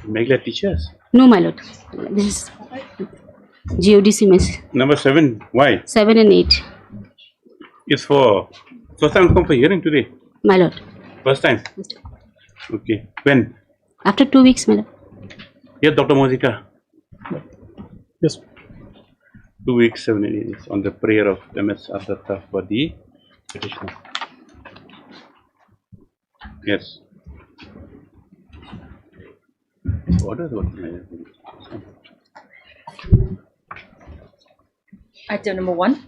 Meghalaya teachers. No, my lord. This is GODC message. Number 7. Why? 7 and 8. It's for first time come for hearing today. My lord. First time. Okay. When? After 2 weeks, my lord. Yes, Dr. Mozika. Yes. 2 weeks, 7 and 8 on the prayer of MS Ardata for the petitioner. Yes. What is what? Item number 1.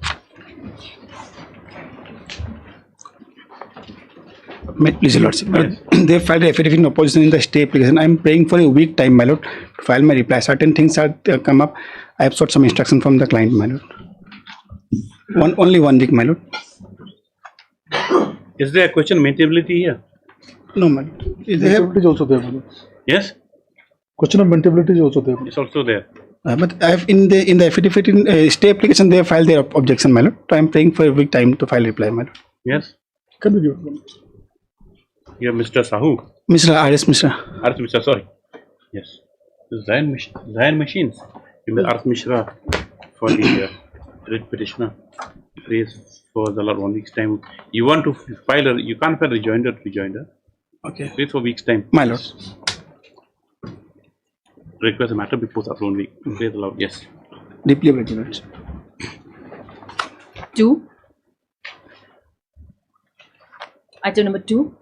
Please, Your Lordship. They filed affidavit in opposition in the stay application. I am praying for a week time, my lord, to file my reply. Certain things are come up. I have sought some instruction from the client, my lord. Only 1 week, my lord. Is there a question of maintainability here? No, my lord. Maintainability is also there, my lord. Yes? Question of maintainability is also there. It's also there. But I have in the affidavit in stay application they have filed their objection, my lord. So I am praying for a week time to file reply, my lord. Yes? Can we give it? You have Mr. Sahu. Mr. R.S. Mishra. Arth Mishra, sorry. Yes. Zion Machines. You may Arth Mishra for the writ petitioner. Praise for the Lord 1 week's time. You want to file a, you can't file rejoinder. Okay. Wait for week's time. My lord. Request a matter before that 1 week. Praise the Lord. Yes. Deeply obliged, Your Lordship. 2. Item number 2.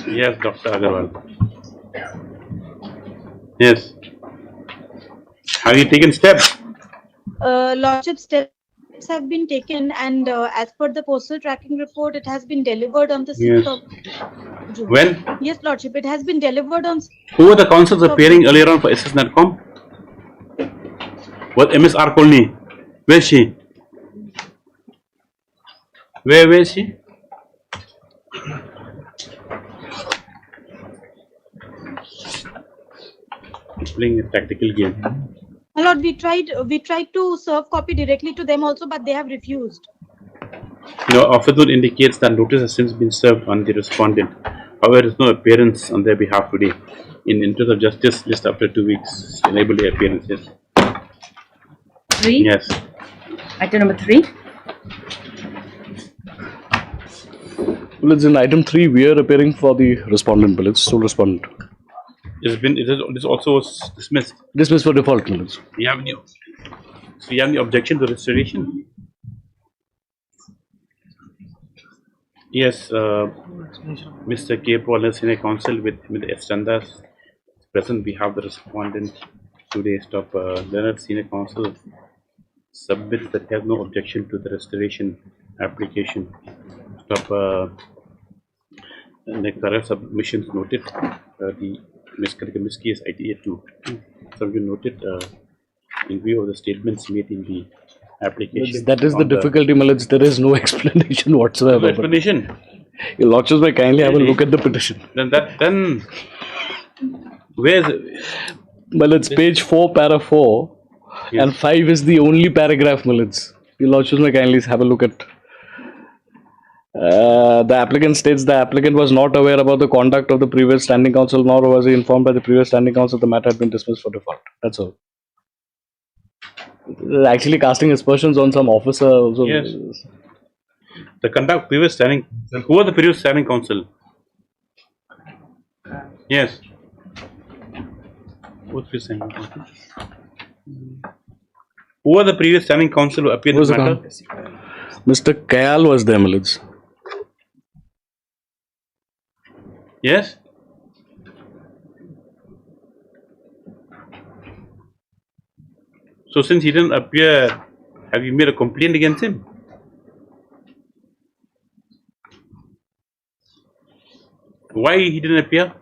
Yes, Dr. Agarwal. Yes. Have you taken steps? Lordship, steps have been taken, and as per the postal tracking report, it has been delivered on the 6th of June. When? Yes, Lordship, it has been delivered on. Who were the counsels appearing earlier on for SS.com? What MSR Kolni? Where is she? Where is she? Playing a tactical game. My lord, we tried to serve copy directly to them also, but they have refused. No, affidavit indicates that notice has since been served on the respondent. However, there is no appearance on their behalf today. In interest of justice, just after 2 weeks, enable the appearances. 3. Yes. Item number 3. Well, it's in item 3. We are appearing for the respondent, but it's still respondent. It is also dismissed. Dismissed for default. So you have any objection to restoration? Yes, Mr. K. Paul, senior counsel with Estandas present. We have the respondent today. Stop. Leonard, senior counsel, submits that has no objection to the restoration application. Stop. The correct submissions noted. The miscase ITA 2. So you noted in view of the statements made in the application. That is the difficulty, Malaj. There is no explanation whatsoever. No explanation. Your Lordship may kindly have a look at the petition. Then where is it? Malaj, page 4, para 4, Yes. and 5 is the only paragraph, Malaj. Your Lordship may kindly have a look at. The applicant states the applicant was not aware about the conduct of the previous standing counsel, nor was he informed by the previous standing counsel the matter had been dismissed for default. That's all. Actually casting aspersions on some officer also. Yes. The conduct previous standing. Who are the previous standing counsel? Yes. Who's previous standing counsel? Who are the previous standing counsel who appeared in Who's the the matter? Mr. Kayal was there, Malaj. Yes. So since he didn't appear, have you made a complaint against him? Why he didn't appear?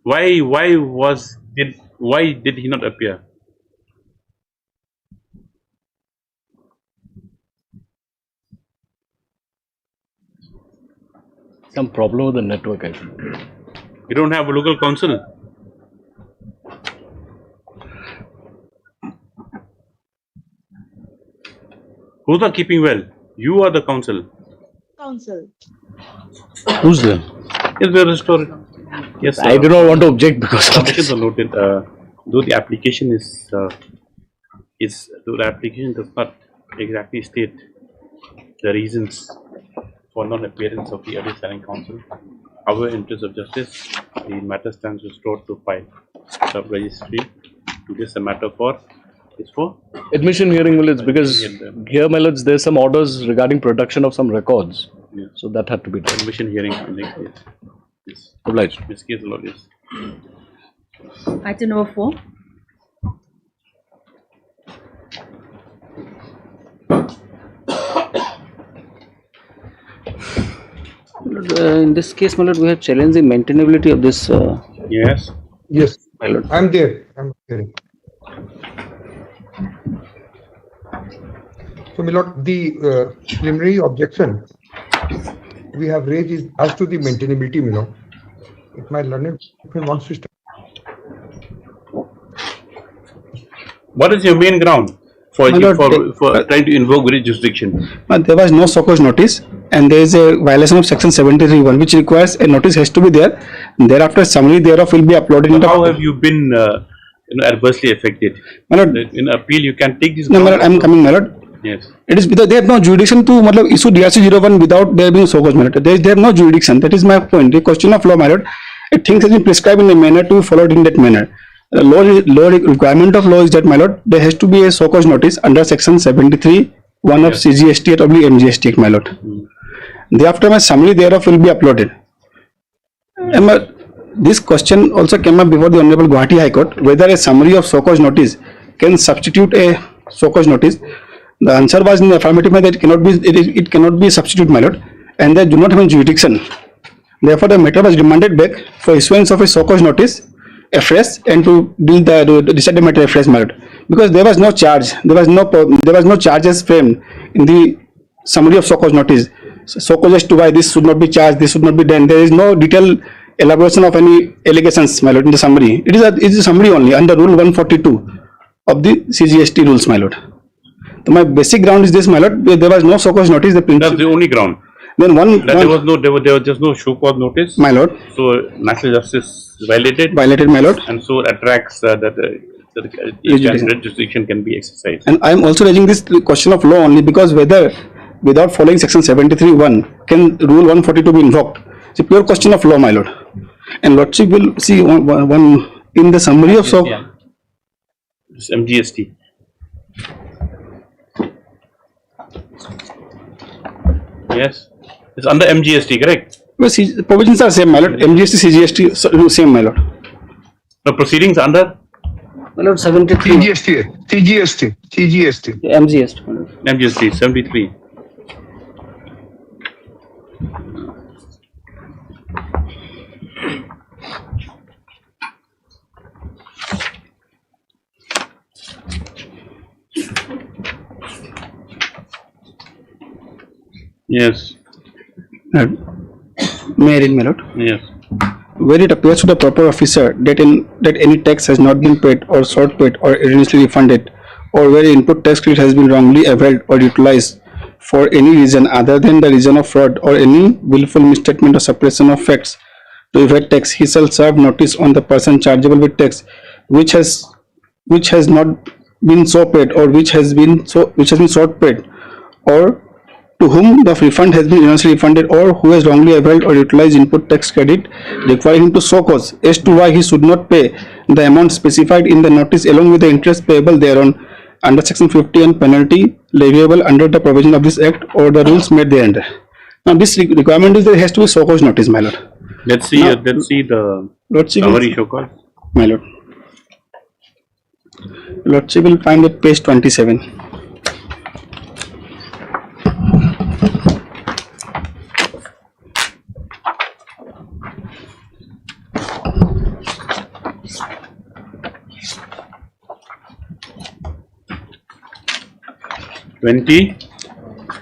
Why did he not appear? Some problem with the network, I think. You don't have a local counsel. Who's not keeping well? You are the counsel. counsel. Who's there? Yes, we are restored. Yes, I do not want to object because of Objections this. are noted. Though the application though the application does not exactly state the reasons for non-appearance of the early signing counsel. However, in interest of justice, the matter stands restored to file sub-registry. This is a matter for Admission hearing, my lords, because here, my lords, there's some orders regarding production of some records. Yes. So that had to be done. admission hearing in next case. Yes. Obliged. This case law is Item number 4. In this case, my lord, we have challenged the maintainability of this. yes. Yes, My lord. I'm there. I'm hearing. So, my lord, the preliminary objection we have raised is as to the maintainability, my lord. If my learned friend wants to start. What is your main ground for My lord, for trying to invoke very jurisdiction? But there was no so-called notice, and there is a violation of section 73(1), which requires a notice has to be there. Thereafter, summary thereof will be uploaded in the. How have you been adversely affected? My lord, In appeal, you can take this. no, my lord, I am coming, my lord. Yes. It is because they have no jurisdiction to issue DRC 01 without there being so-called, my lord. They have no jurisdiction. That is my point. The question of law, my lord, things has been prescribed in a manner to be followed in that manner. The law requirement of law is that, my lord, there has to be a so-called notice under section 73(1) of CGST Act or MGST Act, my lord. Thereafter, my summary thereof will be uploaded. And this question also came up before the Honorable Guwahati High Court, whether a summary of so-called notice can substitute a so-called notice. The answer was in the affirmative that it cannot be substituted, my lord, and they do not have a jurisdiction. Therefore, the matter was remanded back for issuance of a so-called notice afresh and to deal to decide the matter afresh, my lord, because there was no charge, there was no charges framed in the summary of so-called notice. So-called as to why this should not be charged, this should not be done. There is no detailed elaboration of any allegations, my lord, in the summary. It is a summary only under Rule 142 of the CGST rules, my lord. So my basic ground is this, my lord. There was no so-called notice. That's the only ground. Then There was just no show cause notice. my lord, So national justice violated, my lord. and so attracts that jurisdiction can be exercised. And I am also raising this question of law only because whether without following section 73(1) can Rule 142 be invoked? It's a pure question of law, my lord. And lordship will see one in the summary of so. Yeah. It's MGST. Yes, it's under MGST, correct? Well, provisions are same, my lord. MGST, CGST, same, my lord. The proceedings under My lord, 73. CGST. MGS. My lord. MGST 73. Yes. May I read, my lord? Yes. Where it appears to the proper officer that any tax has not been paid or short paid or erroneously refunded, or where input tax credit has been wrongly availed or utilized for any reason other than the reason of fraud or any willful misstatement or suppression of facts to evade tax, he shall serve notice on the person chargeable with tax which has not been so paid or which has been short paid, or to whom the refund has been erroneously refunded, or who has wrongly availed or utilized input tax credit, requiring him to show cause as to why he should not pay the amount specified in the notice along with the interest payable thereon under section 50 and penalty leviable under the provision of this act or the rules made thereunder. Now this requirement is there has to be show cause notice, my lord. Let's see. Let's see the Lordship summary show cause. my lord. Lordship will find at page 27.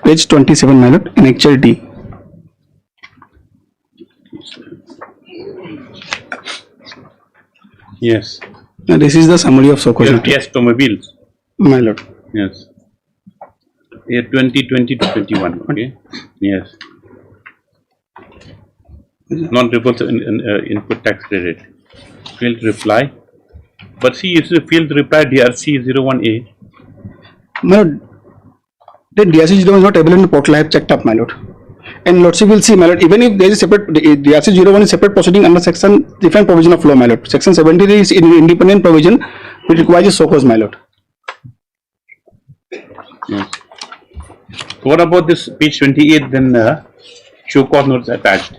Page 27, my lord, in actual D. Yes. Now this is the summary of so called Yes, automobiles. my lord. Yes. Year 2020 to 21. Okay. Yes. non-reversible input tax credit. Failed to reply. But see, if you failed to reply DRC 01A, My lord, the DRC 01 is not available in the portal. I have checked up, my lord. And lordship will see, my lord, even if there is a separate, DRC 01 is separate proceeding under section, different provision of law, my lord. Section 73 is independent provision which requires a show cause, my lord. yes. What about this page 28 then show cause notice attached?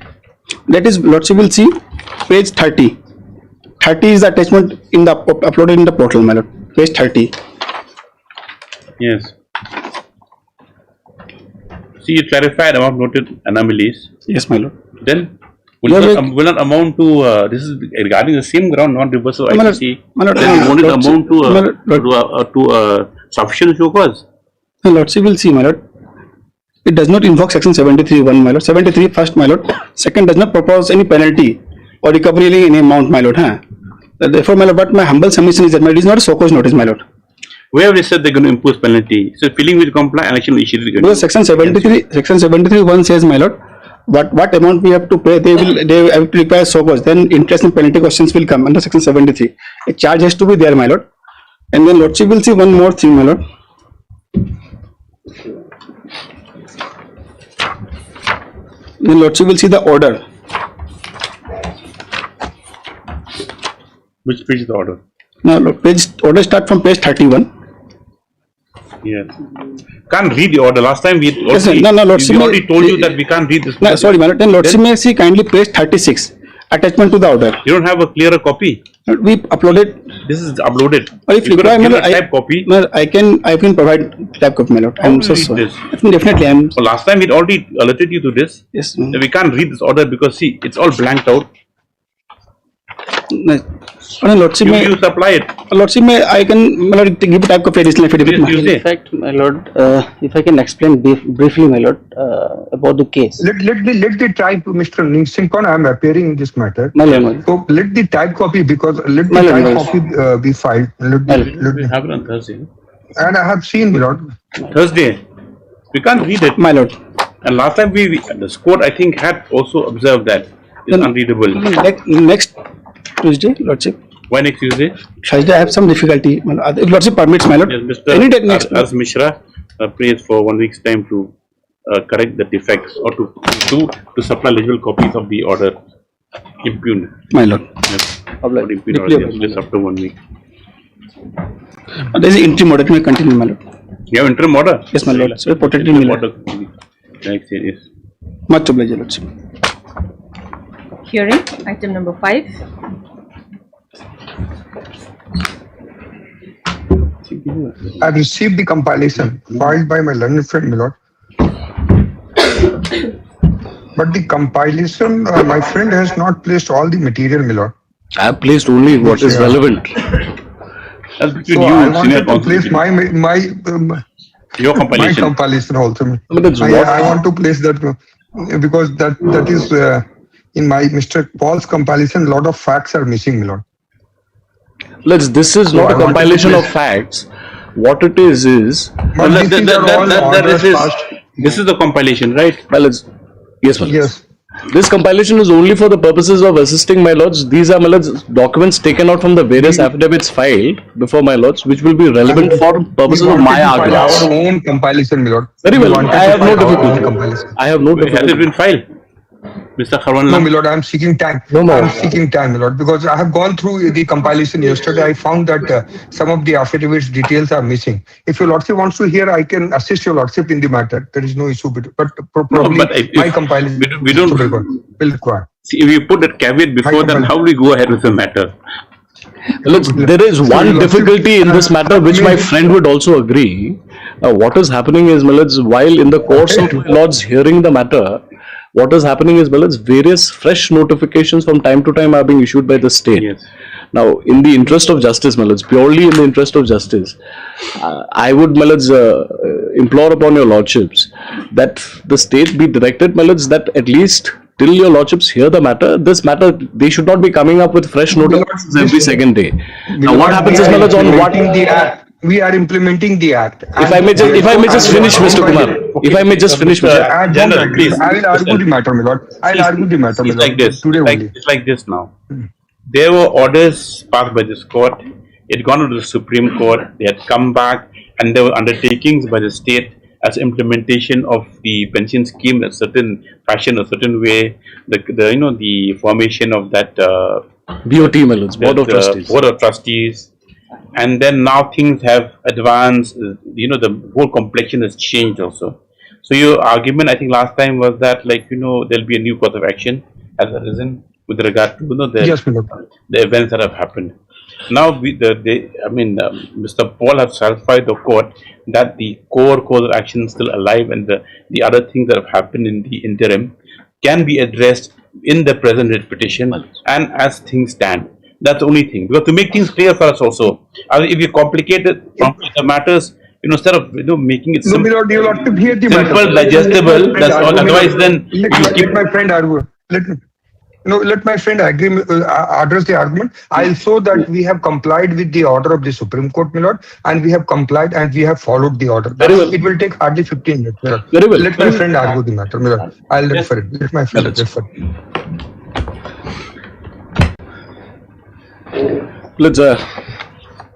That is, lordship will see page 30. 30 is the attachment in the uploaded in the portal, my lord. Page 30. Yes. See, you clarified about noted anomalies. Yes, my lord. Then will, Yeah, not, will not amount to this is regarding the same ground, non-reversible My lord, ICC. my lord, Then won't it lordship- amount my lord, to sufficient show cause? My lordship will see, my lord. It does not invoke section 73(1), my lord. 73 first, my lord. Second, does not propose any penalty or recovery in any amount, my lord. Therefore, my lord, but my humble submission is that it is not a show cause notice, my lord. Where they said they're going to impose penalty. So failing with comply, an action issued. Because section 73(1) says, my lord, what amount we have to pay, they have to require show cause. Then interest and penalty questions will come under section 73. A charge has to be there, my lord. And then lordship will see one more thing, my lord. Then lordship will see the order. Which page is the order? Now, order start from page 31. Yes. Can't read the order. Last time we Yes, sir. No, lordship we may- already told you that we can't read this. No, sorry, my lord. Then lordship may see kindly page 36. Attachment to the order. You don't have a clearer copy. We uploaded. This is uploaded. Or if you could have required, my given lord, a type copy. No, I can provide type copy, my lord. How I'm will so you read sorry. this? Definitely, I'm. So last time we already alerted you to this. Yes. That we can't read this order because see, it's all blanked out. No. Lordship may. You supply it. Lordship may. I can, my lord, give a type copy additional affidavit. Yes, my- you In say. fact, my lord, if I can explain briefly, my lord, about the case. Let the type, Mr. Ningsingkon, I am appearing in this matter. My lord, my lord. So let the type copy because let the My lord, type my copy be filed. We have it on Thursday. And I have seen, my lord. Thursday. We can't read it. My lord. And last time the court I think had also observed that it's Then- unreadable. Next Tuesday, lordship. Why next Tuesday? Thursday, I have some difficulty. My lord. If lordship permits, my lord. Yes, Any day Mr. next. Ars Mishra prays for 1 week's time to correct the defects or to supply legible copies of the order impugned. My lord. Yes. Obliged. Not impugned order, yes, just after 1 week. There is an interim order. May continue, my lord. You have interim order? Yes, my lord. So protected me, my lord. Order. Next year, yes. Much obliged, lordship. Hearing item number 5. I have received the compilation filed by my learned friend, my lord. But the compilation, my friend has not placed all the material, my lord. I have placed only what is Yeah. relevant. That's between So you I and senior wanted to place counsel. Your my compilation. compilation also. But that's what- I want to place that because that is in my Mr. Paul's compilation. A lot of facts are missing, my lord. This is not I a wanted to compilation of place- facts. What it is, But That- these that- are all that- that orders is- passed. This is the compilation, right? well, it's, yes, my lords. Yes. This compilation is only for the purposes of assisting my lords. These are my lords documents taken out from the various affidavits filed before my lords, which will be relevant for purposes We of my wanted to file arguments. our own compilation, my lord. Very We well. wanted I to have no file our own difficulty. compilation. I have no Has it difficulty. been filed? Mr. No, Kharwanla? my lord, I am seeking time. No, my I am lord. seeking time, my lord, because I have gone through the compilation yesterday. I found that some of the affidavits details are missing. If your lordship wants to hear, I can assist your lordship in the matter. There is no issue, but probably but if- my compilation we don't- will require. See, if you put that caveat before, then compilation. how do we go ahead with the matter? Look, there is So, one your lordship, difficulty in this matter which my friend would also agree. What is happening is, my lords, while in the course of my lords hearing the matter, what is happening is, my lords, various fresh notifications from time to time are being issued by the state. Yes. Now, in the interest of justice, my lords, purely in the interest of justice, I would, my lords, implore upon your lordships that the state be directed, my lords, that at least till your lordships hear the matter, this matter, they should not be coming up with fresh notifications every second day. Now, what happens is, my lords, on what... we are implementing the act. If I may just finish, Mr. Kumar. If I may just finish, Mr. I don't General, agree. please. I will argue the matter, my lord. I will argue the matter, my It's lord. like this. Today only. It's like this now. There were orders passed by this court. It had gone to the Supreme Court. They had come back, and there were undertakings by the state as implementation of the pension scheme in a certain fashion, a certain way. The formation of that BOT, Melons, Board of Trustees. Board of Trustees. And then now things have advanced. The whole complexion has changed also. So your argument, I think, last time was that, there'll be a new course of action has arisen with regard to Yes, my lord. the events that have happened. Now, Mr. Paul has satisfied the court that the core course of action is still alive, and the other things that have happened in the interim can be addressed in the present writ petition and as things stand. That's the only thing. Because to make things clear for us also, if you complicate the matters, instead of making it No, simple, my lord, you will have to hear the matter. simple, digestible, that's all. Otherwise, then you Let keep. my friend argue. Let my friend address the argument. I'll show that we have complied with the order of the Supreme Court, my lord, and we have complied and we have followed the order. Very well. It will take hardly 15 minutes, my lord. Very well. Let my friend argue the matter, my lord. I'll refer it. Let my friend refer it. Let's,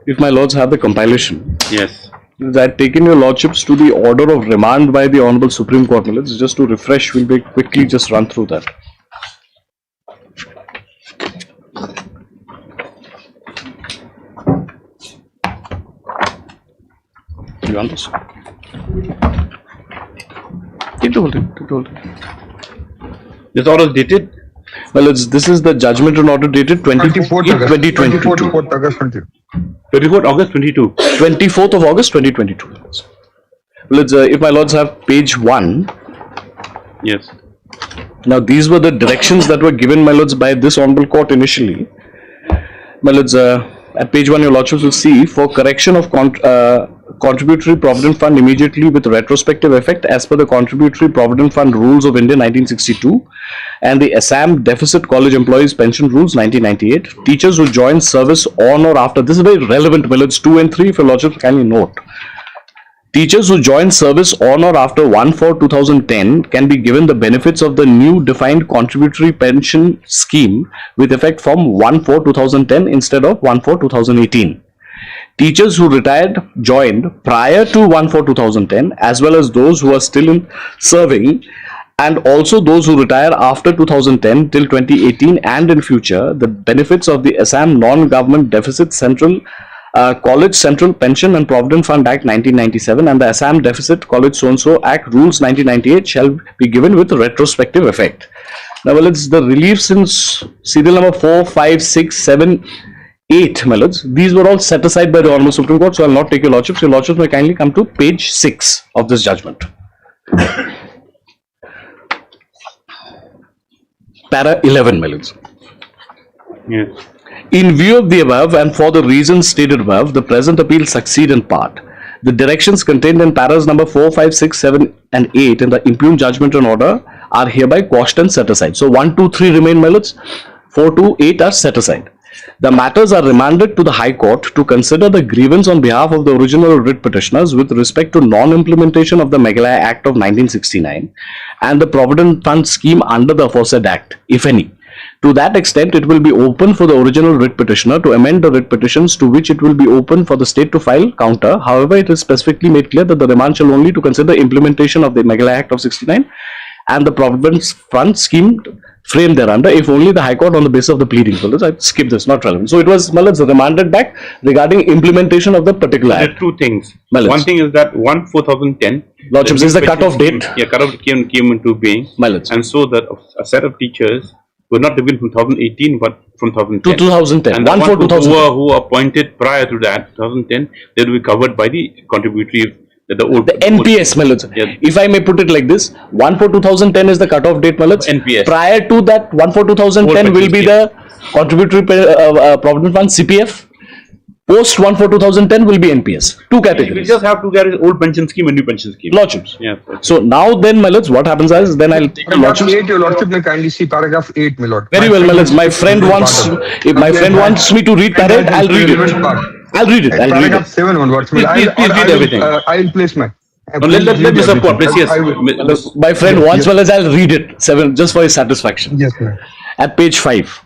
if my lords have the compilation, Yes. that taken your lordships to the order of remand by the Honorable Supreme Court. Let's just to refresh, we'll quickly just run through that. You want this? Take the whole thing. This order is dated. Well, this is the judgment and order dated 24th August. 2022. 24th August 22. 24th August 22. 24th of August 2022. Well, if my lords have page 1. Yes. Now, these were the directions that were given, my lords, by this honorable court initially. My lords, at page 1, your lordships will see, for correction of contributory provident fund immediately with retrospective effect as per the contributory provident fund rules of India 1962 and the Assam Deficit College Employees Pension Rules 1998, teachers who join service on or after, this is very relevant, my lords, 2 and 3, if your lordships kindly note. Teachers who join service on or after 1/4/2010 can be given the benefits of the new defined contributory pension scheme with effect from 1/4/2010 instead of 1/4/2018. Teachers who joined prior to 1/4/2010, as well as those who are still serving, and also those who retire after 2010 till 2018 and in future, the benefits of the Assam Non-Government Deficit College Central Pension and Provident Fund Act 1997 and the Assam Deficit College So-and-so Act Rules 1998 shall be given with retrospective effect. Now, well, it's the reliefs in serial number 4, 5, 6, 7, 8, my lords. These were all set aside by the Honorable Supreme Court, so I'll not take your lordships. Your lordships may kindly come to page 6 of this judgment. Para 11, my lords. Yes. In view of the above and for the reasons stated above, the present appeal succeed in part. The directions contained in paras number 4, 5, 6, 7 and 8 in the impugned judgment and order are hereby quashed and set aside. So 1, 2, 3 remain, my lords. 4 to 8 are set aside. The matters are remanded to the High Court to consider the grievance on behalf of the original writ petitioners with respect to non-implementation of the Meghalaya Act of 1969 and the Provident Fund scheme under the aforesaid Act, if any. To that extent, it will be open for the original writ petitioner to amend the writ petitions to which it will be open for the state to file counter. However, it is specifically made clear that the remand shall only to consider implementation of the Meghalaya Act of 69 and the Provident Fund scheme framed thereunder, if only the High Court on the basis of the pleading. So I skip this, not relevant. So it was remanded back regarding implementation of the particular There act. are two things. Malins. One thing is that 1/4/2010. Lordships, is the cut-off date? Yeah, cut-off came into being. Malins. And so that a set of teachers were not given from 2018 but from 2010. To 2010. And the 1/4/2010. who were appointed prior to that, 2010, they will be covered by the contributory. The NPS, my lords. Yeah. If I may put it like this, 1/4/2010 is the cut-off date, my lords. NPS. Prior to that, 1/4/2010 will be the contributory provident fund CPF. Post 1/4/2010 will be NPS. Two We categories. just have to get an old pension scheme and new pension scheme. Lordships. Yeah. So now then, my lords, what happens is then I'll take the Paragraph lordships. 8, your lordship may kindly see paragraph 8, my lord. Very well, my lords. My friend wants, if my friend wants me to read para 8, I'll read it. I'll read it. I'll read Paragraph it. 7 onwards. Please read everything. I'll place my. No, let Mr. Precious. My friend wants, well as I'll read it. 7, just for his satisfaction. Yes, sir. At page 5.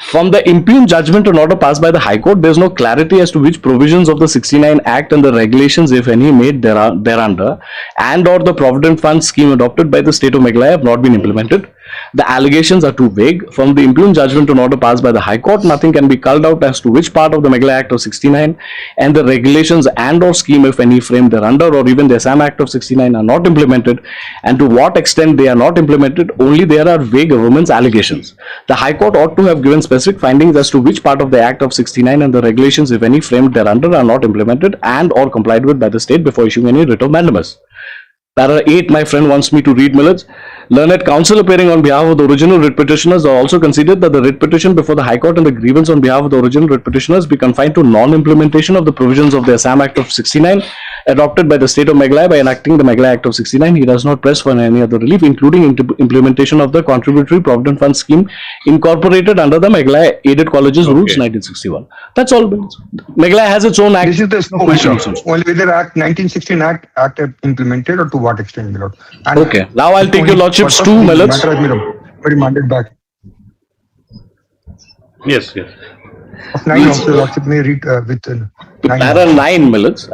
From the impugned judgment and order passed by the High Court, there is no clarity as to which provisions of the 69 Act and the regulations, if any, made thereunder, and or the Provident Fund scheme adopted by the state of Meghalaya have not been implemented. The allegations are too vague. From the impugned judgment and order passed by the High Court, nothing can be culled out as to which part of the Meghalaya Act of 69 and the regulations and or scheme, if any, framed thereunder, or even the Assam Act of 69 are not implemented, and to what extent they are not implemented, only there are vague government's allegations. The High Court ought to have given specific findings as to which part of the Act of 69 and the regulations, if any, framed thereunder are not implemented and or complied with by the state before issuing any writ of mandamus. Para 8, my friend wants me to read, Millets. Learned counsel appearing on behalf of the original writ petitioners also considered that the writ petition before the High Court and the grievance on behalf of the original writ petitioners be confined to non-implementation of the provisions of the Assam Act of 69 adopted by the state of Meghalaya by enacting the Meghalaya Act of 69. He does not press for any other relief, including implementation of the Contributory Provident Fund scheme incorporated under the Meghalaya Aided Colleges Rules 1961. That's all. Meghalaya has its own act. This is the scope, sir. Only whether Act 1916 Act implemented or to what extent, my lord. And okay. Now I'll take your lordship's 2 Millets. Matter has been remanded back. Yes, yes. Of 9 also, lordship may read with 9. Para 9 Millets.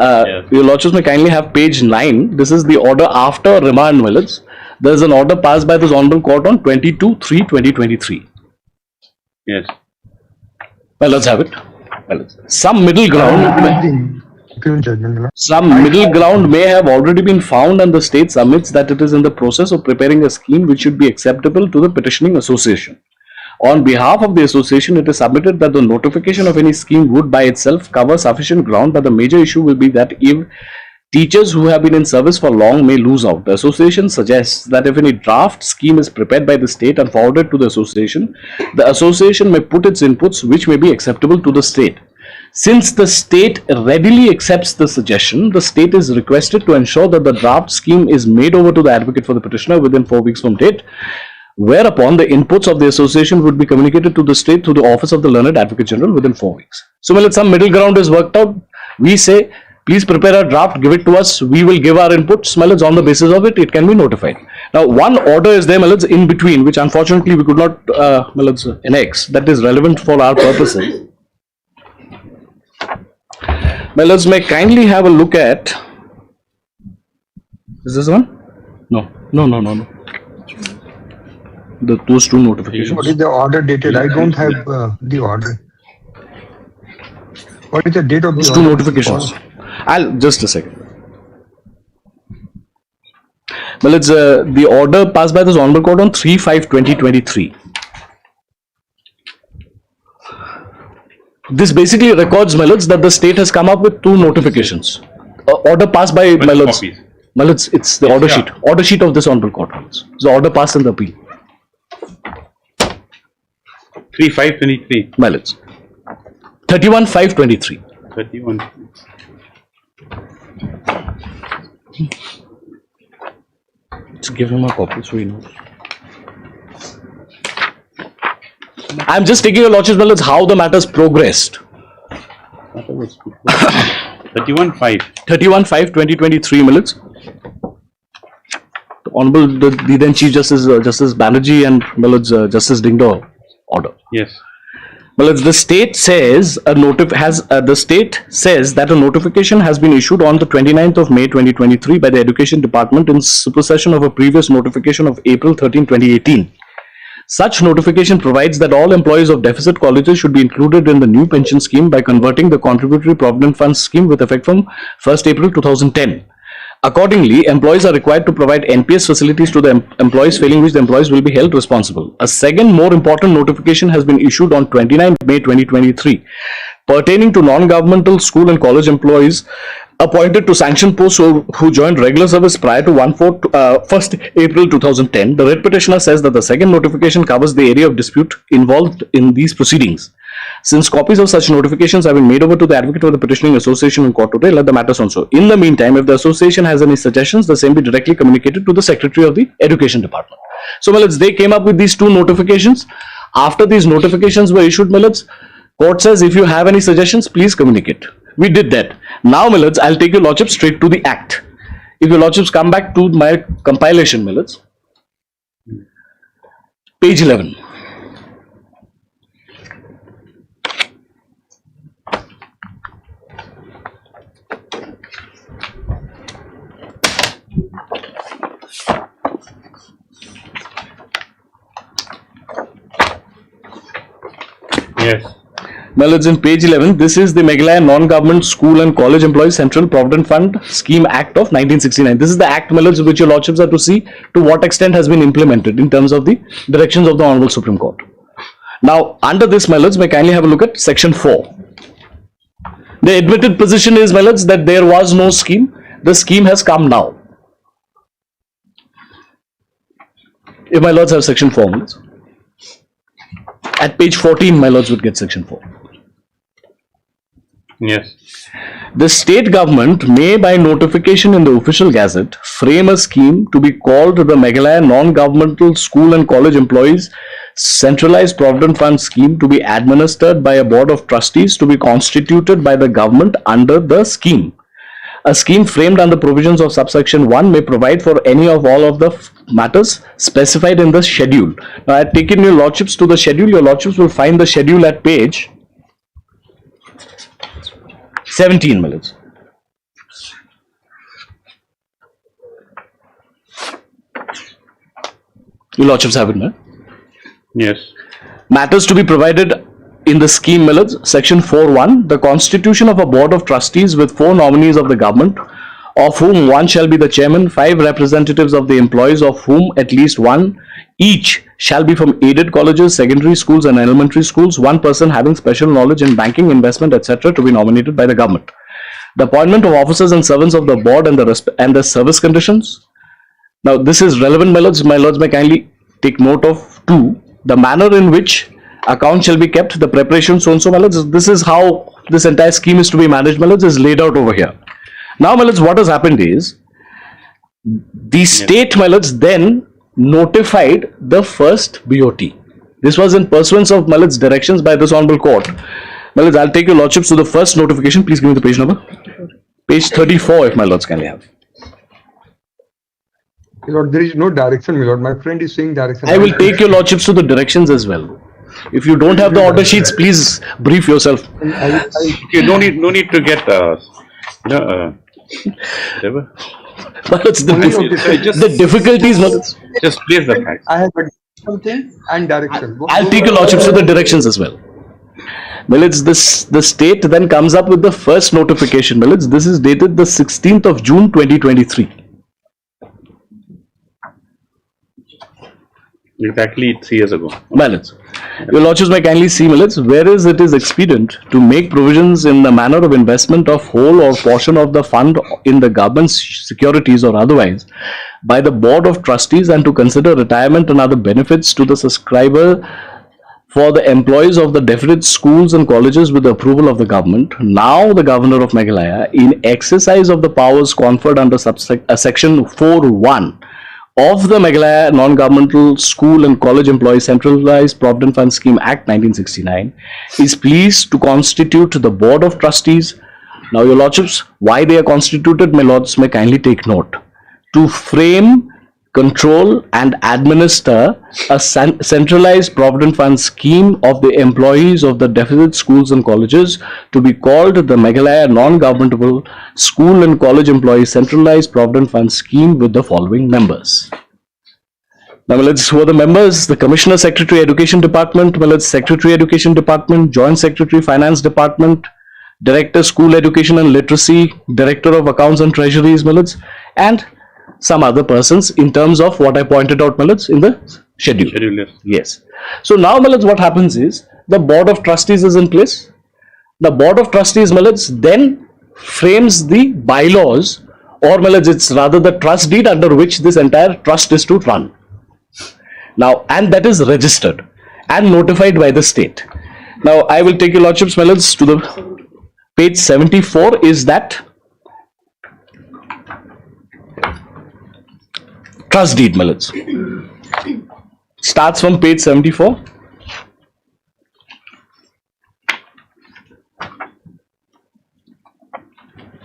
Your lordships may kindly have page 9. This is the order after remand, Millets. There is an order passed by this honorable court on 22/3/2023. Yes. Well, let's have it. Well, some middle ground. Some middle ground may have already been found, and the state submits that it is in the process of preparing a scheme which should be acceptable to the petitioning association. On behalf of the association, it is submitted that the notification of any scheme would by itself cover sufficient ground, but the major issue will be that if teachers who have been in service for long may lose out. The association suggests that if any draft scheme is prepared by the state and forwarded to the association may put its inputs which may be acceptable to the state. Since the state readily accepts the suggestion, the state is requested to ensure that the draft scheme is made over to the advocate for the petitioner within 4 weeks from date, whereupon the inputs of the association would be communicated to the state through the office of the Learned Advocate General within 4 weeks. So, well, some middle ground is worked out. We say, please prepare a draft, give it to us. We will give our inputs. Millets, on the basis of it, it can be notified. Now, one order is there, Millets, in between, which unfortunately we could not, Millets, annex. That is relevant for our purposes. Millets, may kindly have a look at. Is this one? No. Those 2 notifications. What is the order dated? I don't have the order. What is the date of Those the 2 order? notifications. I'll just a second. Well, it's the order passed by this honorable court on 3/5/2023. This basically records, Millets, that the state has come up with 2 notifications. Order passed by Millets. Millets, it's the order sheet. Order sheet of this honorable court. It's the order passed in the appeal. 3/5/23. Millets. 31/5/23. 31. Let's give him a copy so he knows. I'm just taking your lordship's Millets how the matters progressed. 31/5. 31/5/2023 Millets. The Honorable the then Chief Justice Justice Banerjee and Millets Justice Dingdo order. Yes. Well, the state says that a notification has been issued on the 29th of May 2023 by the Education Department in supersession of a previous notification of April 13, 2018. Such notification provides that all employees of deficit colleges should be included in the new pension scheme by converting the Contributory Provident Fund scheme with effect from 1st April 2010. Accordingly, employees are required to provide NPS facilities to the employees, failing which the employees will be held responsible. A second more important notification has been issued on 29 May 2023 pertaining to non-governmental school and college employees appointed to sanction posts who joined regular service prior to 1st April 2010. The writ petitioner says that the second notification covers the area of dispute involved in these proceedings. Since copies of such notifications have been made over to the advocate of the petitioning association in court today, let the matter on so. In the meantime, if the association has any suggestions, the same be directly communicated to the Secretary of the Education Department. So, Millets, they came up with these 2 notifications. After these notifications were issued, Millets, Court says if you have any suggestions, please communicate. We did that. Now, my lords, I'll take your lordship straight to the act. If your lordships come back to my compilation, my lords, page 11. Yes. My lords, in page 11, this is the Meghalaya Non-Government School and College Employees Central Provident Fund Scheme Act of 1969. This is the act, my lords, which your lordships are to see to what extent has been implemented in terms of the directions of the Honorable Supreme Court. Now, under this, my lords, may kindly have a look at section 4. The admitted position is, my lords, that there was no scheme. The scheme has come now. If my lords have section 4, my lords. At page 14, my lords would get section 4. Yes. The state government may, by notification in the official gazette, frame a scheme to be called the Meghalaya Non-Governmental School and College Employees Centralized Provident Fund Scheme to be administered by a board of trustees to be constituted by the government under the scheme. A scheme framed under provisions of subsection 1 may provide for any of all of the matters specified in the schedule. Now, I have taken your lordships to the schedule. Your lordships will find the schedule at page 17, my lords. Your lordships have it, man. Yes. Matters to be provided in the scheme, my lords. Section 4.1. The constitution of a board of trustees with 4 nominees of the government, of whom 1 shall be the chairman, 5 representatives of the employees, of whom at least 1 each shall be from aided colleges, secondary schools and elementary schools, 1 person having special knowledge in banking, investment, etc. to be nominated by the government. The appointment of officers and servants of the board and the service conditions. Now, this is relevant, my lords. My lords may kindly take note of 2. The manner in which account shall be kept, the preparation, so and so, my lords. This is how this entire scheme is to be managed, my lords, is laid out over here. Now, my lords, what has happened is the state, my lords, then notified the first BOT. This was in pursuance of, my lords, directions by this honorable court. My lords, I'll take your lordships to the first notification. Please give me the page number. Page 34, if my lords can have. My lord, there is no direction, my lord. My friend is saying direction. I will take your lordships to the directions as well. If you don't have the order sheets, please brief yourself. You no need to get whatever. But it's the difficulties. Just place the facts. I have something and direction. I'll take your lordships to the directions as well. Well, it's this. The state then comes up with the first notification. Well, this is dated the 16th of June 2023. Exactly 3 years ago. Balance. Your lordships may kindly see, whereas it is expedient to make provisions in the manner of investment of whole or portion of the fund in the government's securities or otherwise by the board of trustees, and to consider retirement and other benefits to the subscriber for the employees of the definite schools and colleges with the approval of the government. Now the governor of Meghalaya, in exercise of the powers conferred under section 4.1 of the Meghalaya Non-Governmental School and College Employees Centralized Provident Fund Scheme Act 1969, is pleased to constitute the Board of Trustees. Now, your lordships, why they are constituted, my lords may kindly take note. To frame, control and administer a centralized provident fund scheme of the employees of the deficit schools and colleges, to be called the Meghalaya Non-Governmental School and College Employees Centralized Provident Fund Scheme, with the following members. Now, let's who are the members? The Commissioner Secretary Education Department, Secretary Education Department, Joint Secretary Finance Department, Director School Education and Literacy, Director of Accounts and Treasuries, and some other persons in terms of what I pointed out, in the schedule. Yes. So now, what happens is the Board of Trustees is in place. The Board of Trustees, then frames the bylaws, or it's rather the trust deed under which this entire trust is to run. Now, and that is registered and notified by the state. Now, I will take your lordships, to the page 74 is that trust deed, starts from page 74.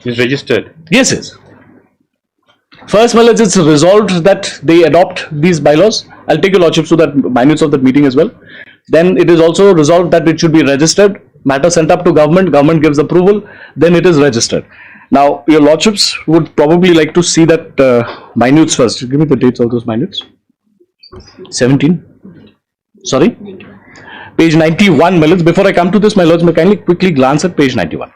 It's registered. Yes, yes. First, my lords, it's resolved that they adopt these bylaws. I'll take your lordships to that minutes of that meeting as well. Then it is also resolved that it should be registered. Matter sent up to government. Government gives approval. Then it is registered. Now, your lordships would probably like to see that minutes first. Give me the dates of those minutes. 17. Sorry. Page 91, my lords. Before I come to this, my lords, may kindly quickly glance at page 91.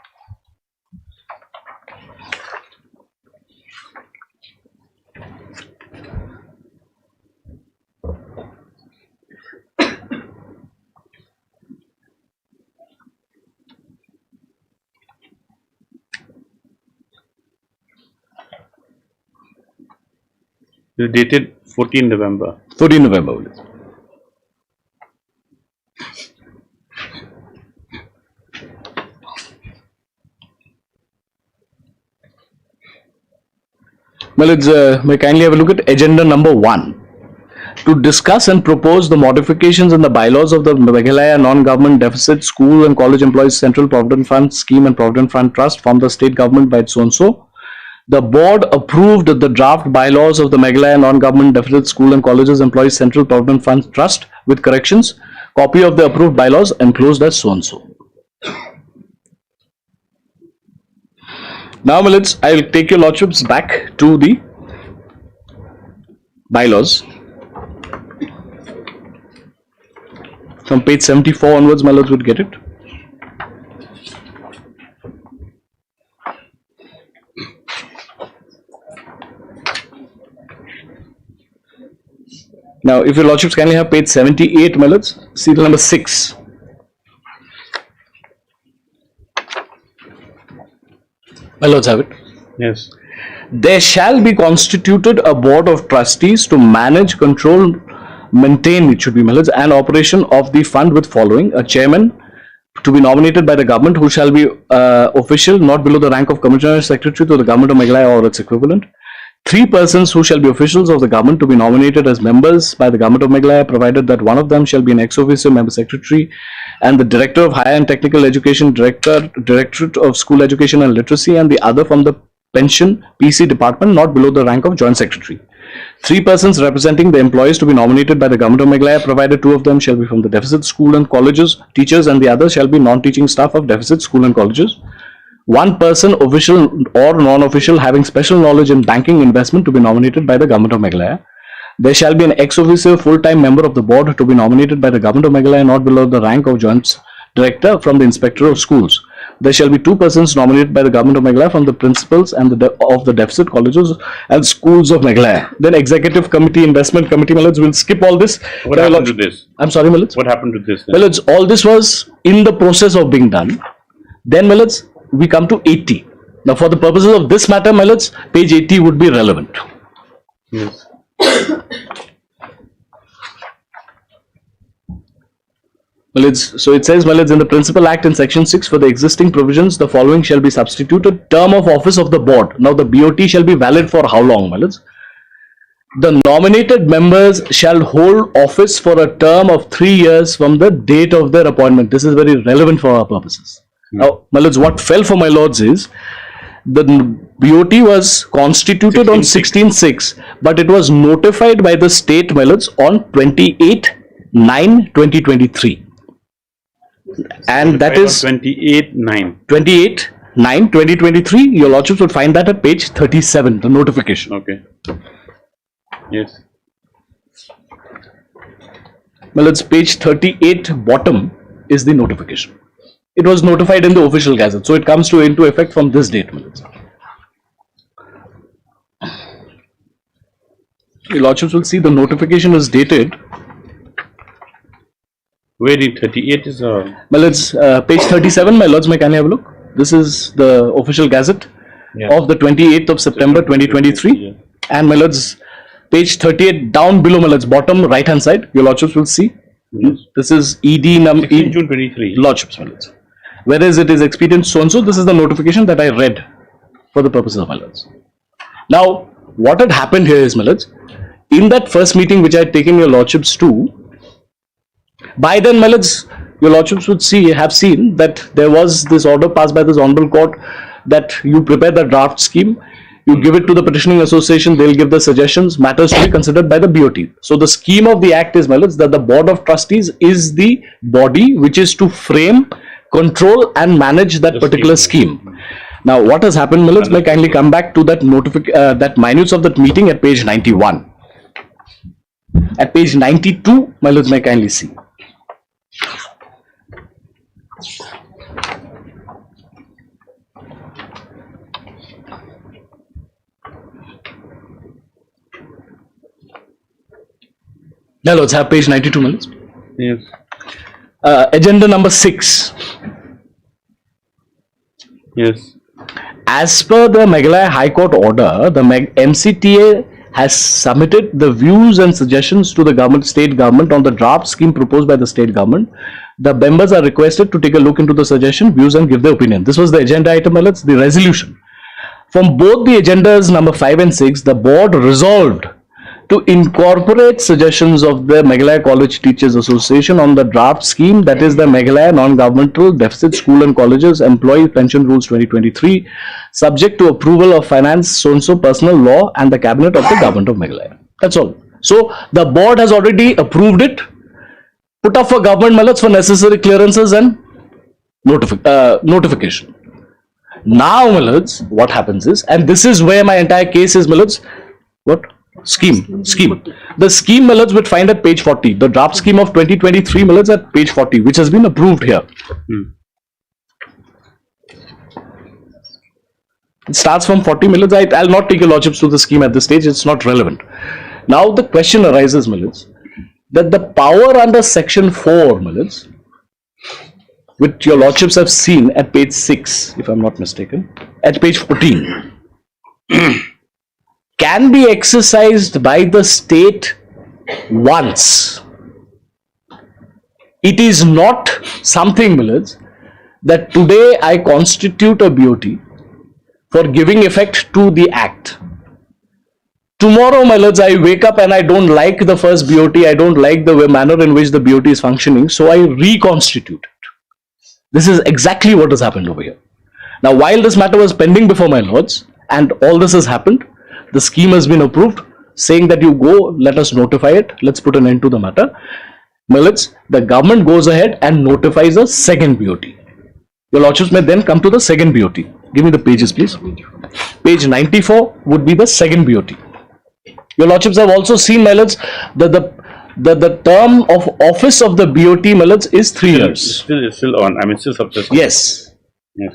It's dated 14 November. 14 November. Well, may kindly have a look at agenda number 1. To discuss and propose the modifications in the bylaws of the Meghalaya Non-Government Deficit School and College Employees Central Provident Fund Scheme and Provident Fund Trust from the state government by so-and-so. The board approved the draft bylaws of the Meghalaya Non-Government Deficit School and Colleges Employees Central Provident Fund Trust with corrections. Copy of the approved bylaws enclosed as so-and-so. Now, I'll take your lordships back to the bylaws. From page 74 onwards, my lords would get it. Now, if your lordships kindly have page 78, my lords, serial number 6. My lords have it. Yes. There shall be constituted a board of trustees to manage, control, maintain, it should be, my lords, an operation of the fund with following: a chairman to be nominated by the government, who shall be official not below the rank of commissioner secretary to the government of Meghalaya or its equivalent. 3 persons who shall be officials of the government to be nominated as members by the government of Meghalaya, provided that one of them shall be an ex officio member secretary and the director of higher and technical education, directorate of school education and literacy, and the other from the pension PC department, not below the rank of joint secretary. 3 persons representing the employees to be nominated by the government of Meghalaya, provided 2 of them shall be from the deficit school and colleges teachers, and the other shall be non-teaching staff of deficit school and colleges. 1 person, official or non-official, having special knowledge in banking investment, to be nominated by the government of Meghalaya. There shall be an ex officio full-time member of the board to be nominated by the government of Meghalaya, not below the rank of joint director from the inspector of schools. There shall be 2 persons nominated by the government of Meghalaya from the principals and of the deficit colleges and schools of Meghalaya. Then executive committee, investment committee, my lords, will skip all this. What happened to this? I'm sorry, my lords. What happened to this? My lords, all this was in the process of being done. Then, my lords, we come to 80. Now, for the purposes of this matter, my lords, page 80 would be relevant. Yes. So it says, my lords, in the Principal Act in section 6, for the existing provisions, the following shall be substituted: term of office of the board. Now, the BOT shall be valid for how long, my lords? The nominated members shall hold office for a term of 3 years from the date of their appointment. This is very relevant for our purposes. Now, my lords, what fell for my lords is the BOT was constituted on 16/6, but it was notified by the state, my lords, on 28/9/2023. And that is 28/9/2023. Your lordships would find that at page 37, the notification. Okay. Yes. Well, it's page 38 bottom is the notification. It was notified in the official gazette, so it comes into effect from this date. Your lordships will see the notification is dated. Where did 38 is? Well, it's page 37. My lords, may kindly have a look. This is the official gazette of the 28th of September 2023. Yeah. And my lords, page 38 down below, my lords, bottom right hand side, your lordships will see. Yes. This is ED number. June 23. Lordships, my lords. Whereas it is expedient so and so, this is the notification that I read for the purposes of my lords. Now, what had happened here is, my lords, in that first meeting which I had taken your lordships to, by then, my lords, your lordships would have seen that there was this order passed by this honorable court that you prepare the draft scheme, you give it to the petitioning association, they'll give the suggestions, matters to be considered by the BOT. So the scheme of the act is, my lords, that the Board of Trustees is the body which is to frame, control and manage that particular scheme. Now what has happened, my lords, may I kindly come back to that that minutes of that meeting at page 91. At page 92, my lords, may I kindly see. Now let's have page 92 minutes. Yes. Agenda number 6. Yes. As per the Meghalaya High Court order, the MCTA has submitted the views and suggestions to the state government on the draft scheme proposed by the state government. The members are requested to take a look into the suggestion, views and give their opinion. This was the agenda item, the resolution. From both the agendas number 5 and 6, the board resolved to incorporate suggestions of the Meghalaya College Teachers Association on the draft scheme, that is the Meghalaya Non-Governmental Deficit School and Colleges Employee Pension Rules 2023, subject to approval of Finance so-and-so personal law and the Cabinet of the Government of Meghalaya. That's all. So the board has already approved it, put up for government, my lords, for necessary clearances and notification. Now, my lords, what happens is, and this is where my entire case is, my lords, what? Scheme. The scheme, my lords, would find at page 40. The draft scheme of 2023, my lords, at page 40, which has been approved here. It starts from 40, my lords. I'll not take your lordships to the scheme at this stage. It's not relevant. Now the question arises, my lords, that the power under section 4, my lords, which your lordships have seen at page 6, if I'm not mistaken, at page 14. Can be exercised by the state once. It is not something, my lords, that today I constitute a BOT for giving effect to the act. Tomorrow, my lords, I wake up and I don't like the first BOT, I don't like the manner in which the BOT is functioning, so I reconstitute it. This is exactly what has happened over here. Now, while this matter was pending before my lords, and all this has happened, the scheme has been approved, saying that you go, let us notify it, let's put an end to the matter. My lords, the government goes ahead and notifies a second BOT. Your lordships may then come to the second BOT. Give me the pages, please. Page 94 would be the second BOT. Your lordships have also seen, my lords, that the term of office of the BOT, my lords, is 3 years. It's still on. I mean, still subject. Yes. Yes.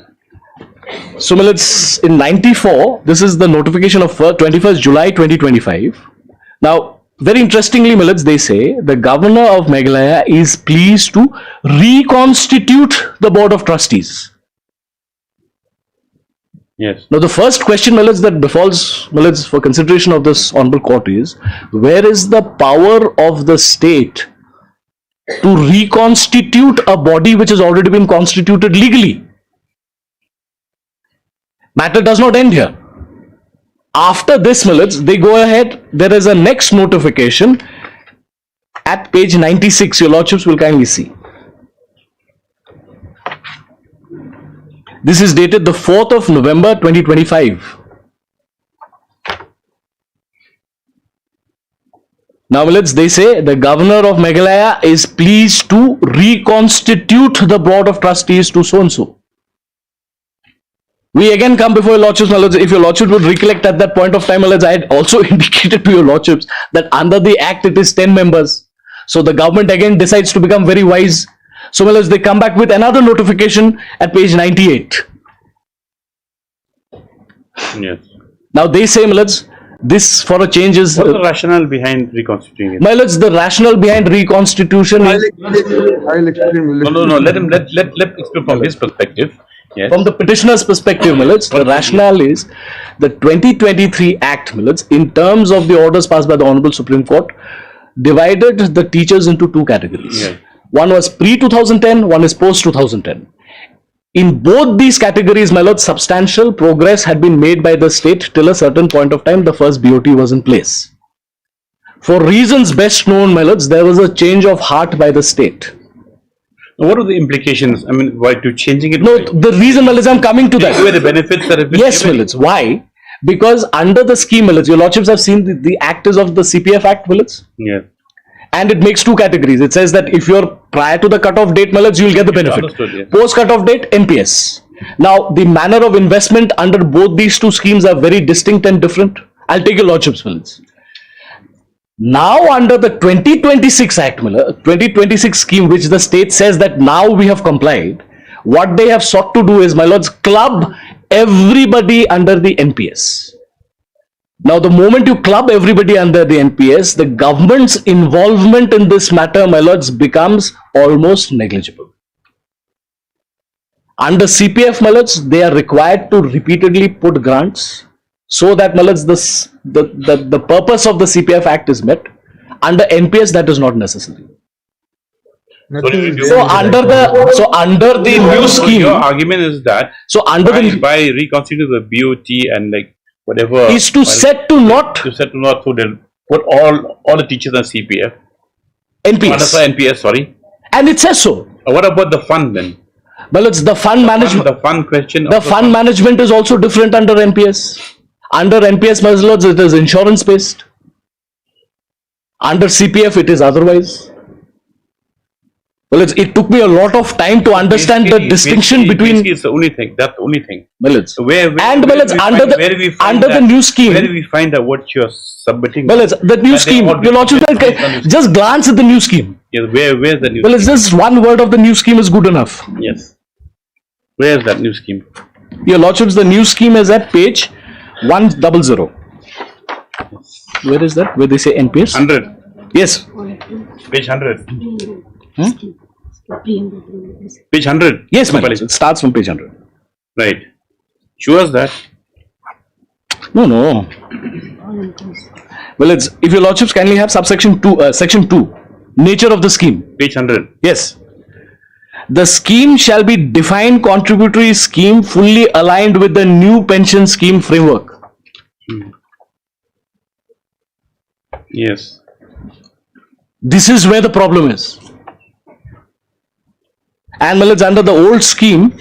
So, my lords, in 94, this is the notification of 21st July 2025. Now, very interestingly, my lords, they say the governor of Meghalaya is pleased to reconstitute the Board of Trustees. Yes. Now, the first question, my lords, that befalls, my lords, for consideration of this honorable court is, where is the power of the state to reconstitute a body which has already been constituted legally? Matter does not end here. After this, my lords, they go ahead, there is a next notification at page 96, your lordships will kindly see. This is dated the 4th of November 2025. Now, my lords, they say the governor of Meghalaya is pleased to reconstitute the Board of Trustees to so-and-so. We again come before your lordships, my lords. If your lordship would recollect at that point of time, my lords, I had also indicated to your lordships that under the act it is 10 members. So the government again decides to become very wise. So, my lords, they come back with another notification at page 98. Yes. Now they say, my lords, this for a change is... What's the rationale behind reconstituting it? My lords, the rationale behind reconstitution I'll is... explain. No. Let explain from his perspective. Yes. From the petitioner's perspective, my lords, the rationale is the 2023 Act, my lords, in terms of the orders passed by the Honorable Supreme Court, divided the teachers into 2 categories. Yes. One was pre-2010, one is post-2010. In both these categories, my lord, substantial progress had been made by the state till a certain point of time. The first BOT was in place. For reasons best known, my lords, there was a change of heart by the state. What are the implications? I mean, why to changing it? No, the reason, my lords, I'm coming to that. Where the benefits that have been Yes, my given. lords. Why? Because under the scheme, my lords, your lordships have seen the act is of the CPF Act, my lords. Yeah. And it makes two categories. It says that if you're prior to the cutoff date, my lords, you'll get the benefit. Understood, yeah. Post cutoff date, NPS. Now, the manner of investment under both these two schemes are very distinct and different. I'll take your lordships, my lords. Now, under the 2026 Act, 2026 scheme, which the state says that now we have complied, what they have sought to do is, my lords, club everybody under the NPS. Now, the moment you club everybody under the NPS, the government's involvement in this matter, my lords, becomes almost negligible. Under CPF, my lords, they are required to repeatedly put grants so that, my lords, the purpose of the CPF Act is met. Under NPS, that is not necessary. So under the new scheme, Your argument is that so under by reconstituting the BOT and like whatever is to set to not so they'll put all the teachers on CPF. NPS, NPS, sorry. and it says so. What about the fund then? Well, it's the fund management. The fund question. The fund management is also different under NPS. Under NPS, my lords, it is insurance based. Under CPF, it is otherwise. Well, it took me a lot of time to understand the distinction between. It's the only thing. That's the only thing. Well, it's Where under the new scheme. Where do we find out what you're submitting? Well, it's the new scheme. Your lordship, just glance at the new scheme. Yes, where's the new Well, it's just one word of the new scheme is good enough. Yes. Where's that new scheme? Your lordships, the new scheme is at page 100. Where is that? Where they say NPS? 100. Yes. Page 100. Page 100. Yes, my lords. It starts from page 100. Right. Show us that. No. Well, it's if your lordships kindly have subsection 2, section 2, nature of the scheme. Page 100. Yes. The scheme shall be defined contributory scheme fully aligned with the new pension scheme framework. Yes. This is where the problem is. And well, it's under the old scheme.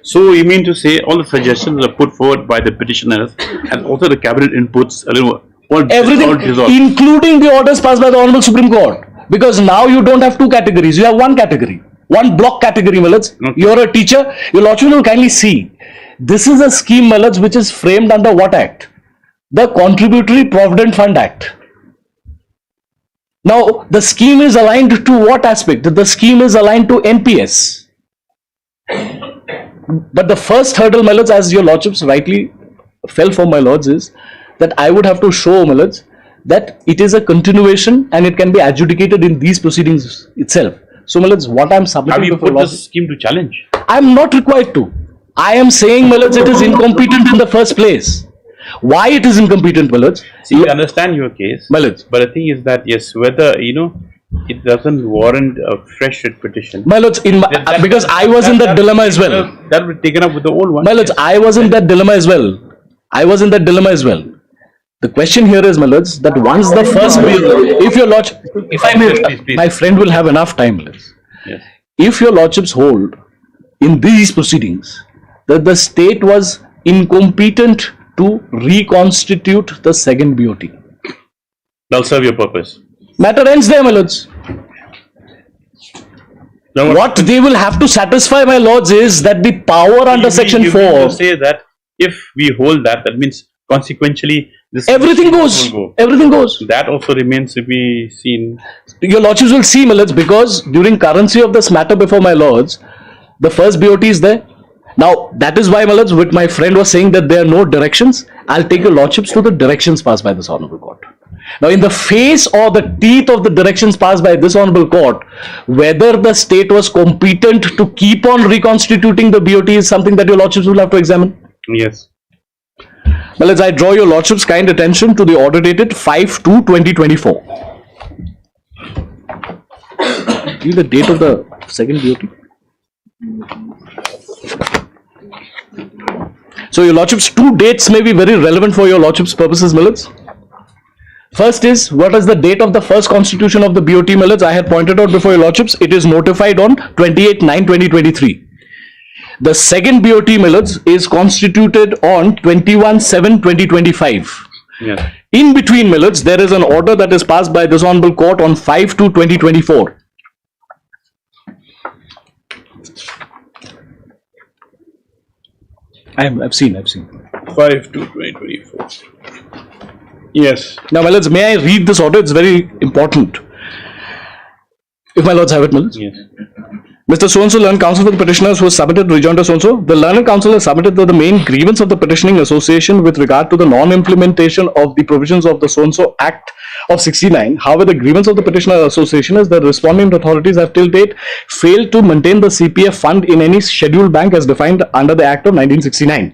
So you mean to say all the suggestions are put forward by the petitioners and also the cabinet inputs, Everything, all dissolved. including the orders passed by the Honorable Supreme Court. Because now you don't have two categories, you have one category. One block category, my lords. Okay. You're a teacher, your lordship will kindly see. This is a scheme, my lords, which is framed under what act? The Contributory Provident Fund Act. Now, the scheme is aligned to what aspect? The scheme is aligned to NPS. But the first hurdle, my lords, as your lordships rightly fell for, my lords, is that I would have to show, my lords, that it is a continuation and it can be adjudicated in these proceedings itself. So, my lords, what I am submitting Have you before put lords, this scheme to challenge? I am not required to. I am saying, my lords, it is incompetent in the first place. Why it is incompetent, my lords? See, we understand your case. My lords. But the thing is that, yes, whether, it doesn't warrant a fresh writ petition. My lords, because I was in that dilemma as well. That will be taken up with the old one. My lords, I was in that dilemma as well. The question here is, my lords, that once the first bill, if your lordship, if I may, Please. my friend will have enough time, my lords. Yes. If your lordships hold in these proceedings that the state was incompetent to reconstitute the second BOT, That'll serve your purpose. matter ends there, my lords. Now, What they will have to satisfy, my lords, is that the power under section you mean 4, to say that if we hold that, that means consequentially this everything goes. will go. Everything goes. That also remains to be seen. Your lordships will see, my lords, because during currency of this matter before my lords, the first BOT is there. Now, that is why, my lords, with my friend was saying that there are no directions, I'll take your lordships to the directions passed by this Honorable Court. Now, in the face or the teeth of the directions passed by this Honorable Court, whether the state was competent to keep on reconstituting the BOT is something that your lordships will have to examine. Yes. Well, as I draw your lordship's kind attention to the order dated 5/2/2024. Give the date of the second BOT. So your lordships, two dates may be very relevant for your lordship's purposes, my lords. First is, what is the date of the first constitution of the BOT, my lords? I had pointed out before your lordships, it is notified on 28/9/2023. The second BOT, my lords, is constituted on 21/7/2025. Yes. In between, my lords, there is an order that is passed by this honorable court on 5/2/2024. I've seen. 5/2/2024. Yes. Now, my lords, may I read this order? It's very important. If my lords have it, my lords. Yes. Mr. So-and-so, learned counsel for the petitioners who has submitted rejoinder so-and-so. The learned counsel has submitted that the main grievance of the petitioning association with regard to the non-implementation of the provisions of the so-and-so Act of 69. However, the grievance of the petitioner association is that the responding authorities have till date failed to maintain the CPF fund in any scheduled bank as defined under the Act of 1969.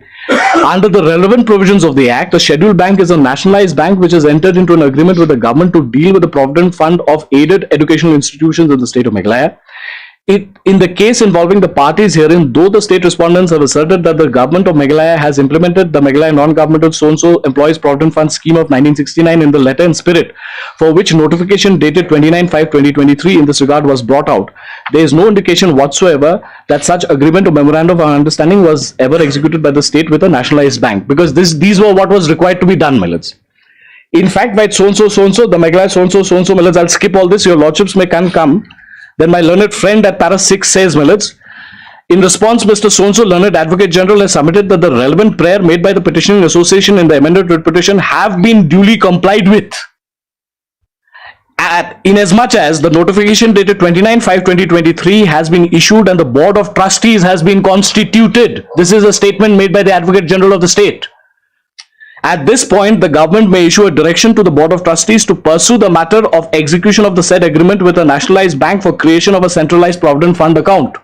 Under the relevant provisions of the Act, a scheduled bank is a nationalized bank which has entered into an agreement with the government to deal with the provident fund of aided educational institutions in the state of Meghalaya. In the case involving the parties herein, though the state respondents have asserted that the government of Meghalaya has implemented the Meghalaya non-governmental so-and-so employees provident fund scheme of 1969 in the letter and spirit, for which notification dated 29/5/2023 in this regard was brought out, there is no indication whatsoever that such agreement or memorandum of understanding was ever executed by the state with a nationalized bank, because these were what was required to be done, my lords. In fact, by so-and-so, the Meghalaya so-and-so, my lords, I'll skip all this, your lordships may come. Then my learned friend at para 6 says, my lords, in response, Mr. So-and-so, learned advocate general, has submitted that the relevant prayer made by the petitioning association in the amended writ petition have been duly complied with. Inasmuch as the notification dated 29/5/2023 has been issued and the board of trustees has been constituted. This is a statement made by the advocate general of the state. At this point, the government may issue a direction to the Board of Trustees to pursue the matter of execution of the said agreement with a nationalized bank for creation of a centralized provident fund account.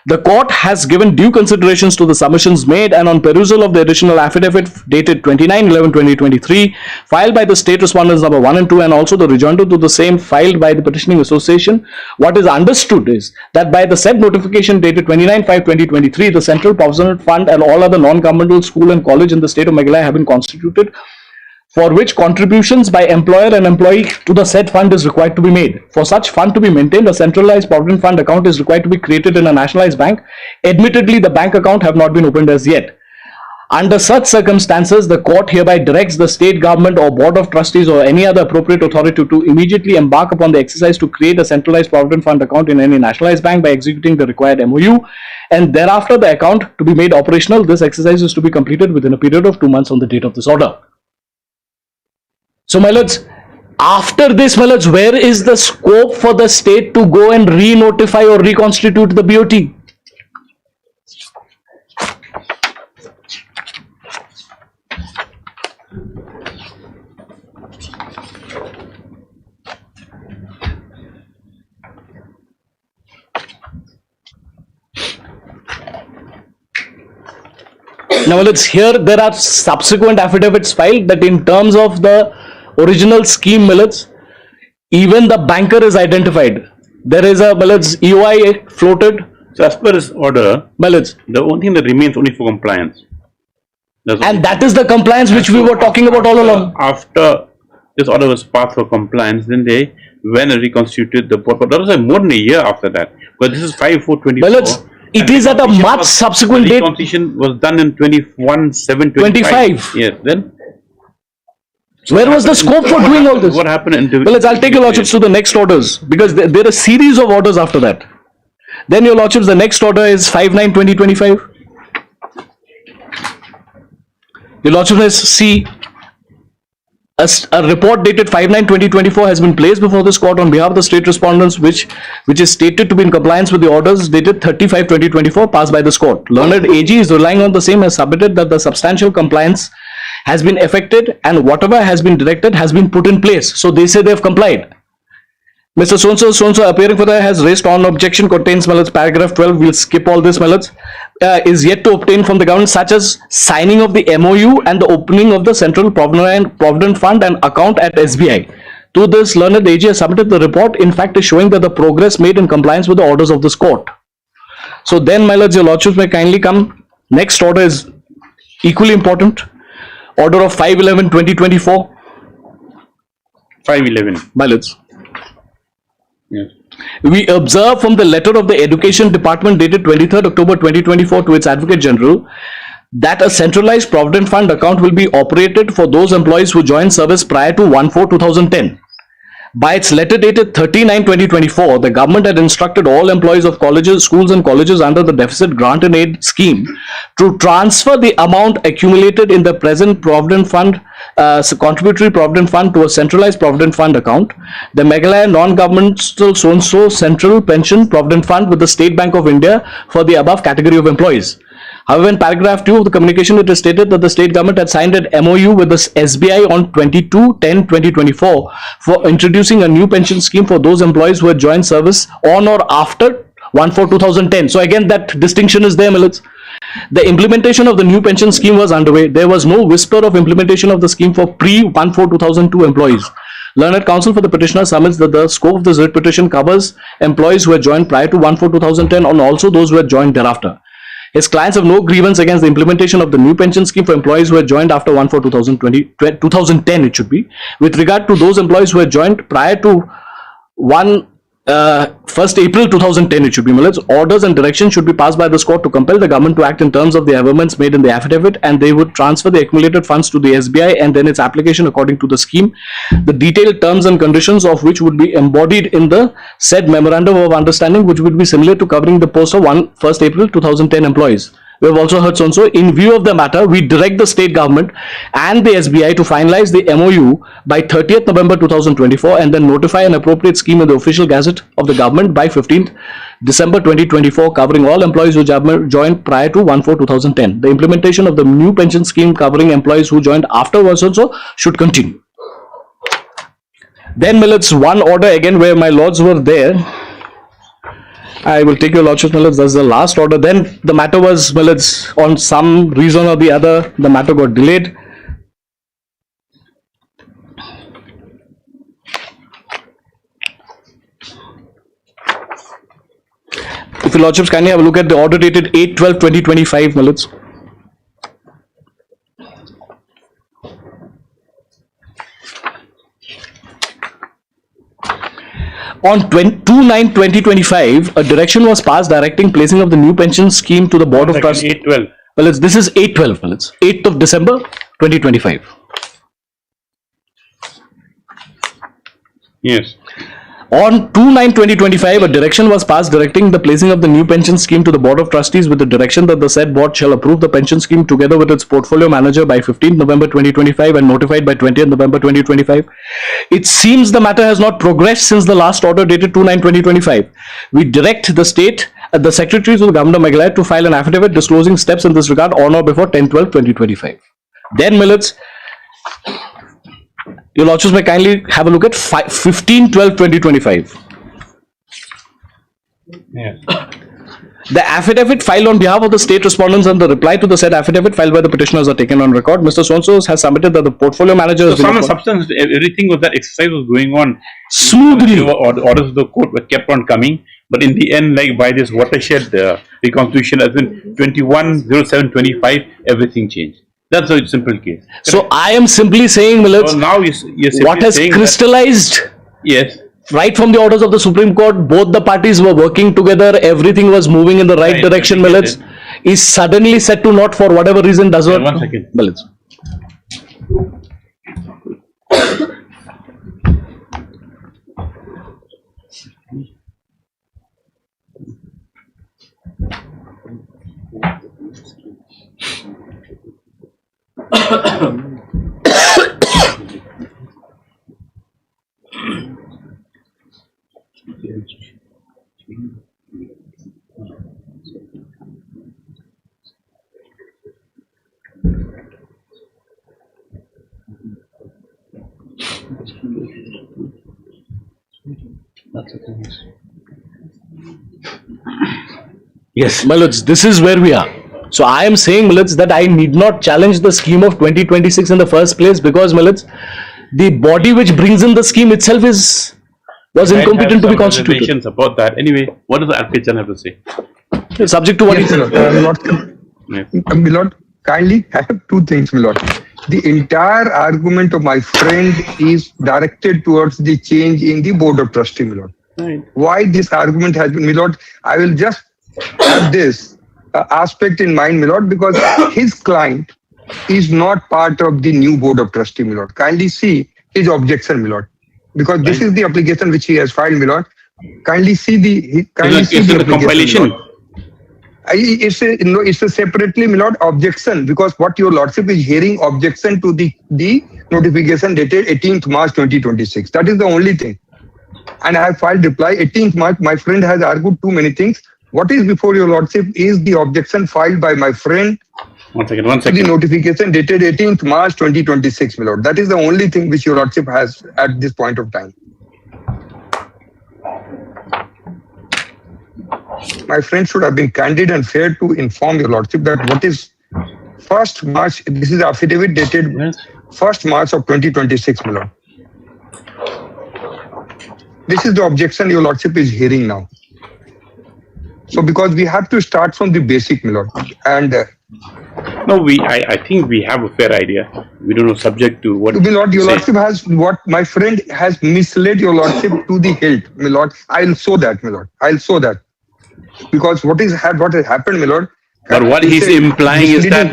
The court has given due considerations to the submissions made, and on perusal of the additional affidavit dated 29/11/2023 filed by the state respondents number 1 and 2, and also the rejoinder to the same filed by the petitioning association, what is understood is that by the said notification dated 29/5/2023, the central provident fund and all other non-governmental school and college in the state of Meghalaya have been constituted, for which contributions by employer and employee to the said fund is required to be made. For such fund to be maintained, a centralized provident fund account is required to be created in a nationalized bank. Admittedly, the bank account have not been opened as yet. Under such circumstances, the court hereby directs the state government or board of trustees or any other appropriate authority to immediately embark upon the exercise to create a centralized provident fund account in any nationalized bank by executing the required MOU, and thereafter the account to be made operational. This exercise is to be completed within a period of 2 months on the date of this order. So, my lords, after this, my lords, where is the scope for the state to go and re-notify or reconstitute the BOT? Now, my lords, here there are subsequent affidavits filed that in terms of the original scheme, my lords, even the banker is identified. There is a, my lords, EOI floated. So as per this order, My lords, the only thing that remains only for compliance. and that is the compliance which we were talking about all along. After this order was passed for compliance, then they went and reconstituted the board. But that was more than a year after that. But this is 5/4/24. My lords, it is at a much subsequent date. The reconstitution was done in 21/7/25. Yes, then. Where was the scope for doing all this? What happened in Well, I'll take your lordships to the next orders, because there are a series of orders after that. Then your lordships, the next order is 5/9/2025. Your lordship has see a report dated 5/9/2024 has been placed before this court on behalf of the state respondents, which is stated to be in compliance with the orders dated 30/5/2024 passed by this court. Learned AG is relying on the same, has submitted that the substantial compliance has been effected and whatever has been directed has been put in place. So they say they have complied. Mr. So-and-so appearing for that has raised on objection contains, my lords, paragraph 12, we'll skip all this, my lords, is yet to obtain from the government, such as signing of the MOU and the opening of the central provident fund and account at SBI. To this, learned AG has submitted the report, in fact, is showing that the progress made in compliance with the orders of this court. So then, my lords, your lordships may kindly come. Next order is equally important. Order of 5/11/2024. 511. My lords. Yes. We observe from the letter of the Education Department dated 23rd October 2024 to its Advocate General that a centralized Provident Fund account will be operated for those employees who joined service prior to 1/4/2010. By its letter dated 30/9/2024, the government had instructed all employees of colleges, schools and colleges under the Deficit Grant and Aid scheme to transfer the amount accumulated in the present Provident Fund, contributory Provident Fund to a centralized Provident Fund account, the Meghalaya Non-Governmental So-and-so Central Pension Provident Fund with the State Bank of India for the above category of employees. However, in paragraph 2 of the communication, it is stated that the state government had signed an MOU with the SBI on 22/10/2024 for introducing a new pension scheme for those employees who had joined service on or after 1/4/2010. So again, that distinction is there, Millets. The implementation of the new pension scheme was underway. There was no whisper of implementation of the scheme for pre-1/4/2002 employees. Learned Counsel for the petitioner submits that the scope of this writ petition covers employees who had joined prior to 1/4/2010 and also those who had joined thereafter. His clients have no grievance against the implementation of the new pension scheme for employees who had joined after 1/4/2010, it should be. With regard to those employees who had joined prior to 1st April 2010, it should be, Millets, orders and directions should be passed by this court to compel the government to act in terms of the amendments made in the affidavit, and they would transfer the accumulated funds to the SBI and then its application according to the scheme, the detailed terms and conditions of which would be embodied in the said memorandum of understanding, which would be similar to covering the post of 1st April 2010 employees. We have also heard so. In view of the matter, we direct the state government and the SBI to finalize the MOU by 30th November 2024 and then notify an appropriate scheme in the official gazette of the government by 15th December 2024, covering all employees who joined prior to 1/4/2010. The implementation of the new pension scheme covering employees who joined afterwards also should continue. Then, Millets, one order again where my lords were there. I will take your lordship, Millets. That's the last order. Then the matter was, Millets, on some reason or the other, the matter got delayed. If your lordships kindly have a look at the order dated 8/12/2025, Millets. On 2/9/2025, a direction was passed directing placing of the new pension scheme to the Board of Trustees. 8/12. Well, this is 8/12, 8th of December 2025. Yes. On 2/9/2025, a direction was passed directing the placing of the new pension scheme to the Board of Trustees with the direction that the said board shall approve the pension scheme together with its portfolio manager by 15th November 2025 and notified by 20th November 2025. It seems the matter has not progressed since the last order dated 2/9/2025. We direct the state, the secretaries of the Government of Meghalaya to file an affidavit disclosing steps in this regard on or before 10/12/2025. Then, Millets, your lordships may kindly have a look at 15/12/2025. Yes. The affidavit filed on behalf of the state respondents and the reply to the said affidavit filed by the petitioners are taken on record. Mr. So-and-so has submitted that the portfolio manager has So, been some substance, everything of that exercise was going on smoothly. Orders of the court were kept on coming, but in the end, like by this watershed reconstitution, as in 21/07/25, everything changed. That's a simple case. So I am simply saying, Millets, So now you're simply what has saying crystallized yes. right from the orders of the Supreme Court, both the parties were working together, everything was moving in the right direction, Millets, is suddenly set to naught for whatever reason does not. 1 second. Millets. Yes, Millets, this is where we are. So I am saying, Millets, that I need not challenge the scheme of 2026 in the first place because, Millets, the body which brings in the scheme itself was incompetent to be constituted. About that. Anyway, what does the Advocate General have to say? Subject to what Yes, he sir. said. Lord, Yes. my lord, kindly have two things, my lord. The entire argument of my friend is directed towards the change in the board of trustee, my lord. Right. Why this argument has been, my lord, I will just have this aspect in mind, my lord, because his client is not part of the new board of trustee, my lord. Kindly see his objection, my lord, because this is the application which he has filed, my lord. Kindly see the application, compilation. my lord. It's a separately, my lord, objection, because what your lordship is hearing, objection to the notification dated 18th March 2026. That is the only thing. And I have filed reply 18th March. My friend has argued too many things. What is before your lordship is the objection filed by my friend. One second. To the notification dated 18th March 2026, my lord. That is the only thing which your lordship has at this point of time. My friend should have been candid and fair to inform your lordship that what is 1st March, this is affidavit dated 1st March of 2026, my lord. This is the objection your lordship is hearing now. So because we have to start from the basic, my lord, and No, I think we have a fair idea. We don't know subject to what. my lord, your say. lordship has what my friend has misled your lordship to the hilt, my lord. I'll show that, my lord. I'll show that. Because what has happened, my lord. But what he's implying is that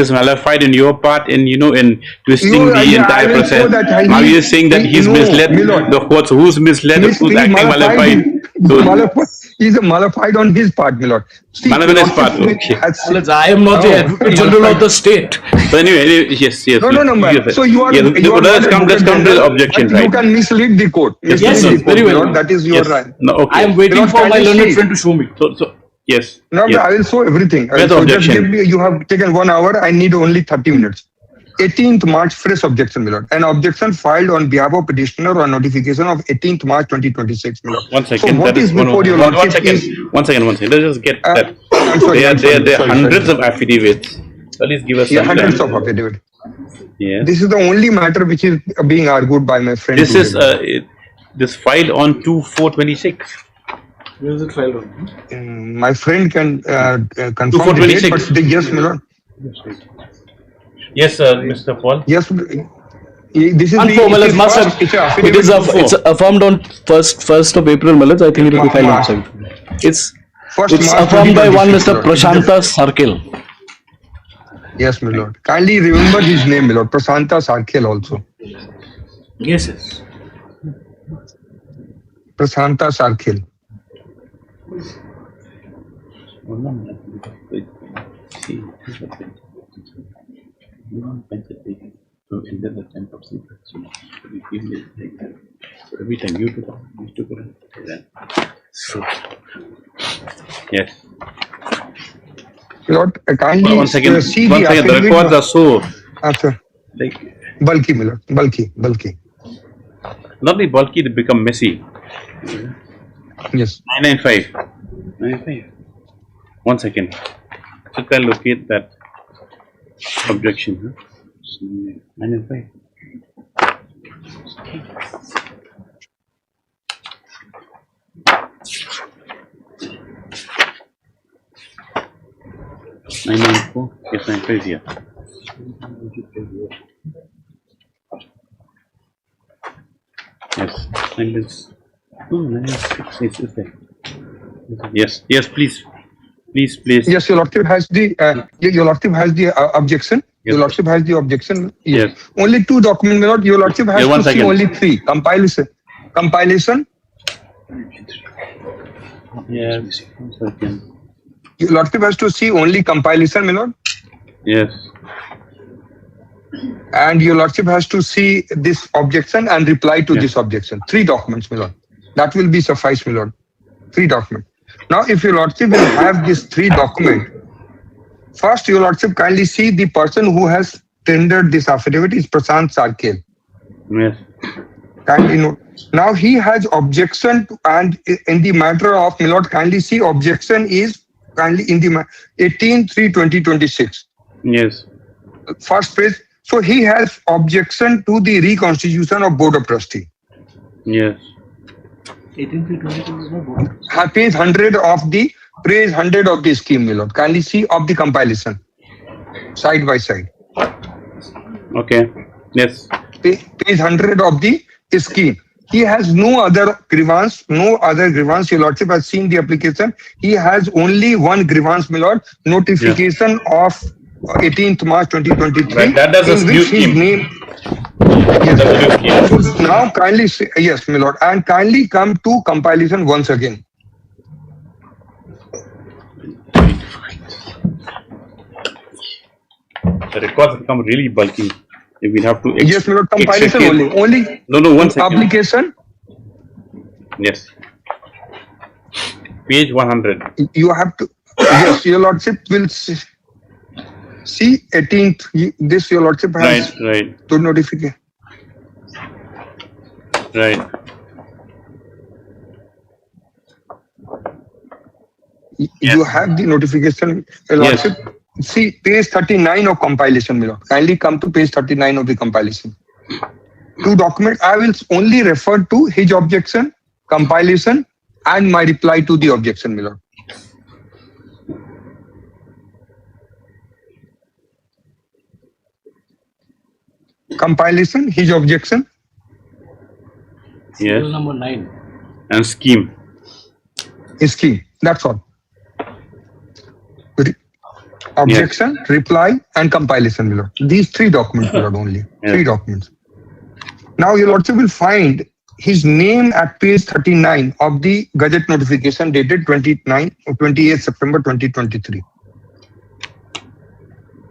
is nullified in your part, in in twisting the entire process. Now you're saying that he's misled the courts. Who's misled? Who's acting nullified? He's mollified on his part, my lord. See, On his part, okay. I am not the Advocate General of the state. So anyway, yes. No, man. So you are. Yes, let's come to the objection, right? You can mislead the court. Yes, Mislead the court, very my well. lord. That is your Yes. right. No, okay. I am waiting Lord, for my can you learned see? friend to show me. So yes. No, yes. I will show everything. Where's the So just objection? give me, you have taken 1 hour. I need only 30 minutes. 18th March, fresh objection, my lord. An objection filed on behalf of petitioner on notification of 18th March 2026, my lord. One second. So what that is one- before your one lordship second. is... One second. Let's just get that. I'm sorry, There I'm sorry, are sorry, hundreds sorry. of affidavits. At least give us Yeah, some hundreds time. of affidavit. Yes. This is the only matter which is being argued by my friend. This is today. this filed on 2/4/26. Where is it filed on? My friend can confirm the date, 2426. but yes, my lord. Yes, Mr. Paul. Yes, this is Unformal, it must have. It is affidavit. it's affirmed on first of April, Malaj. I think it will be filed March. outside. It's First it's March affirmed by one 2026, Mr. Lord. Prashanta Sarkil. Yes, my lord. Kindly remember his name, my lord. Prasanta Sarkel also. Yes. Prasanta Sarkel. See, to enter the 10% fraction. We feel it like that. So every time you do that, you to put it that. So yes. Lord, kindly One second. see One the second. The affidavit. records are so Sir. like Bulky, my lord. Bulky. not only bulky, they become messy. Yes. 995. 995. 1 second. So can I locate that objection? Huh? 995. Nine nine four. Yes, 995 is here. Yes, 996. No, 996 is there. Yes, please. Yes, your lordship has the objection. Yes, Your lordship has the objection. Yes. Only two documents, my lord. Your lordship has Yeah, one to see second. only three. Compilation. Yes. 1 second. Your lordship has to see only compilation, my lord. Yes. And your lordship has to see this objection and reply to Yeah. this objection. 3 documents, my lord. That will be suffice, my lord. 3 documents. Now, if your lordship will have these 3 documents, first, your lordship kindly see the person who has tendered this affidavit is Prashant Sarkel. Yes. Kindly note. Now he has objection to, and in the matter of, my lord, kindly see objection is kindly in the 18/3/2026. Yes. First page. So he has objection to the reconstitution of Board of Trustee. Yes. Page 100 of the scheme, my lord. Kindly see of the compilation. side by side. Okay. Yes. Page 100 of the scheme. He has no other grievance, Your Lordship has seen the application. He has only one grievance, my Lord, notification of 18th March 2023. Right, that is a in new which his scheme. name. That's a new Yes. scheme. So now kindly say, yes, my Lord, and kindly come to compilation once again. The records become really bulky. We have to. Yes, my Lord, compilation extricate- only. No, 1 second. Application, Yes. Page 100. you have to, yes, Your Lordship will see 18th, this Your Lordship has Right. to notification. Right. You have the notification, Your Yes. Lordship. See page 39 of compilation, my Lord. Kindly come to page 39 of the compilation. Two documents, I will only refer to his objection, compilation, and my reply to the objection, my Lord. Compilation, his objection, Yes. Number 9. And scheme. scheme. That's all. Objection, reply, and compilation, my Lord. These three documents, my Lord, only. Yes. Three documents. Now, Your Lordship will find his name at page 39 of the Gazette notification dated 28th September 2023.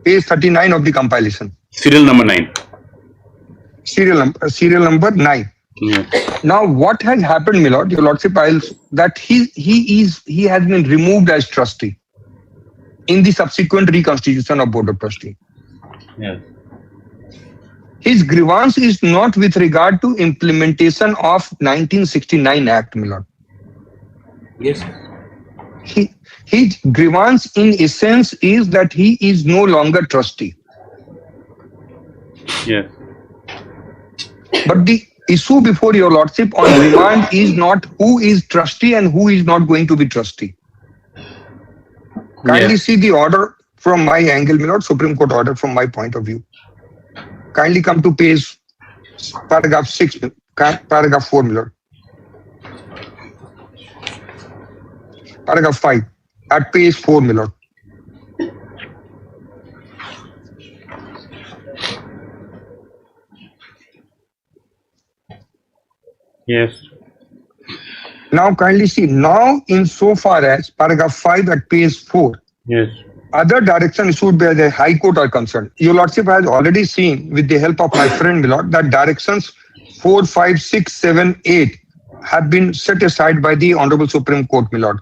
Page 39 of the compilation. Serial number 9. Serial number 9. Yes. Now, what has happened, my Lord, Your Lordship, that he has been removed as trustee in the subsequent reconstitution of Board of Trustee. Yes. His grievance is not with regard to implementation of 1969 Act, my Lord. Yes. His grievance in essence is that he is no longer trustee. Yes. But the issue before Your Lordship on remand is not who is trustee and who is not going to be trustee. Kindly Yes. see the order from my angle, my Lord, Supreme Court order from my point of view. Kindly come to page paragraph 6, paragraph 4, my Lord. Paragraph 5 at page 4, my Lord. Yes. Now kindly see, now insofar as paragraph 5 at page 4, Yes. other direction issued by the High Court are concerned. Your Lordship has already seen with the help of my friend, my Lord, that directions 4, 5, 6, 7, 8 have been set aside by the Honorable Supreme Court, my Lord,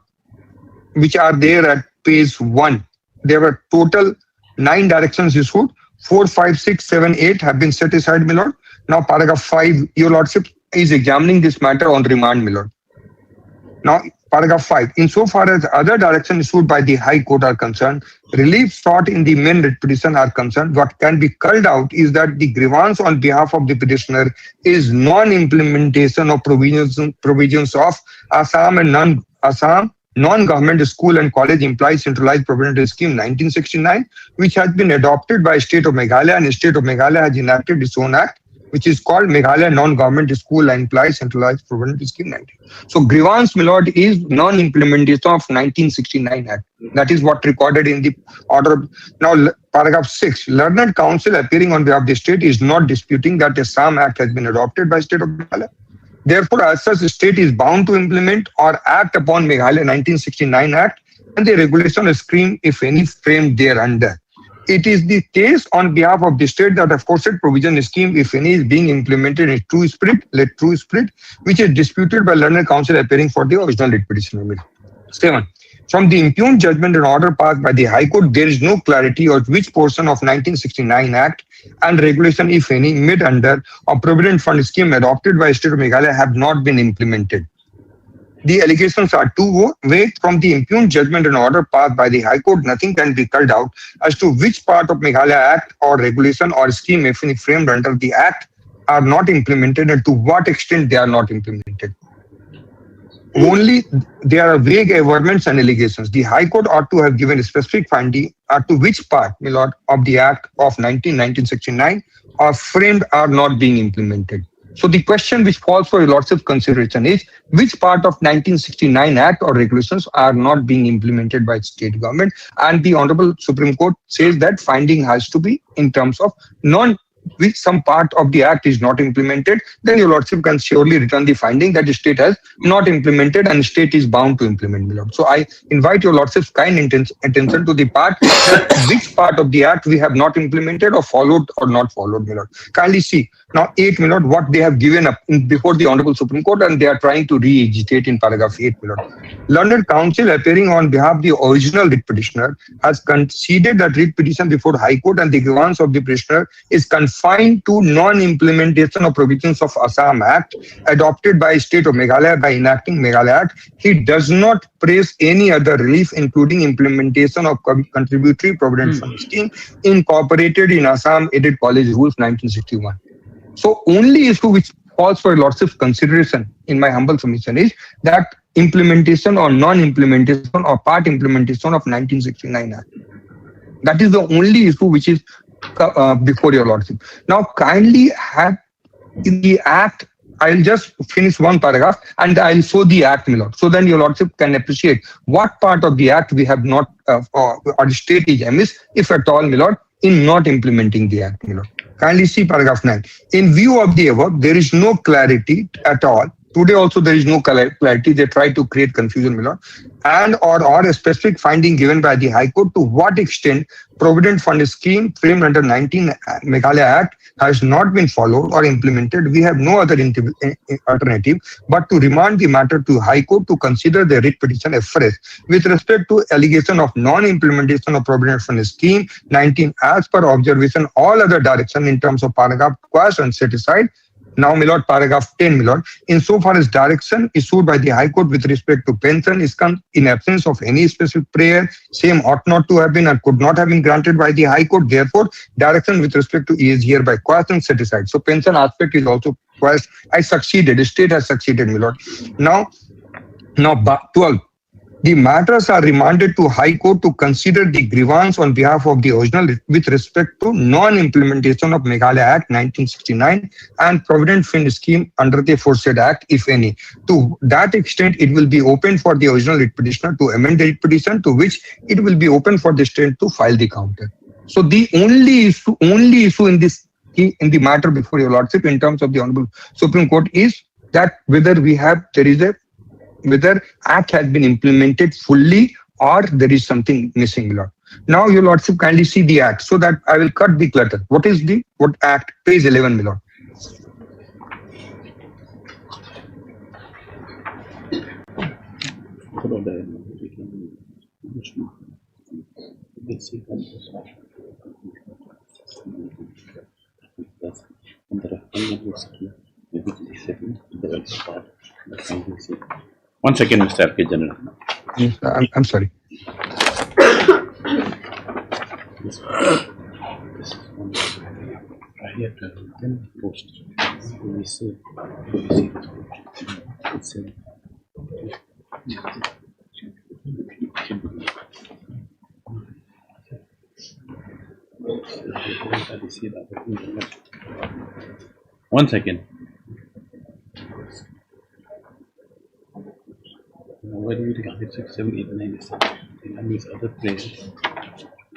which are there at page 1. There were total 9 directions issued. 4, 5, 6, 7, 8 have been set aside, my Lord. Now paragraph 5, Your Lordship is examining this matter on remand, my Lord. Now, paragraph 5, insofar as other directions issued by the High Court are concerned, relief sought in the main writ petition are concerned, what can be culled out is that the grievance on behalf of the petitioner is non-implementation of provisions of Assam and non-government school and college implied centralized provident scheme 1969, which has been adopted by State of Meghalaya, and State of Meghalaya has enacted its own act, which is called Meghalaya Non-Government School and Implied Centralized Provident Scheme 19. So grievance, my Lord, is non-implementation of 1969 Act. That is what recorded in the order. Now, paragraph 6, Learned Counsel appearing on behalf of the state is not disputing that the Assam Act has been adopted by State of Meghalaya. Therefore, as such, the state is bound to implement or act upon Meghalaya 1969 Act and the regulation scheme, if any, framed thereunder. It is the case on behalf of the state that a aforesaid provision scheme, if any, is being implemented in true spirit, which is disputed by Learned Counsel appearing for the original writ petition. 7. From the impugned judgment and order passed by the High Court, there is no clarity on which portion of 1969 Act and regulation, if any, made under a provident fund scheme adopted by State of Meghalaya have not been implemented. The allegations are two-way. From the impugned judgment and order passed by the High Court, nothing can be culled out as to which part of Meghalaya Act or regulation or scheme, if any, framed under the Act are not implemented and to what extent they are not implemented. only there are vague averments and allegations. The High Court ought to have given a specific finding as to which part, my lord, of the Act of 1969 are framed are not being implemented. So the question which calls for your lordship's consideration is which part of 1969 Act or regulations are not being implemented by state government, and the Honorable Supreme Court says that finding has to be in terms of non which some part of the act is not implemented, then your lordship can surely return the finding that the state has not implemented and state is bound to implement, my lord. So I invite your lordship's kind attention to the part that which part of the act we have not implemented or followed or not followed, my lord. Kindly see now 8, my lord, what they have given up before the Honorable Supreme Court, and they are trying to re-agitate in paragraph 8, my lord. Learned counsel appearing on behalf of the original writ petitioner has conceded that writ petition before High Court and the grievance of the petitioner is confined to non-implementation of provisions of Assam Act adopted by state of Meghalaya by enacting Meghalaya Act. He does not praise any other relief, including implementation of contributory provident fund scheme incorporated in Assam Aided College Rules 1961. So only issue which calls for lordship's consideration, in my humble submission, is that implementation or non-implementation or part implementation of 1969 Act. That is the only issue which is before your lordship. Now kindly have in the act, I'll just finish one paragraph and I'll show the act, my lord. So then your lordship can appreciate what part of the act we have not or the state is amiss, if at all, my lord, in not implementing the act, my lord. Kindly see paragraph 9. In view of the above, there is no clarity at all. Today also there is no clarity. They try to create confusion, my lord. And or a specific finding given by the High Court to what extent Provident Fund scheme framed under 19 Meghalaya Act has not been followed or implemented. We have no other alternative but to remand the matter to High Court to consider the writ petition afresh with respect to allegation of non-implementation of Provident Fund scheme 19 as per observation all other direction in terms of paragraph quashed and set aside. Now, my lord, paragraph 10, my lord, insofar as direction issued by the High Court with respect to pension is come in absence of any specific prayer, same ought not to have been and could not have been granted by the High Court. Therefore, direction with respect to is hereby quashed and set aside. So, pension aspect is also quashed. I succeeded. The state has succeeded, my lord. Now 12. The matters are remanded to High Court to consider the grievance on behalf of the original with respect to non-implementation of Meghalaya Act 1969 and Provident Fund scheme under the aforesaid Act, if any. To that extent, it will be open for the original writ petitioner to amend the writ petition, to which it will be open for the state to file the counter. So the only issue in the matter before your lordship in terms of the Honorable Supreme Court is that whether act has been implemented fully or there is something missing, my lord. Now your lordship kindly see the act so that I will cut the clutter. What act? Page 11, my lord. One second, Mr. RK General. I'm sorry. This one prior to then post. We see it's one second. Why do you take 100, 6, 7, 8, 9, 7? And these other players.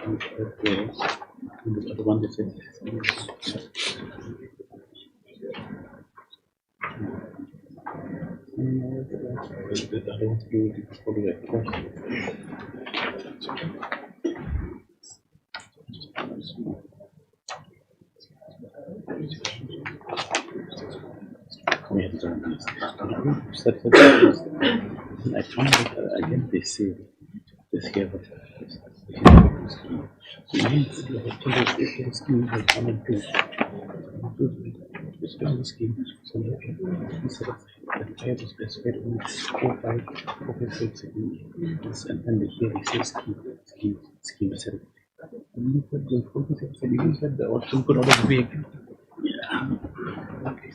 And the other one they said. I don't do it for the I find that again they say this here scheme. So instead of the type is specified only 4, 5, 4, 5, 6, and then here it says scheme set. And you put the 4, 5, 6, you said the option put out of the way again. Yeah. Okay.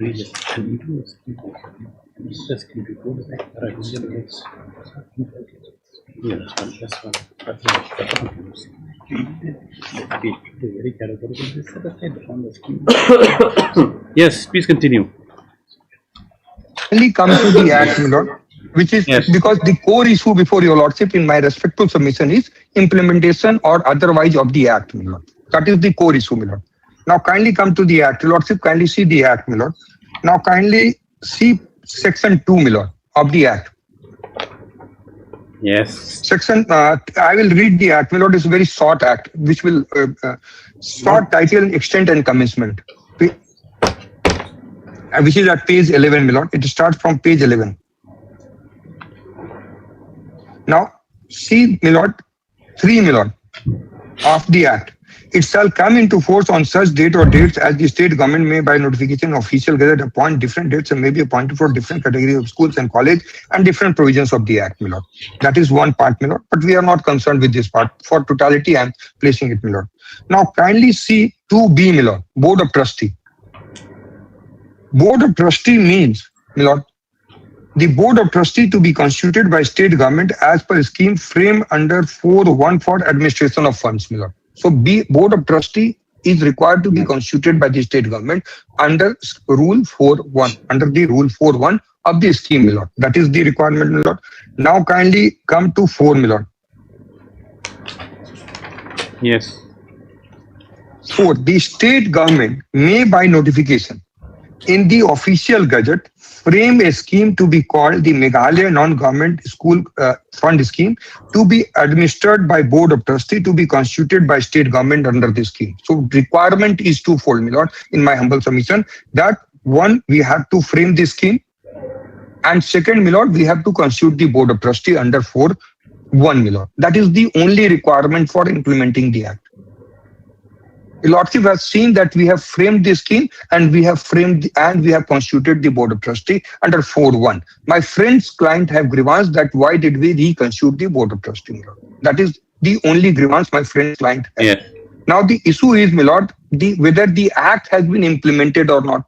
Yes, please continue. Finally come to the Act, my lord, which is Yes. because the core issue before your lordship in my respectful submission is implementation or otherwise of the Act, my lord. That is the core issue, my lord. Now kindly come to the Act, your lordship, kindly see the Act, my lord. Now kindly see section 2, my lord, of the Act. Yes. Section, I will read the Act, my lord, it's a very short Act, which will, short title, extent and commencement. Which is at page 11, my lord. It starts from page 11. Now, see, my lord, 3, my lord, of the Act. It shall come into force on such date or dates as the state government may by notification official gazette appoint different dates and may be appointed for different categories of schools and college and different provisions of the Act, my lord. That is one part, my lord, but we are not concerned with this part. For totality, I am placing it, my lord. Now, kindly see 2B, my lord, Board of Trustee. Board of Trustee means, my lord, the Board of Trustee to be constituted by state government as per scheme framed under 4.1 for administration of funds, my lord. So Board of Trustee is required to be constituted by the state government under Rule 4.1, under the Rule 4.1 of the scheme, my lord. That is the requirement, my lord. Now kindly come to 4, my lord. Yes. 4. The state government may by notification in the official gazette frame a scheme to be called the Meghalaya Non-Government School Fund Scheme to be administered by Board of Trustee to be constituted by state government under this scheme. So requirement is twofold, my lord, in my humble submission, that one, we have to frame this scheme, and second, my lord, we have to constitute the Board of Trustee under 4.1, my lord. That is the only requirement for implementing the Act. The Lordship has seen that we have framed this scheme and we have constituted the Board of Trustee under 4.1. My friend's client have grievance that why did we reconstitute the Board of Trustee? That is the only grievance my friend's client has. Yes. Now the issue is, my lord, whether the Act has been implemented or not.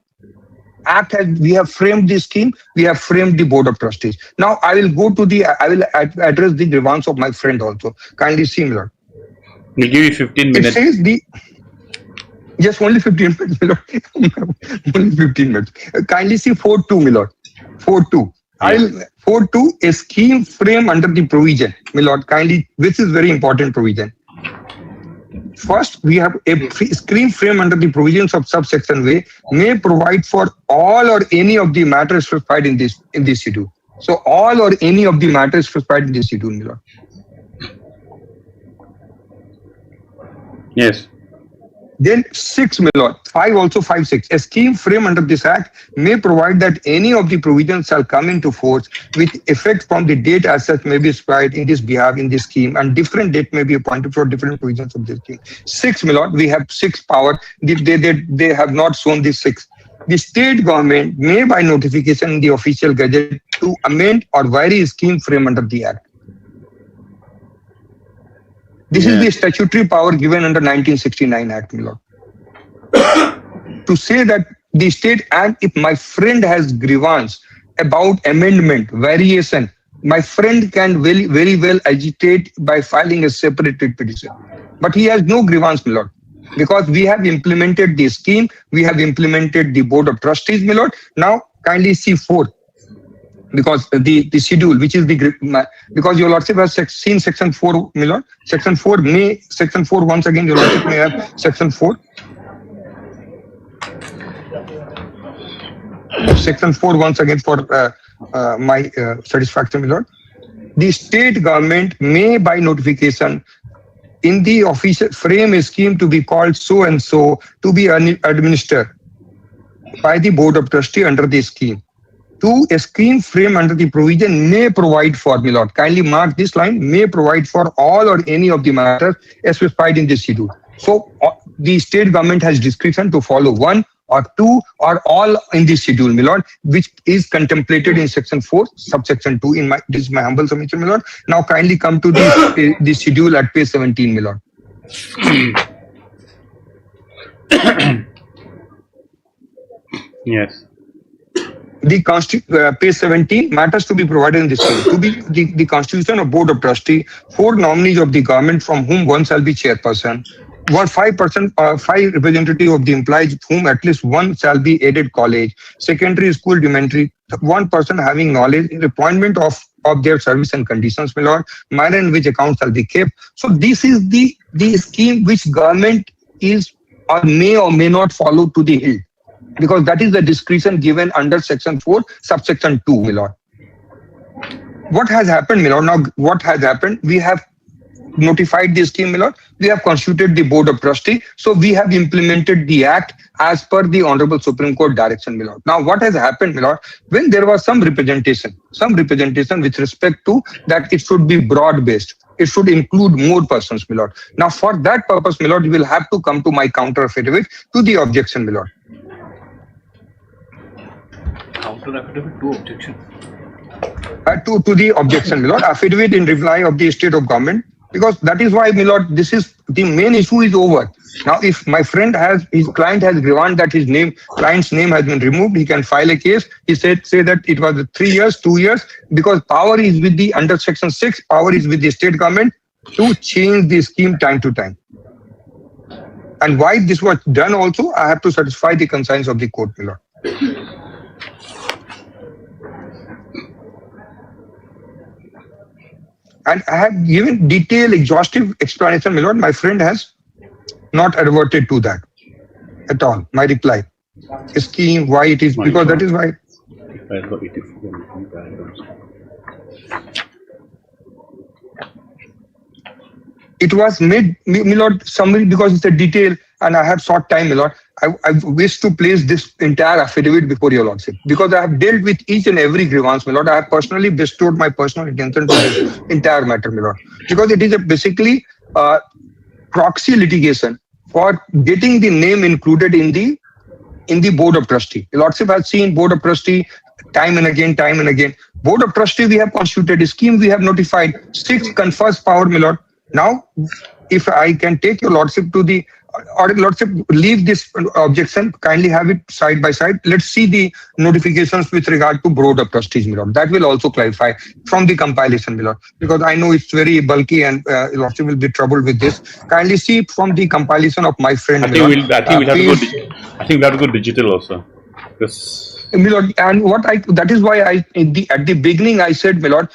We have framed the scheme, we have framed the Board of Trustees. Now I will address the grievance of my friend also. Kindly see, my lord. We'll give you 15 It minutes. says just only 15 minutes, my lord. Only 15 minutes. Kindly see 4.2, my lord. 4.2. I'll 4.2, a scheme frame under the provision, my lord. Kindly, this is very important provision. First, we have a scheme frame under the provisions of subsection A may provide for all or any of the matters specified in this schedule. So all or any of the matters specified in this schedule, my lord. Yes. Then 6, my lord, 5 also 5.6. A scheme frame under this Act may provide that any of the provisions shall come into force with effect from the date as such may be specified in this behalf in this scheme, and different date may be appointed for different provisions of this scheme. 6, my lord, we have 6 power. They have not shown this 6. The state government may by notification in the official gazette to amend or vary a scheme frame under the Act. This is the statutory power given under 1969 Act, my lord. To say that the state, and if my friend has grievance about amendment, variation, my friend can very well agitate by filing a separate petition. But he has no grievance, my lord. Because we have implemented the scheme, we have implemented the Board of Trustees, my lord. Now kindly see 4. Because the schedule, which is because your lordship has seen section 4, my lord. Section 4 once again, your lordship may have section 4. Section 4 once again for my satisfaction, my lord. The state government may by notification in the official frame a scheme to be called so and so to be administered by the Board of Trustee under the scheme. 2, a scheme frame under the provision may provide for, my lord. Kindly mark this line, may provide for all or any of the matters specified in this schedule. So the state government has discretion to follow 1 or 2 or all in this schedule, my lord, which is contemplated in section 4, subsection 2 this is my humble submission, my lord. Now kindly come to the schedule at page 17, my lord. Yes. page 17, matters to be provided in this case. To be the constitution of board of trustee, 4 nominees of the government from whom one shall be chairperson, 5 representative of the employees whom at least one shall be aided college, secondary school dormitory, 1 person having knowledge in appointment of their service and conditions, my lord, manner in which accounts shall be kept. So this is the scheme which government is or may not follow to the hill, because that is the discretion given under section 4 subsection 2, my lord. What has happened, my lord? Now what has happened? We have notified the scheme, my lord. We have constituted the board of trustee. So we have implemented the act as per the Honorable Supreme Court direction, my lord. Now what has happened, my lord? When there was some representation with respect to that it should be broad-based, it should include more persons, my lord. Now for that purpose, my lord, you will have to come to my counter affidavit to the objection, my lord. Counter affidavit to objection. To the objection, my lord, affidavit in reply of the state of government, because that is why, my lord, this is the main issue is over. Now, if my friend his client has granted that client's name has been removed, he can file a case. He say that it was 3 years, 2 years, because power is with the under section 6, power is with the state government to change the scheme time to time. And why this was done also, I have to satisfy the conscience of the court, my lord. And I have given detailed, exhaustive explanation, my lord. My friend has not adverted to that at all. My reply, scheme, why it is, because that is why. It was made, my lord, summary, because it's a detail and I have short time, my lord. I wish to place this entire affidavit before your lordship, because I have dealt with each and every grievance, my lord. I have personally bestowed my personal attention to this entire matter, my lord, because it is basically proxy litigation for getting the name included in the board of trustee. The lordship has seen board of trustee time and again. Board of trustee, we have constituted a scheme, we have notified 6 confers power, my lord. Now, if I can take your lordship to the, or lordship leave this objection, kindly have it side by side. Let's see the notifications with regard to board of trustees, my lord. That will also clarify from the compilation, my lord, because I know it's very bulky and lordship will be troubled with this. Kindly see from the compilation of my friend. I think we'll have to go digital also. Because my lord, and that is why at the beginning I said, my lord,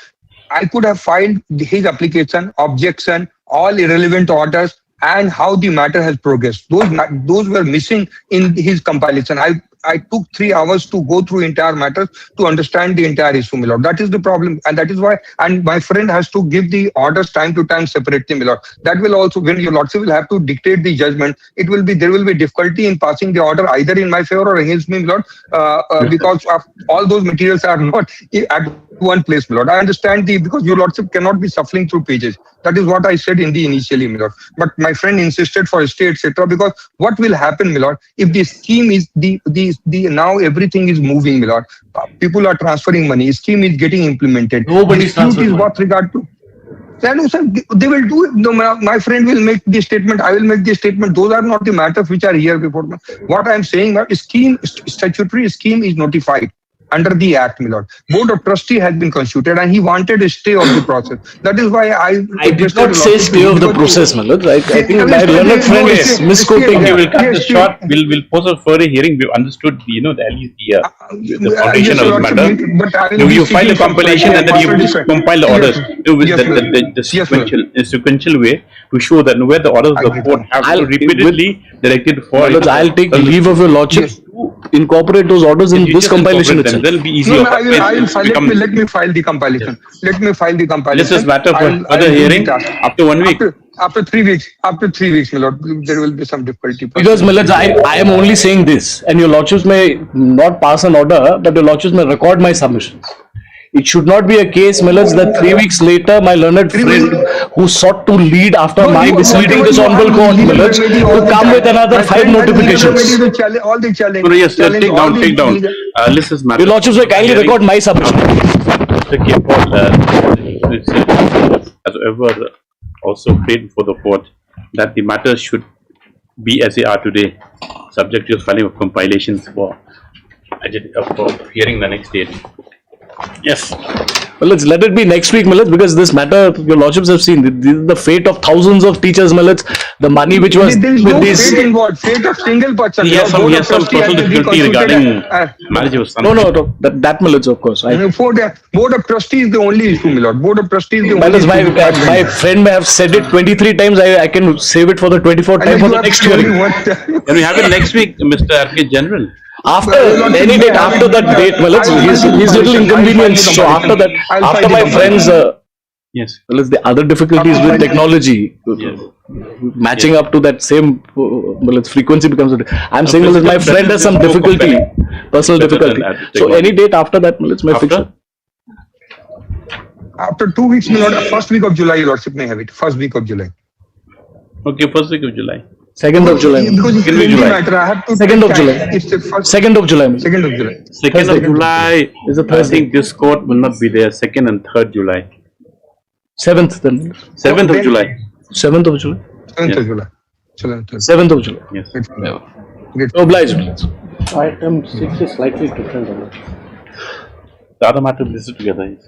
I could have filed his application, objection, all irrelevant orders, and how the matter has progressed. Those were missing in his compilation. I took 3 hours to go through entire matters to understand the entire issue, my lord. That is the problem, and that is why. And my friend has to give the orders time to time separately, my lord. That will also, when your lordship will have to dictate the judgment, there will be difficulty in passing the order either in my favor or against me, my lord, because of all those materials are not at one place, my lord. I understand because your lordship cannot be shuffling through pages. That is what I said in the initially, my lord. But my friend insisted for a stay, etc. Because what will happen, my lord, if the scheme is now everything is moving, my lord. People are transferring money. Scheme is getting implemented. Nobody's transferring money. What regard to? No, sir, they will do it. No, my friend will make the statement. I will make the statement. Those are not the matters which are here before me. What I am saying, statutory scheme is notified under the act, my lord. Board of trustee has been constituted and he wanted a stay of the process. That is why I did not say stay of the process, my lord. I think my learned friend is misquoting. we will cut this short. We'll pose a further hearing. We've understood the foundation of the matter. You file a compilation and then you compile the orders with the sequential way to show that where the orders of the court have to repeatedly directed for. I'll take leave of your lordship to incorporate those orders in this compilation itself. Then be easy. Let me file the compilation. Let me file the compilation. This is matter for further hearing after 1 week. After 3 weeks. After 3 weeks, my lord, there will be some difficulty. Because, my lords, I am only saying this, and your lordships may not pass an order, but your lordships may record my submissions. It should not be a case, my lords, that 3 weeks later, my learned friend who sought to lead after my misleading this honorable court, my lords, to come with another 5 notifications. All the challenge. No, yes, take down. This is matter. Your lordships may kindly record my submission. Mr. K. Has ever also prayed before the court that the matters should be as they are today, subject to filing of compilations for of hearing the next date. Yes. Well, let's let it be next week, Millet, because this matter, your lordships have seen, the fate of thousands of teachers, Millet, the money which was There is with no these. fate involved, fate of single person. He has some, Board he of has some trustee has personal to be difficulty constituted. regarding marriage of son. No, that Millet, of course. Board of trustee is the only issue, my lord. Board of trustee is the only That is issue. my friend may have said it 23 times. I can save it for the 24th time for the next hearing. Can we have it next week, Mr. RK General? After any date after that date, well, he's little inconvenienced. So after that, after my friends, Yes. well, it's the other difficulties with technology, Yes. matching up to that same, well, its frequency becomes. I'm saying, well, my friend has some difficulty, personal difficulty. So any date after that, well, it's my fixture. After 2 weeks, my lord, first week of July, your lordship may have it. First week of July. Okay, first week of July. 2nd of July. Because it's Second week a July. matter, I have to 2nd of take July. time. It's the first 2nd of July. 2nd of July. 2nd of July. Is a I Thursday. think this court will not be there. 2nd and 3rd July. 7th then. 7th of Then- July. 7th of July. 7th Yes. of July. 7th of 7th of July. Yes. July. Obliged. Item 6 is slightly different. The other matter is listed together.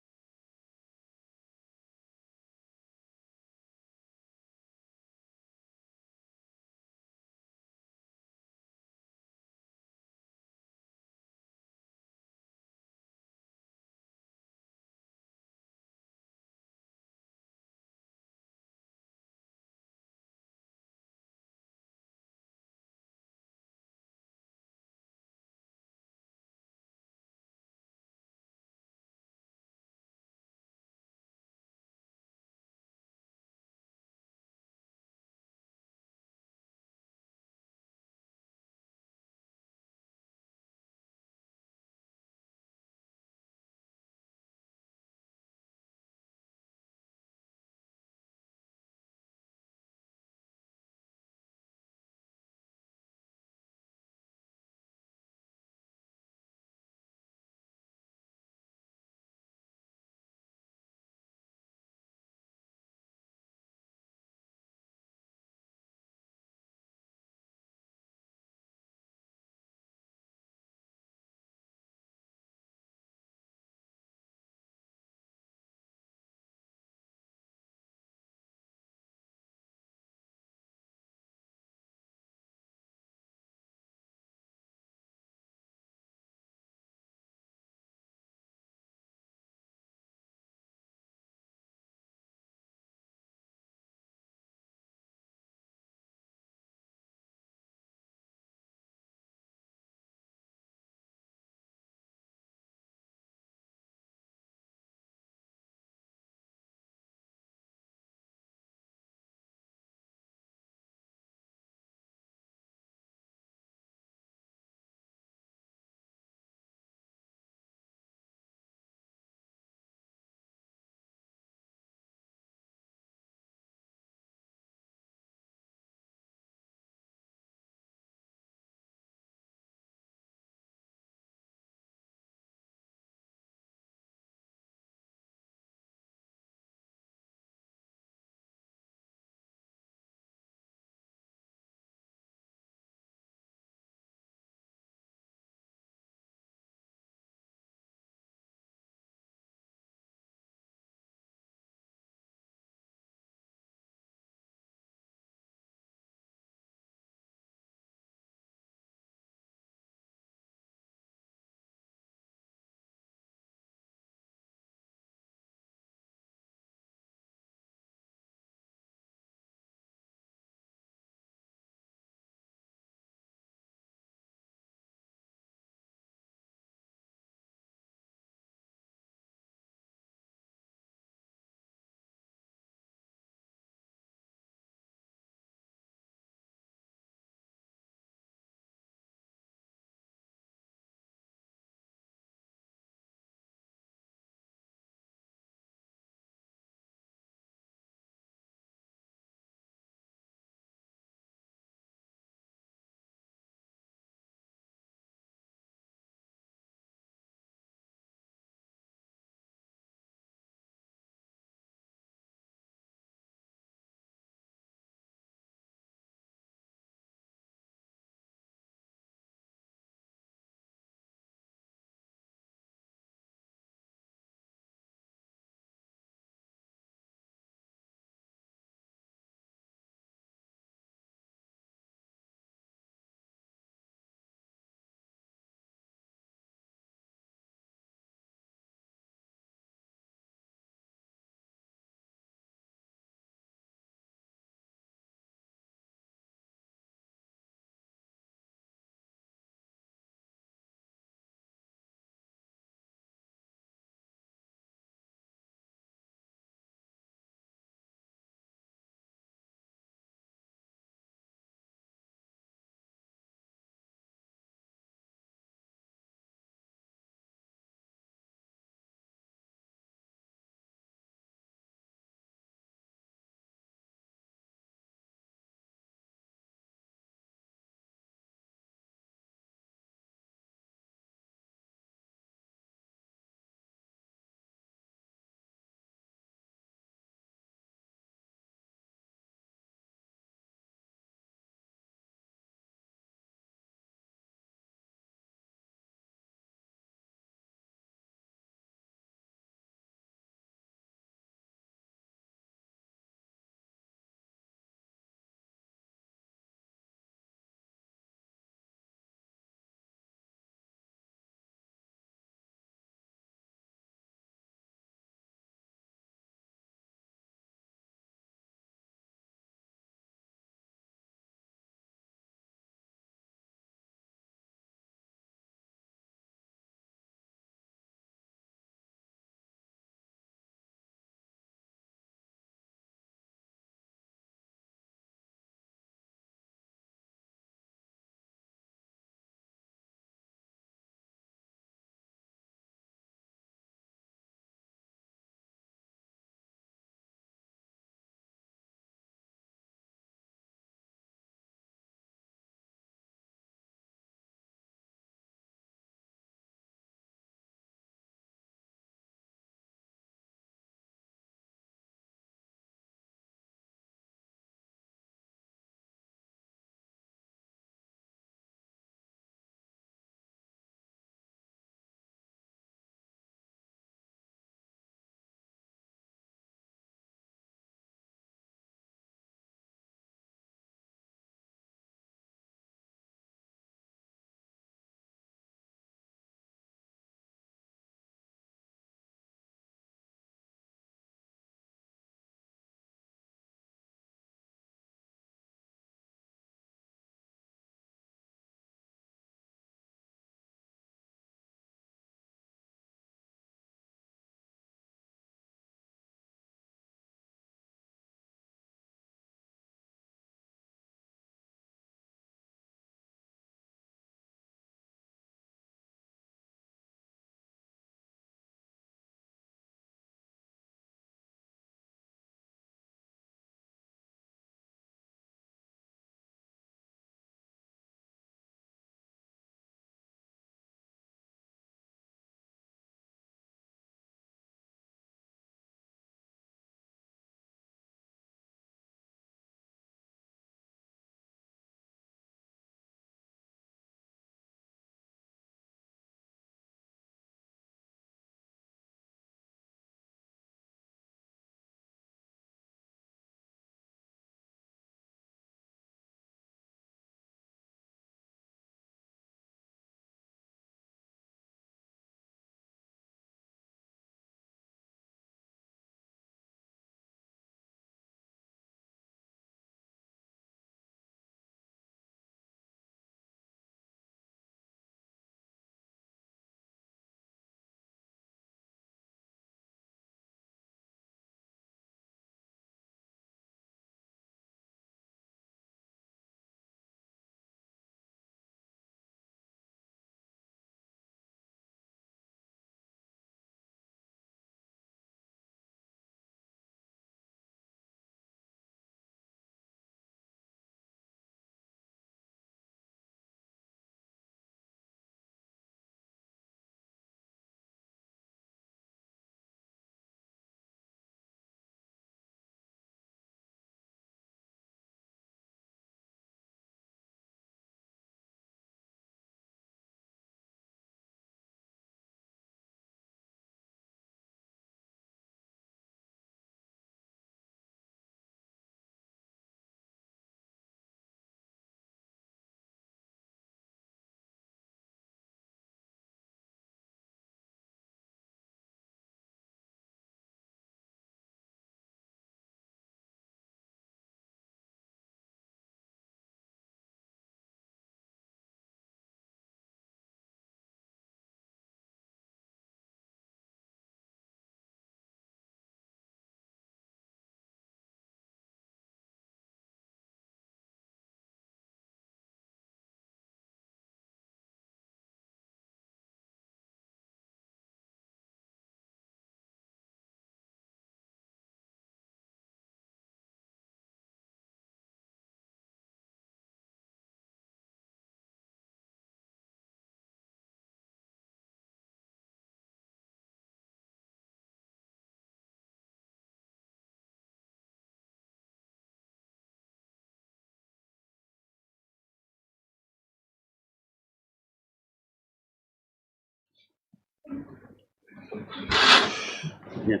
Yes.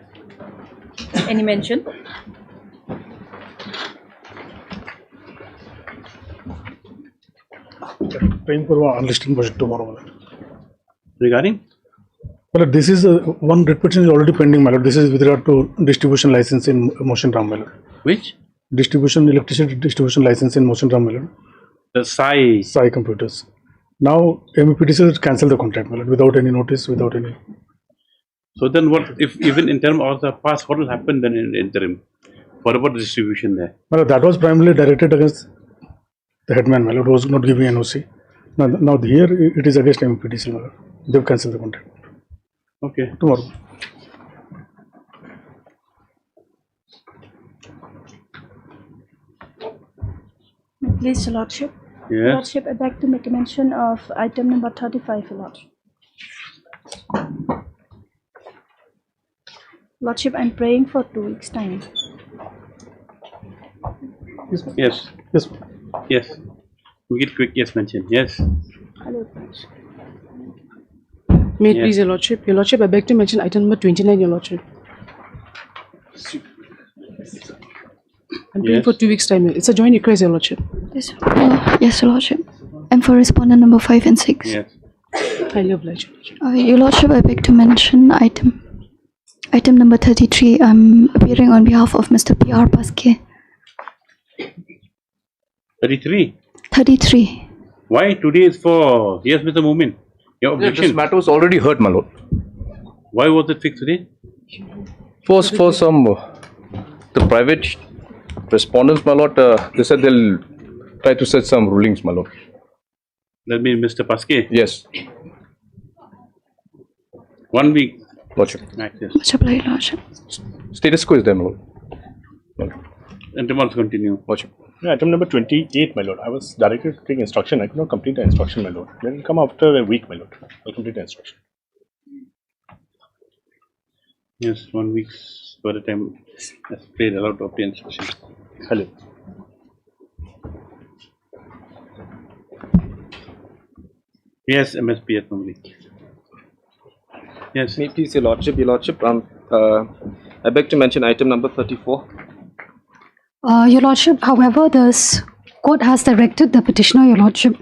Any mention? Praying for unlisted budget tomorrow. Regarding? Well, this is one writ petition is already pending, my lord. This is with regard to distribution license in Motion Ram, my lord. Which? Electricity distribution license in Motion Ram, my lord. The Sai. Computers. Now, MEPTC will cancel the contract, my lord, without any notice, without any. So then what, if even in terms of the past, what will happen then in interim? What about the distribution there? Well, that was primarily directed against the headman, my lord, who was not giving NOC. Now here it is against MEPTC, my lord. They've cancelled the contract. Okay. Tomorrow. Please, Your Lordship. Yes. Lordship, I beg to make a mention of item number 35, Your Lordship. Lordship, I'm praying for 2 weeks' time. Yes, ma'am. Yes. Yes, ma'am. Yes. We get quick yes mention. Yes. Hello, Prince. May it Yes. please, Your Lordship. Your Lordship, I beg to mention item number 29, Your Lordship. I'm praying Yes. for 2 weeks' time. It's a joint request, Your Lordship. Yes, yes, Your Lordship. And for respondent number 5 and 6. Yes. Highly obliged, Your Lordship. Your Lordship, I beg to mention item number 33. I'm appearing on behalf of Mr. P.R. Paske. 33. 33. Why today is for? Yes, Mr. Moomin. Your This objection. matter was already heard, my lord. Why was it fixed today? For some the private respondents, my lord, they said they'll try to set some rulings, my lord. That means Mr. Paske. Yes, 1 week. lordship. Access. Much obliged, Lordship. Status quo is there, my lord. Lordship. And tomorrow continue. Lordship. Item number 28, my lord. I was directed to take instruction. I could not complete the instruction, my lord. Then it'll come after a week, my lord. I'll complete the instruction. Yes, 1 week by the time has played a lot of the instruction. Hello. Yes, MSPS normally. Yes. May it please Your Lordship, I beg to mention item number 34. Your Lordship, however, this court has directed the petitioner, Your Lordship,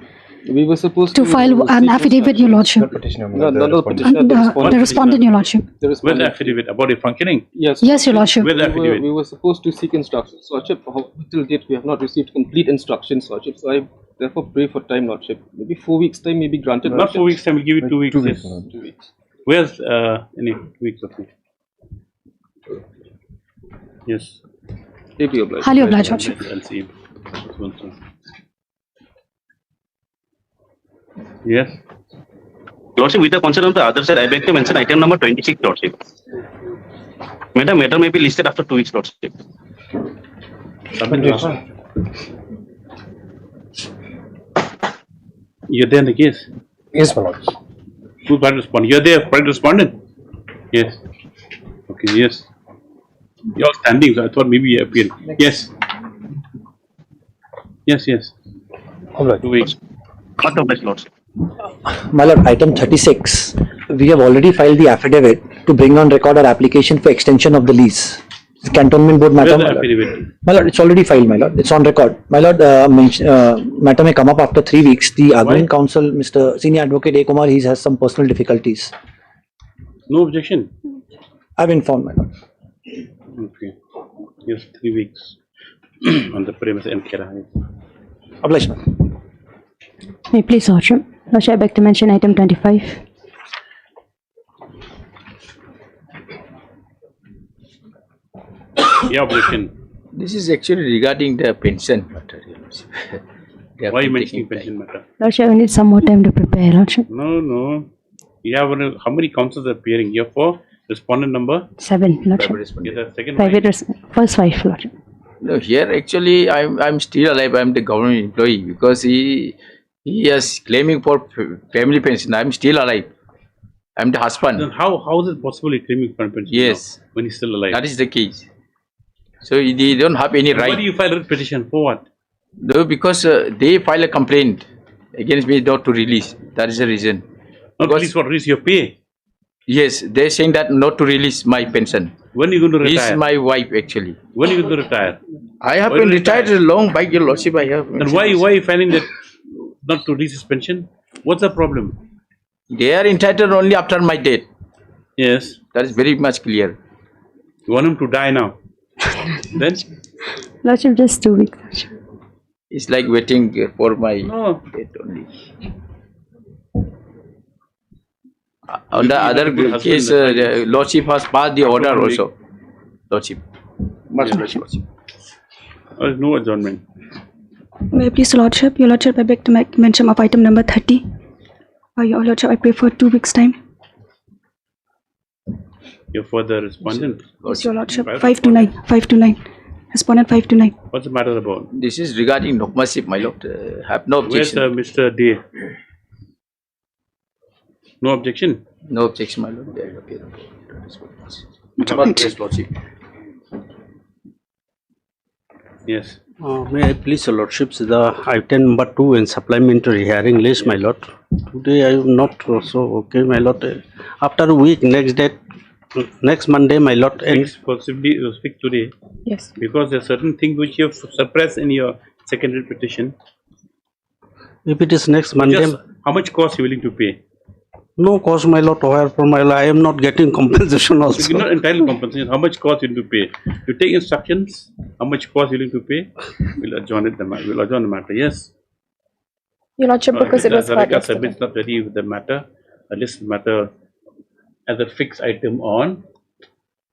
We were supposed to file an affidavit, Your Lordship. Petitioner, No, the petitioner, And, the the respondent. respondent, Your Lordship. The Where's respondent. the affidavit about your functioning? Yes. Yes, Your Lordship. Where's the affidavit? We were supposed to seek instructions, Lordship. However, till date we have not received complete instructions, Lordship. So I therefore pray for time, Lordship. Maybe 4 weeks' time may be granted. Not 4 weeks time, we'll give you 2 weeks. 2 weeks. Yes. 2 weeks. Where's any 2 weeks of me? Yes. Deeply obliged. Highly obliged, Lordship. I'll see you. Yes. Lordship, with the consent of the other side, I beg to mention item number 26, Lordship. Madam, matter may be listed after 2 weeks, Lordship. You're there in the case? Yes, my lord. Who's private respondent? You're there, private respondent? Yes. Okay, yes. You're standing, so I thought maybe you appeared. Yes. Yes, yes. All right. 2 weeks. Not of Lordship. My lord, item 36. We have already filed the affidavit to bring on record our application for extension of the lease. It's Cantonment Board matter. Where's the My lord. affidavit? My lord, it's already filed, my lord. It's on record. My lord, matter may come up after 3 weeks. The arguing counsel, Mr. Senior Advocate A. Kumar, he has some personal difficulties. No objection? I've informed, my lord. Okay. Yes, 3 weeks on the premise and Kerala. Obliged, my lord. May it please, Lordship. Lordship, I beg to mention item 25. Yeah, objection. This is actually regarding the pension matter. Why are you mentioning pension matter? Lordship, I need some more time to prepare, Lordship. No, no. You have how many counsels are appearing? You have 4 respondent number? 7, Lordship. Yeah, the second Private one. first 5, Lordship. No, here actually I'm still alive. I'm the government employee because he is claiming for family pension. I'm still alive. I'm the husband. Then how is it possible he claiming for pension? Yes. When he's still alive? That is the case. So they don't have any Why right. do you file a petition? For what? No, because they file a complaint against me not to release. That is the reason. Not release what? Release your pay? Yes, they're saying that not to release my pension. When are you going to retire? Release my wife actually. When are you going to retire? I have When been you retired long by your lordship. I have. Then why are you finding that not to release his pension? What's the problem? They are entitled only after my death. Yes. That is very much clear. You want him to die now? Then? Lordship, just 2 weeks. Lordship. It's like waiting for my No. death only. On the other case, lordship has passed the order also. Lordship. Much lordship. There is no adjournment. May I please, Lordship? Your Lordship, I beg to make mention of item number 30. Your Lordship, I pray for 2 weeks' time. You're for the respondent. Yes, Your Lordship. 5 to 9. 5 to 9. Respondent 5 to 9. What's the matter about? This is regarding dogmaship, my lord. Have no objection. Where's Mr. D? No objection? No objection, my lord. Okay. Lordship. Yes. May I please, Your Lordships, the item number 2 in supplementary hearing list, my lord. Today I am not so okay, my lord. After a week, next Monday, my lord. Possibly you speak today. Yes. Because there are certain things which you have suppressed in your secondary petition. If it is next Monday. How much cost are you willing to pay? No cost, my lord. Where from my lord, I am not getting compensation also. So you're not entitled to compensation. How much cost you need to pay? You take instructions. How much cost you willing to pay? We'll adjourn the matter. Yes. Your Lordship, because it was heard yesterday. Submits not ready with the matter. A list matter as a fixed item on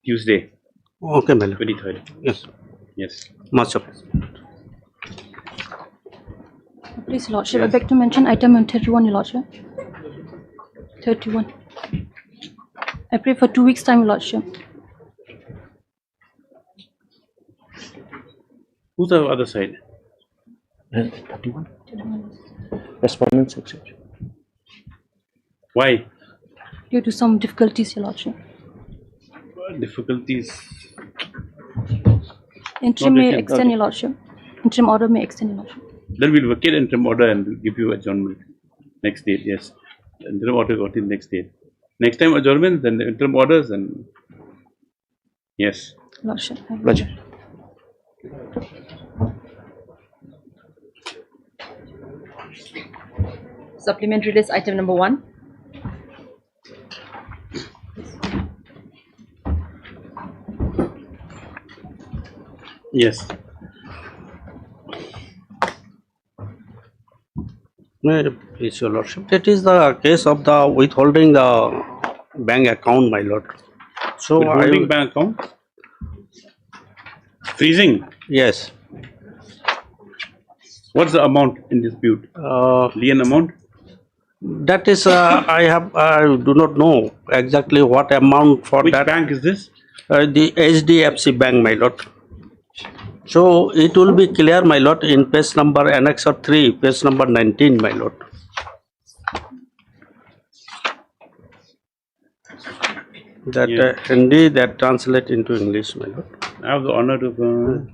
Tuesday. Okay, my lord. 23rd. Yes. Yes. Much appreciated. Please, Lordship, I beg to mention item 31, Your Lordship. 31. I pray for 2 weeks' time, Your Lordship. Who's the other side? 31. Respondents exception. Why? Due to some difficulties, Your Lordship. Difficulties. Interim may extend, Your Lordship. Interim order may extend, Your Lordship. Then we'll vacate interim order and we'll give you adjournment next date. Yes. Interim order got in next date. Next time adjournment, then the interim orders and yes. Lordship. Lordship. Supplementary list item number 1. Yes. May I please, Your Lordship. That is the case of the withholding the bank account, my lord. So withholding bank account? Freezing? Yes. What's the amount in dispute? Lien amount? That is, I do not know exactly what amount for Which that. bank is this? The HDFC Bank, my lord. So it will be clear, my lord, in page number annex of 3, page number 19, my lord. That Hindi that translate into English, my lord. I have the honor to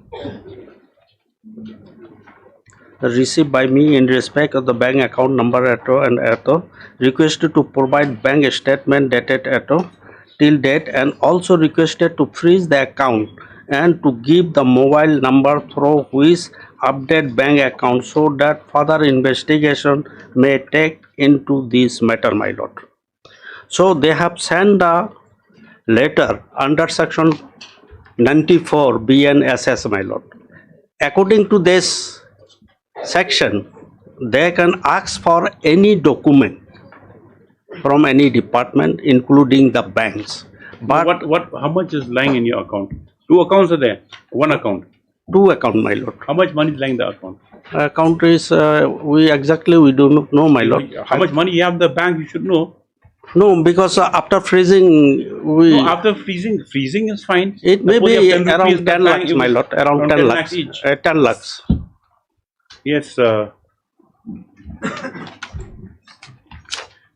received by me in respect of the bank account number and requested to provide bank statement dated till date and also requested to freeze the account and to give the mobile number through which update bank account so that further investigation may take into this matter, my lord. So they have sent a letter under section 94 BNSS, my lord. According to this section, they can ask for any document from any department, including the banks. But how much is lying in your account? 2 accounts are there. 1 account. 2 account, my lord. How much money is lying in the account? Account is we do not know, my lord. How much money you have in the bank? You should know. No, because after freezing, No, after freezing is fine. It may Suppose be you have 10 around rupees, 10 the lakhs, bank my is lord. Around 10 lakhs. each. 10 lakhs. Yes.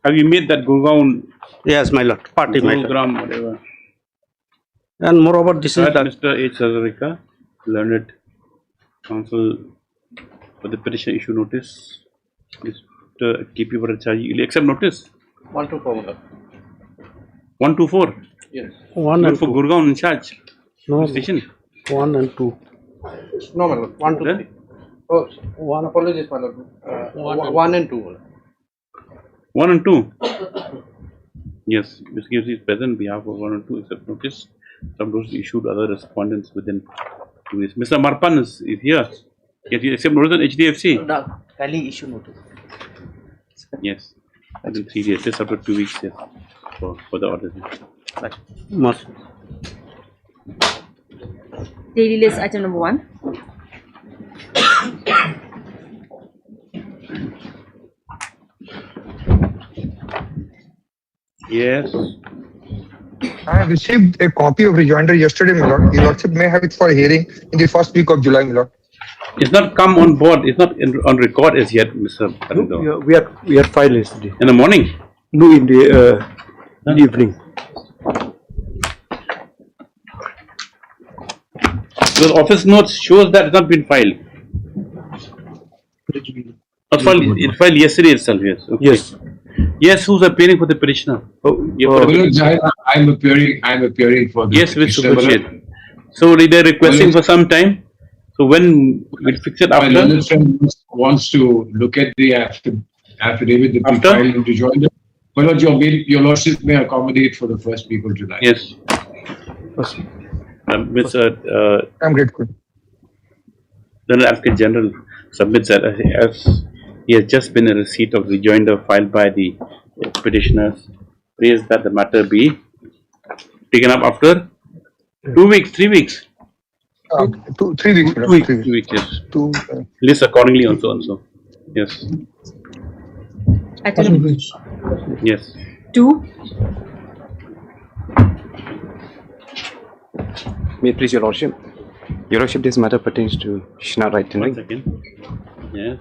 Have you made that Gurgaon? Yes, my lord. Party, my lord. Gurugram, whatever. And moreover, this is the Mr. H. Hazarika, learned counsel for the petition issue notice. Mr. KP Bhattacharya, you accept notice? 1 to 4. 124. Yes. 1 Not and for 2. Gurgaon in charge. No, Station. 1 and 2. No, my lord. 1, 2, Huh? 3. Oh, one. Apologies, my lord. 1 and 2. 1 and 2. Yes, Mr. Gibbs is present on behalf of 1 and 2, except notice. Some those issued other respondents within 2 days. Mr. Marpan is here. Yes, you accept notice on HDFC? Kindly issue notice. Yes. Within 3 days, just after 2 weeks, yes, for the order. Must. Daily list item number 1. Yes. I have received a copy of rejoinder yesterday, my lord. Your lordship may have it for hearing in the first week of July, my lord. It's not come on board. It's not on record as yet, Mr. Arindo. We are filed yesterday. In the morning? No, in the evening. Because office notes shows that it's not been filed. It filed yesterday itself, yes. Okay. Yes. Yes, who's appearing for the petitioner? I'm appearing for the yes, with petitioner. Subhashit. So they're requesting for some time. So when we'll fix it after? My learned friend wants to look at the affidavit that we filed and rejoin it. Well, your lordship may accommodate for the first week of July. Yes. I'm grateful. Then the Advocate General submits that as he has just been a receipt of rejoinder filed by the petitioners, prays that the matter be taken up after 2 weeks, 3 weeks. 3 weeks. 2 weeks. 2 weeks, yes. List accordingly also. Yes. Item Yes. 2. May it please your lordship. Your lordship, this matter pertains to Shna right tonight. 1 second. Yes.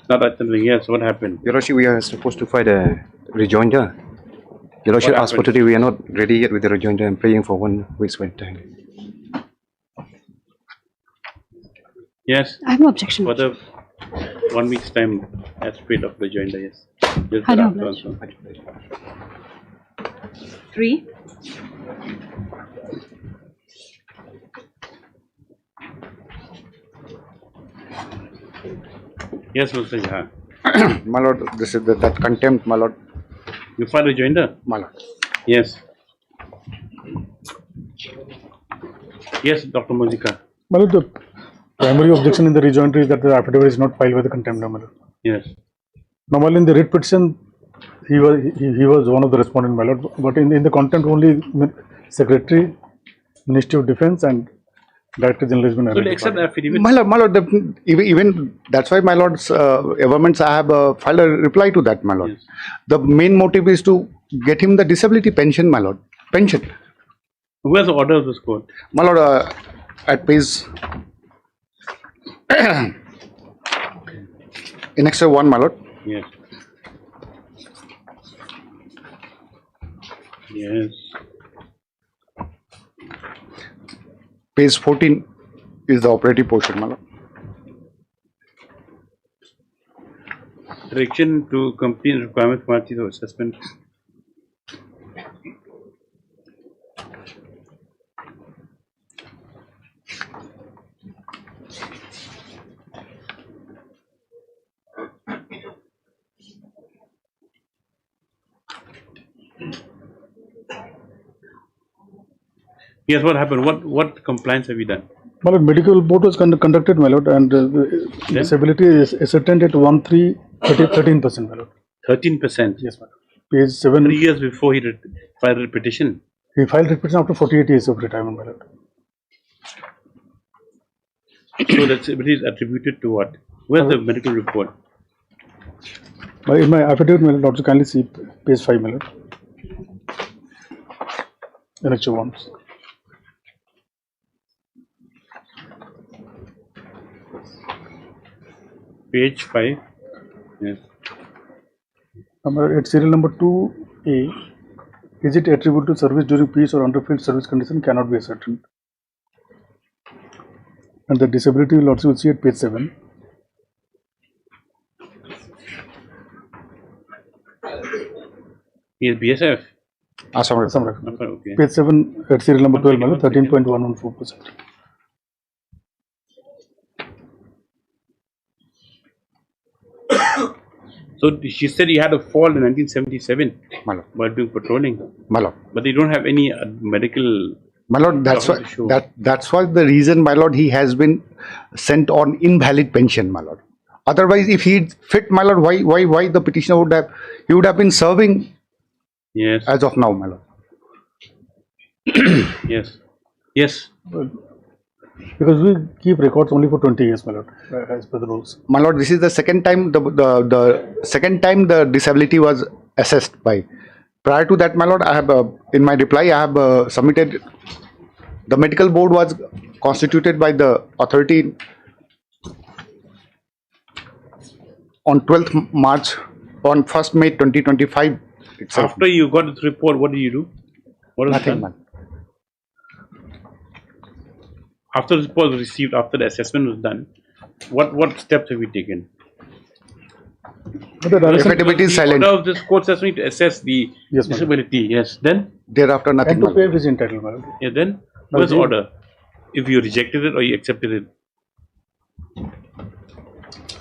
Not right tonight. Yes. What happened? Your lordship, we are supposed to file a rejoinder. Your lordship asked for today. We are not ready yet with the rejoinder. I'm praying for 1 week's wait time. Yes. I have no objection. For the 1 week's time as paid of rejoinder, yes. Just I know, thereafter also. 3. Yes, Mr. Jha. My lord, this is that contempt, my lord. You filed rejoinder? My lord. Yes. Yes, Dr. Mojika. Well, the primary objection in the rejoinder is that the affidavit is not filed with the contempt number. Yes. Normally in the writ petition, he was one of the respondent, my lord. But in the contempt only Secretary, Ministry of Defence and Director General has been So they accept the affidavit? My lord, even that's why, my lord's governments, I have filed a reply to that, my lord. Yes. The main motive is to get him the disability pension, my lord. Pension. Who has the order of this court? My lord, at page in Extra 1, my lord. Yes. Yes. Page 14 is the operative portion, my lord. Direction to complete requirement quantity of assessment. Yes, what happened? What compliance have you done? My lord, medical report was conducted, my lord, and disability is ascertained at 13%, my lord. 13%? Yes, my lord. Page 7. 3 years before he filed a petition. He filed petition after 48 years of retirement, my lord. So that disability is attributed to what? Where's the medical report? In my affidavit, my lord, also kindly see page 5, my lord. NHO 1. Page 5. Yes. At serial number 2A, is it attributable to service during peace or under field service condition cannot be ascertained. And the disability will also see at page 7. He is BSF. Assam Assam Rifle. Rifle. Okay. Page 7 at serial number 12, my lord, 13.114%. So she said you had a fall in 1977 while doing patrolling, My lord. but they don't have any medical. My lord, that's why document to show. that's why the reason, my lord, he has been sent on invalid pension, my lord. Otherwise, if he fit, my lord, why the petitioner would have been serving Yes. as of now, my lord. Yes. Yes. Because we keep records only for 20 years, my lord, as per the rules. My lord, this is the second time the second time the disability was assessed by. Prior to that, my lord, I have in my reply I have submitted. The medical board was constituted by the authority on 12th March, on 1st May 2025 itself. After you got this report, what did you do? What was Nothing, done? man. After the report was received, after the assessment was done, what steps have you taken? Effectivity is silent. Order of this court says we need to assess the disability. Yes. Then thereafter nothing. And to pay his entitlement. Yeah. Then No, where's the you- order? If you rejected it or you accepted it,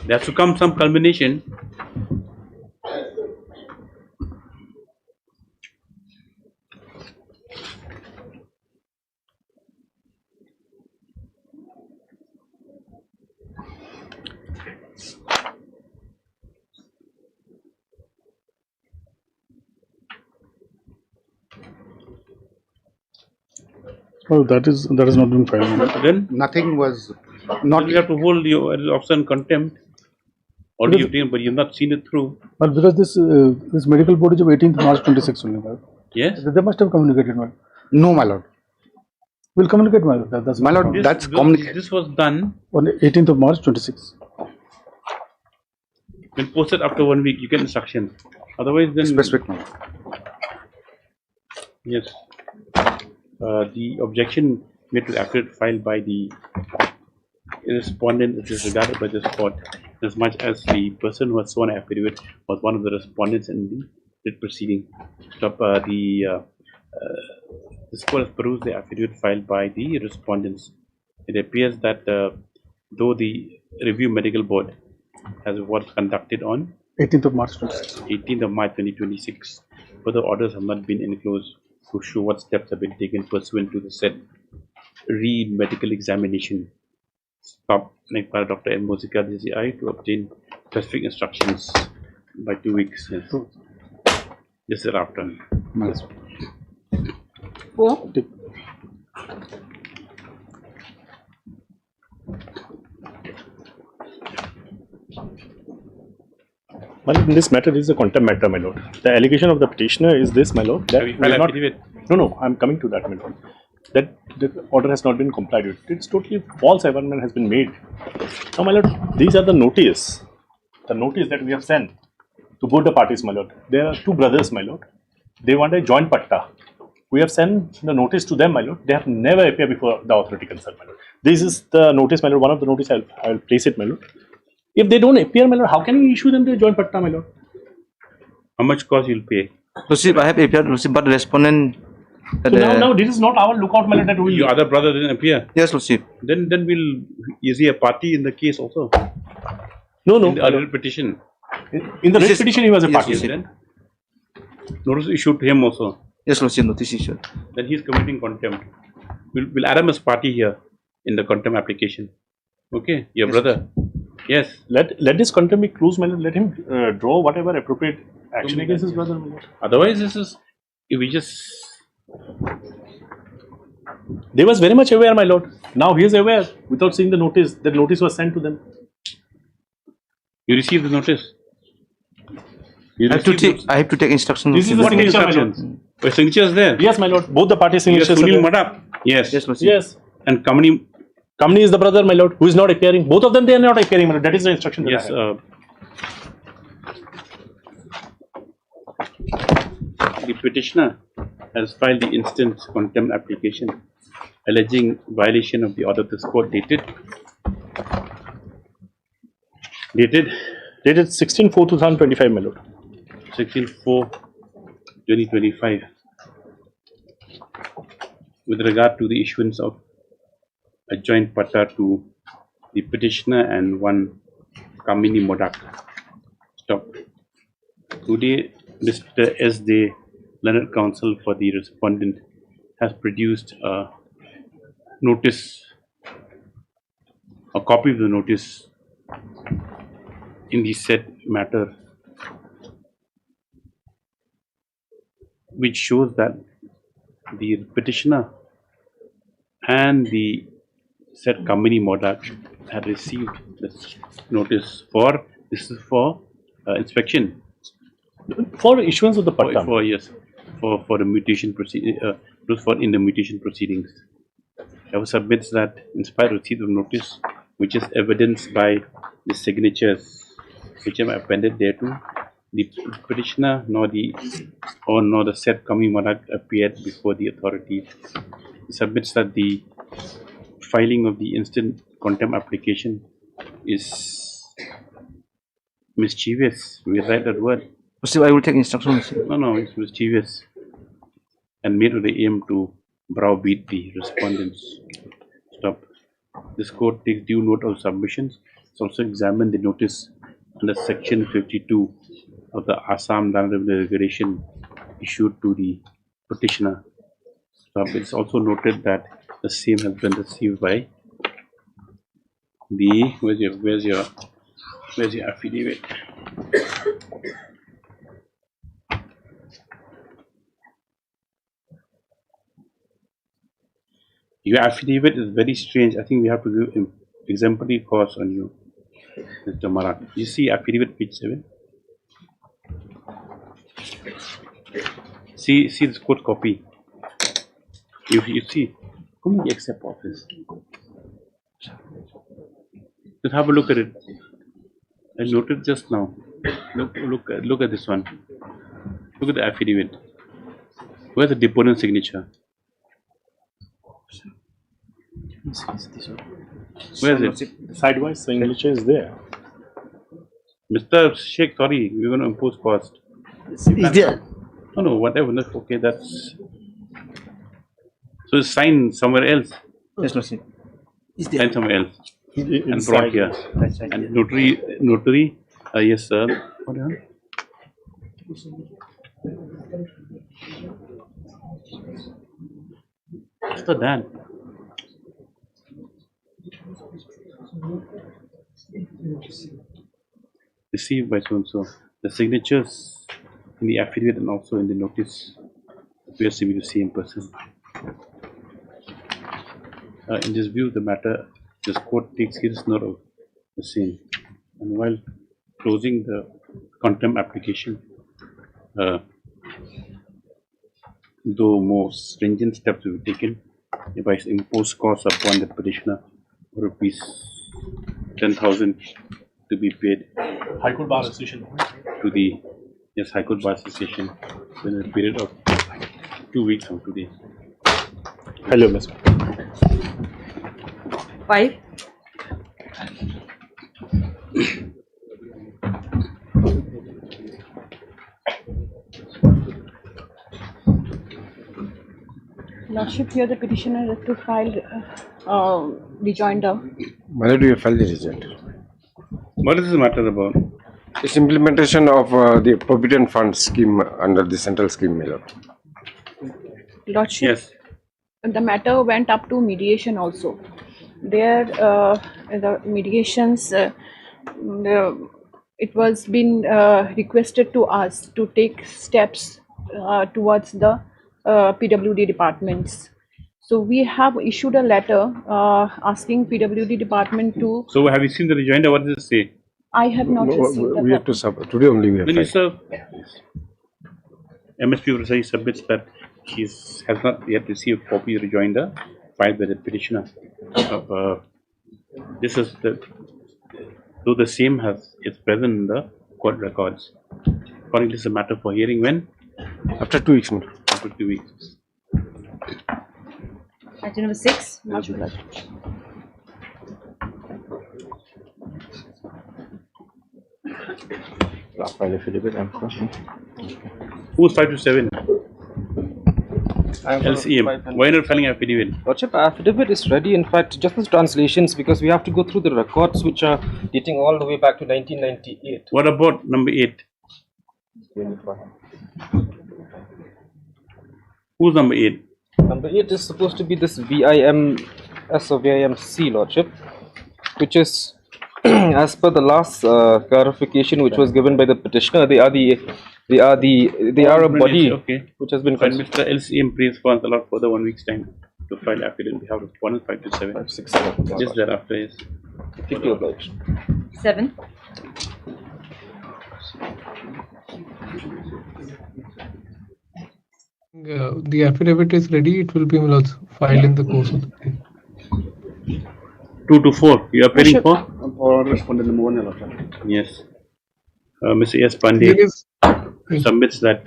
there has to come some culmination. Oh, that is not been filed. Then nothing was not. You have to hold your officer in contempt, or you've been, but you've not seen it through. But because this medical board is of 18th March 26 only, my lord. Yes. They must have communicated, my lord. No, my lord. We'll communicate, my lord. That's My lord, that's communicated. This was done on 18th of March 26. when posted after 1 week. You get instruction. Otherwise, then specific. Yes. The objection made to the affidavit filed by the respondent is regarded by this court as much as the person who has sworn affidavit was one of the respondents in the writ proceeding. This court has perused the affidavit filed by the respondents. It appears that though the review medical board was conducted on 18th of March 26. 18th of March 2026, further orders have not been enclosed to show what steps have been taken pursuant to the said re-medical examination made by Dr. M. Mosika DCI to obtain specific instructions by 2 weeks. Yes. This is after. Yes. 4. Well, in this matter, this is a contempt matter, my lord. The allegation of the petitioner is this, my lord. That Have you we filed have not, affidavit? no, I'm coming to that, my lord. That the order has not been complied with. It's totally false averment has been made. Now, my lord, these are the notice that we have sent to both the parties, my lord. There are two brothers, my lord. They want a joint patta. We have sent the notice to them, my lord. They have never appeared before the authority concerned, my lord. This is the notice, my lord. One of the notice, I will place it, my lord. If they don't appear, my lord, how can we issue them the joint patta, my lord? How much cost you'll pay? Lordship, I have appeared, Lordship, but respondent. So now this is not our lookout, my lord, that we. Your other brother didn't appear. Yes, Lordship. Then we'll. Is he a party in the case also? No. In the other petition. In the writ petition, he was a party. Yes, Then notice issued to him also. Yes, Lordship, notice issued. Then he's committing contempt. We'll add him as party here in the contempt application. Okay, your brother. Yes. Let this contempt be closed, my lord. Let him draw whatever appropriate action against his brother, my lord. Otherwise, this is if we just. They was very much aware, my lord. Now he is aware without seeing the notice. That notice was sent to them. You received the notice. I have to take instruction. This is the What signature, my lord. instructions? Your signature is there. Yes, my lord. Both the parties' signatures. Yes, are Sunil there. Madap. Yes. Yes, Lordship. Yes. And Kamani. Kamini is the brother, my lord, who is not appearing. Both of them, they are not appearing, my lord. That is the instruction. That Yes. I have. The petitioner has filed the instant contempt application alleging violation of the order of this court dated 16/4/2025, my lord. 16/4/2025. with regard to the issuance of a joint patta to the petitioner and one Kamini Modak. Stop. Today, Mr. S. D. Learned Counsel for the respondent has produced a notice, a copy of the notice in the said matter, which shows that the petitioner and the said Kamini Modak had received this notice for, this is for inspection. For issuance of the patta. For yes, for the mutation in the mutation proceedings. I submits that in spite of receipt of notice, which is evidenced by the signatures which are appended thereto, the petitioner nor the said Kamini Modak appeared before the authority. He submits that the filing of the instant contempt application is mischievous. We write that word. So I will take instruction. No, it's mischievous and made with the aim to browbeat the respondents. Stop. This court takes due note of submissions. It's also examined the notice under section 52 of the Assam Land Revenue Regulation issued to the petitioner. Stop. It's also noted that the same has been received by the where's your affidavit? Your affidavit is very strange. I think we have to give exemplary cause on you, Mr. Marak. You see affidavit page 7? See this court copy. You see, whom you accept office? Just have a look at it. I noted just now. Look at this one. Look at the affidavit. Where's the deponent signature? Where is it? Sidewise signature is there. Mr. Sheikh, sorry, we're going to impose cost. Is there? No, whatever. Okay, that's. So it's signed somewhere else. Yes, Lordship. Signed somewhere else. And brought here. And notary, yes, sir. What do you have? After that. Received by so and so. The signatures in the affidavit and also in the notice appears to be the same person. In this view, the matter, this court takes serious note of the same. And while closing the contempt application, though more stringent steps will be taken, by impose costs upon the petitioner, rupees 10,000 to be paid. High Court Bar Association. To the High Court Bar Association within a period of 2 weeks from today. Hello, Mr. 5. Lordship, here the petitioner has to file rejoinder. Why do you file the rejoinder? What is this matter about? It's implementation of the Provident Fund scheme under the central scheme, my lord. Lordship, yes. The matter went up to mediation also. There, the mediations, it was been requested to us to take steps towards the PWD departments. So we have issued a letter asking PWD department to. So have you seen the rejoinder? What does it say? I have not received We have to submit. Today only we have When you filed. serve, MSP Vrasai submits that he has not yet received a copy of rejoinder filed by the petitioner. This is the, though the same is present in the court records. Accordingly, this is a matter for hearing when? After 2 weeks, madam. After 2 weeks. Item number 6. File affidavit, I'm crossing. Who's 5 to 7? LCM. Why not filing affidavit? Lordship, affidavit is ready. In fact, just the translations, because we have to go through the records which are dating all the way back to 1998. What about number 8? Who's number 8? Number 8 is supposed to be this VIMS or VIMC, Lordship, which is as per the last clarification which was given by the petitioner. They are a body which has been. And Mr. LCM, please for allowed further 1 week's time to file affidavit. We have responded 5 to 7. 5, 6, 7. Just thereafter is. Keep you obliged. 7. The affidavit is ready. It will be filed in the course of the day. 2 to 4. You are appearing for? Or respondent number 1. Yes. Mr. S. Pandey submits that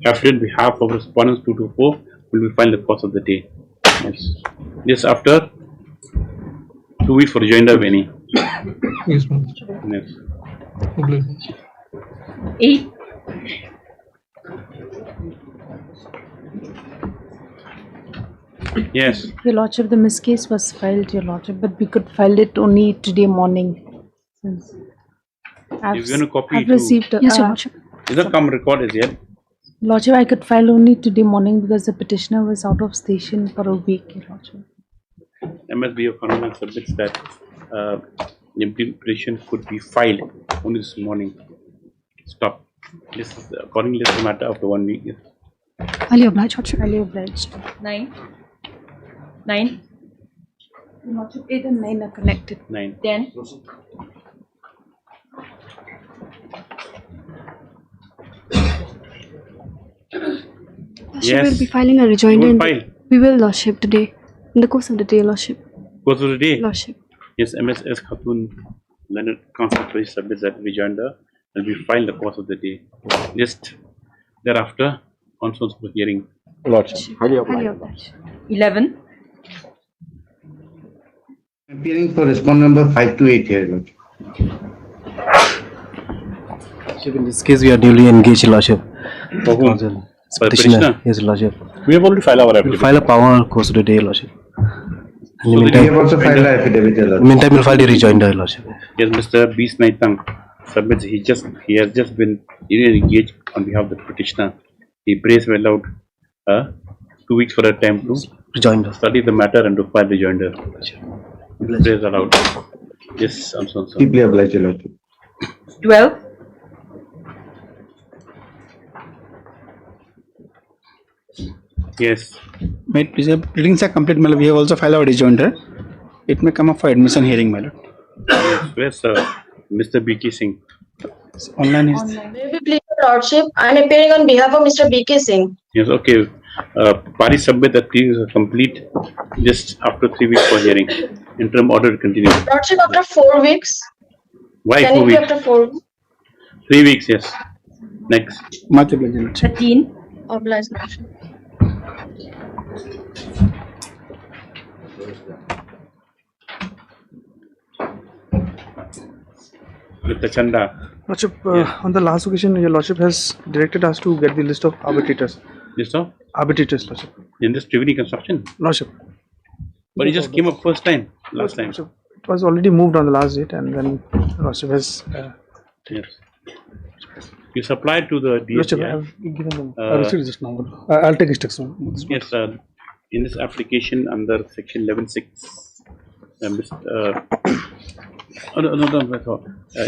affidavit on behalf of respondents 2 to 4 will be filed in the course of the day. Yes. This after 2 weeks for rejoinder of any. Yes, ma'am. Yes. 8. Yes. Your Lordship, the miss case was filed, Your Lordship, but we could file it only today morning. Since You're going to copy I've to. received. Yes, Your Lordship. Is not come record as yet. Lordship, I could file only today morning because the petitioner was out of station for a week, Your Lordship. MSB of Honorable submits that the petition could be filed only this morning. Stop. This is accordingly the matter after 1 week. Yes. Highly obliged, Lordship. Highly obliged. 9. 9. Your Lordship, 8 and 9 are connected. 9. 10. Lordship will be filing a rejoinder. You will file? We will, Lordship, today. In the course of the day, Lordship. Course of the day? Lordship. Yes, MSS Khatun Leonard Council Police submits that rejoinder and we file the course of the day. Just thereafter, on for hearing. Lordship. Highly obliged. 11. Appearing for respondent number 5 to 8 here, Lordship. In this case, we are newly engaged, Lordship. For whom? For the petitioner? Yes, Lordship. We have already filed our We'll affidavit. file a power course of the day, Lordship. In the We meantime, have also filed an affidavit, Your in the Lordship. meantime, we'll file the rejoinder, Lordship. Yes, Mr. B. Snaitang submits he has just been engaged on behalf of the petitioner. He prays well out 2 weeks for a time to rejoinder. Study the matter and to file rejoinder. Prays aloud. Yes, I'm so sorry. Deeply obliged, Your Lordship. 12. Yes. Mate, pleadings are complete, my lord. We have also filed our rejoinder. It may come up for admission hearing, my lord. Yes, where's Mr. B.K. Singh? Online is. May we please, Your Lordship? I am appearing on behalf of Mr. B.K. Singh. Yes, okay. Party submit that pleadings are complete just after 3 weeks for hearing. Interim order to continue. Lordship, after 4 weeks. Why Can 4 it be weeks? after 4 weeks? 3 weeks, yes. Next. Much obliged. 13. Obliged, Lordship. Mr. Chanda. Lordship, on the last occasion, Your Lordship has directed us to get the list of arbitrators. List of? Arbitrators, Lordship. In this tribunal construction? Lordship. But it just came up first time, last time. Lordship, it was already moved on the last date, and then Lordship has. Yes. You supplied to the Lordship, I DSI. have given them. I received just now. I'll take instruction. Yes, in this application under section 11.6, in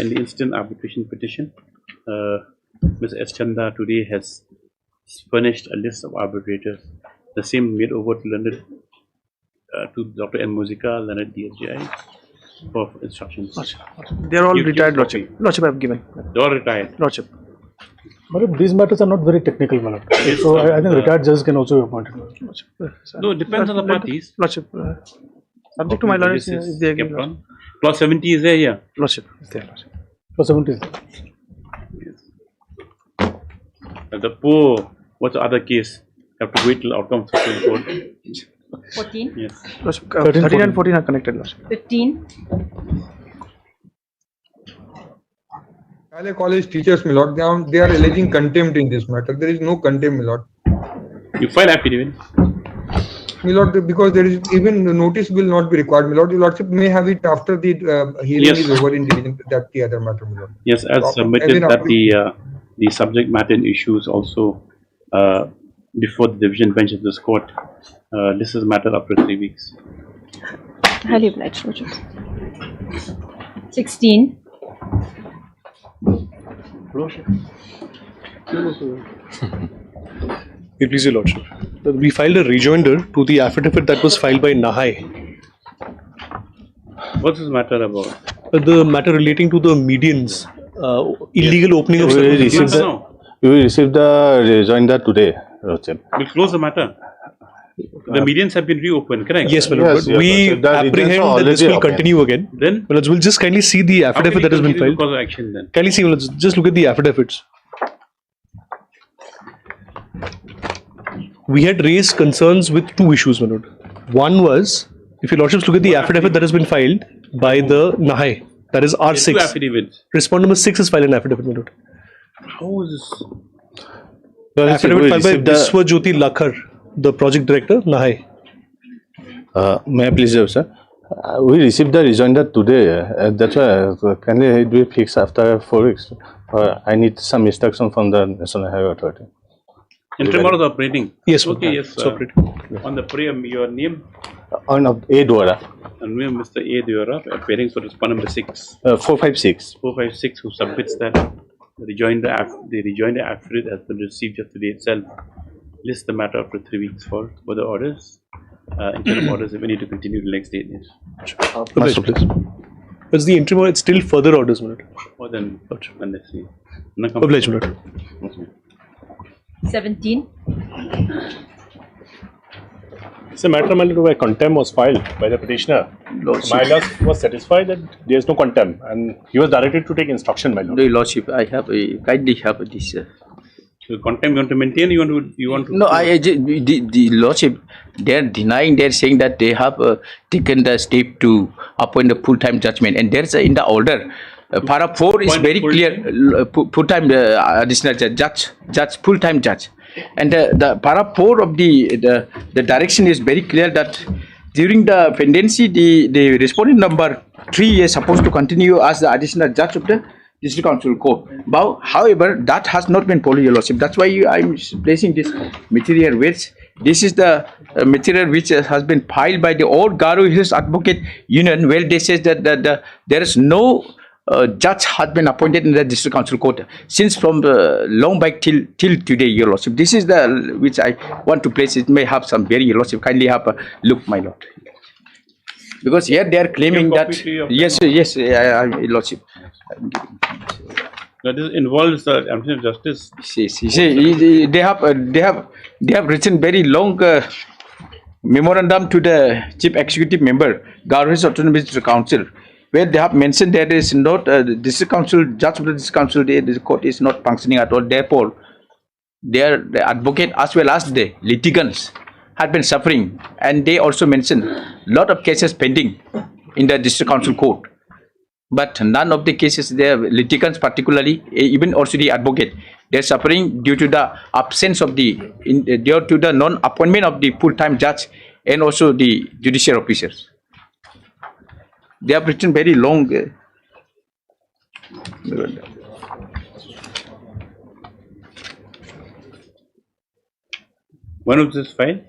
the instant arbitration petition, Ms. S. Chanda today has furnished a list of arbitrators. The same made over to Leonard, to Dr. N. Musica, Leonard DSGI for instructions. They are all You retired, give Lordship. copy. Lordship, I have given. They are retired. Lordship. But these matters are not very technical, my lord. Yes, So I think retired judges can also be appointed. No, it depends on the parties. Lordship, subject to my lawyers, if they agree. Kept on. Clause 70 is there here. Lordship, is there, Lordship. For 70. The poor, what's the other case? Have to wait till outcome of Supreme Court. 14. Yes. Lordship, 13 and 14 are connected, Lordship. 15. Kale College teachers, my lord, they are alleging contempt in this matter. There is no contempt, my lord. You file affidavit? my lord, because there is even notice will not be required, my lord. Your lordship may have it after the hearing Yes. is over in the other matter, my lord. Yes, as So, submitted even that after- the subject matter and issues also before the division bench of this court. This is a matter after 3 weeks. Highly obliged, Lordship. 16. Please, Your Lordship. We filed a rejoinder to the affidavit that was filed by Nahai. What's this matter about? The matter relating to the medians, illegal opening of We certain received medians. the- We received the rejoinder today, Lordship. We'll close the matter. The medians have been reopened, correct? Yes, my lord, but we apprehend that this will continue again. Then? Well, we'll just kindly see the affidavit that has been filed. Cause of action then. Kindly see, let's just look at the affidavits. We had raised concerns with two issues, my lord. One was, if your lordships look at the affidavit that has been filed by the Nahai, that is R6. Two affidavits. Respondent number 6 is filed an affidavit, my lord. How is this? The affidavit filed by Biswajyoti Lakhar, the project director, Nahai. May I please have, sir? We received the rejoinder today. That's why can it be fixed after 4 weeks? I need some instruction from the National Highway Authority. Interim order is operating? Yes, okay, yes. it's operating. On the your name? On A Dwara. And we have Mr. A. Dwara appearing for respondent number 6. 456. 456 who submits that the rejoinder affidavit has been received just today itself. List the matter after 3 weeks for the orders. Interim orders if we need to continue the next date. Yes. Master, please. It's the interim order, it's still further orders, my lord. More than let's see. Obliged, my lord. Okay. 17. It's a matter, my lord, where contempt was filed by the petitioner. My lord was satisfied that there is no contempt, and he was directed to take instruction, my lord. The lordship, I have kindly have this. So contempt you want to maintain? You want to? No, the lordship, they are denying. They are saying that they have taken the step to appoint a full-time judgment, and there's in the order. Para 4 is very clear. Full-time additional judge, full-time judge, and the para 4 of the direction is very clear that during the pendency, the respondent number 3 is supposed to continue as the additional judge of the District Council Court. But however, that has not been followed, Your Lordship. That's why I'm placing this material. Which this is the material which has been filed by the old Garo Hills Advocate Union, where they say that there is no judge has been appointed in the District Council Court since from long back till today, Your Lordship. This is the which I want to place. It may have some very, Your Lordship. Kindly have a look, my lord. Because here they are claiming that yes, Your Lordship. That is involves the administrative justice. See, they have written very long memorandum to the chief executive member, Garo Hills Autonomous District Council, where they have mentioned there is not the district council judge of the district council. The court is not functioning at all. Therefore, the advocate as well as the litigants have been suffering, and they also mentioned lot of cases pending in the district council court. But none of the cases, the litigants particularly, even also the advocate, they are suffering due to the absence of due to the non-appointment of the full-time judge and also the judicial officers. They have written very long. When was this filed?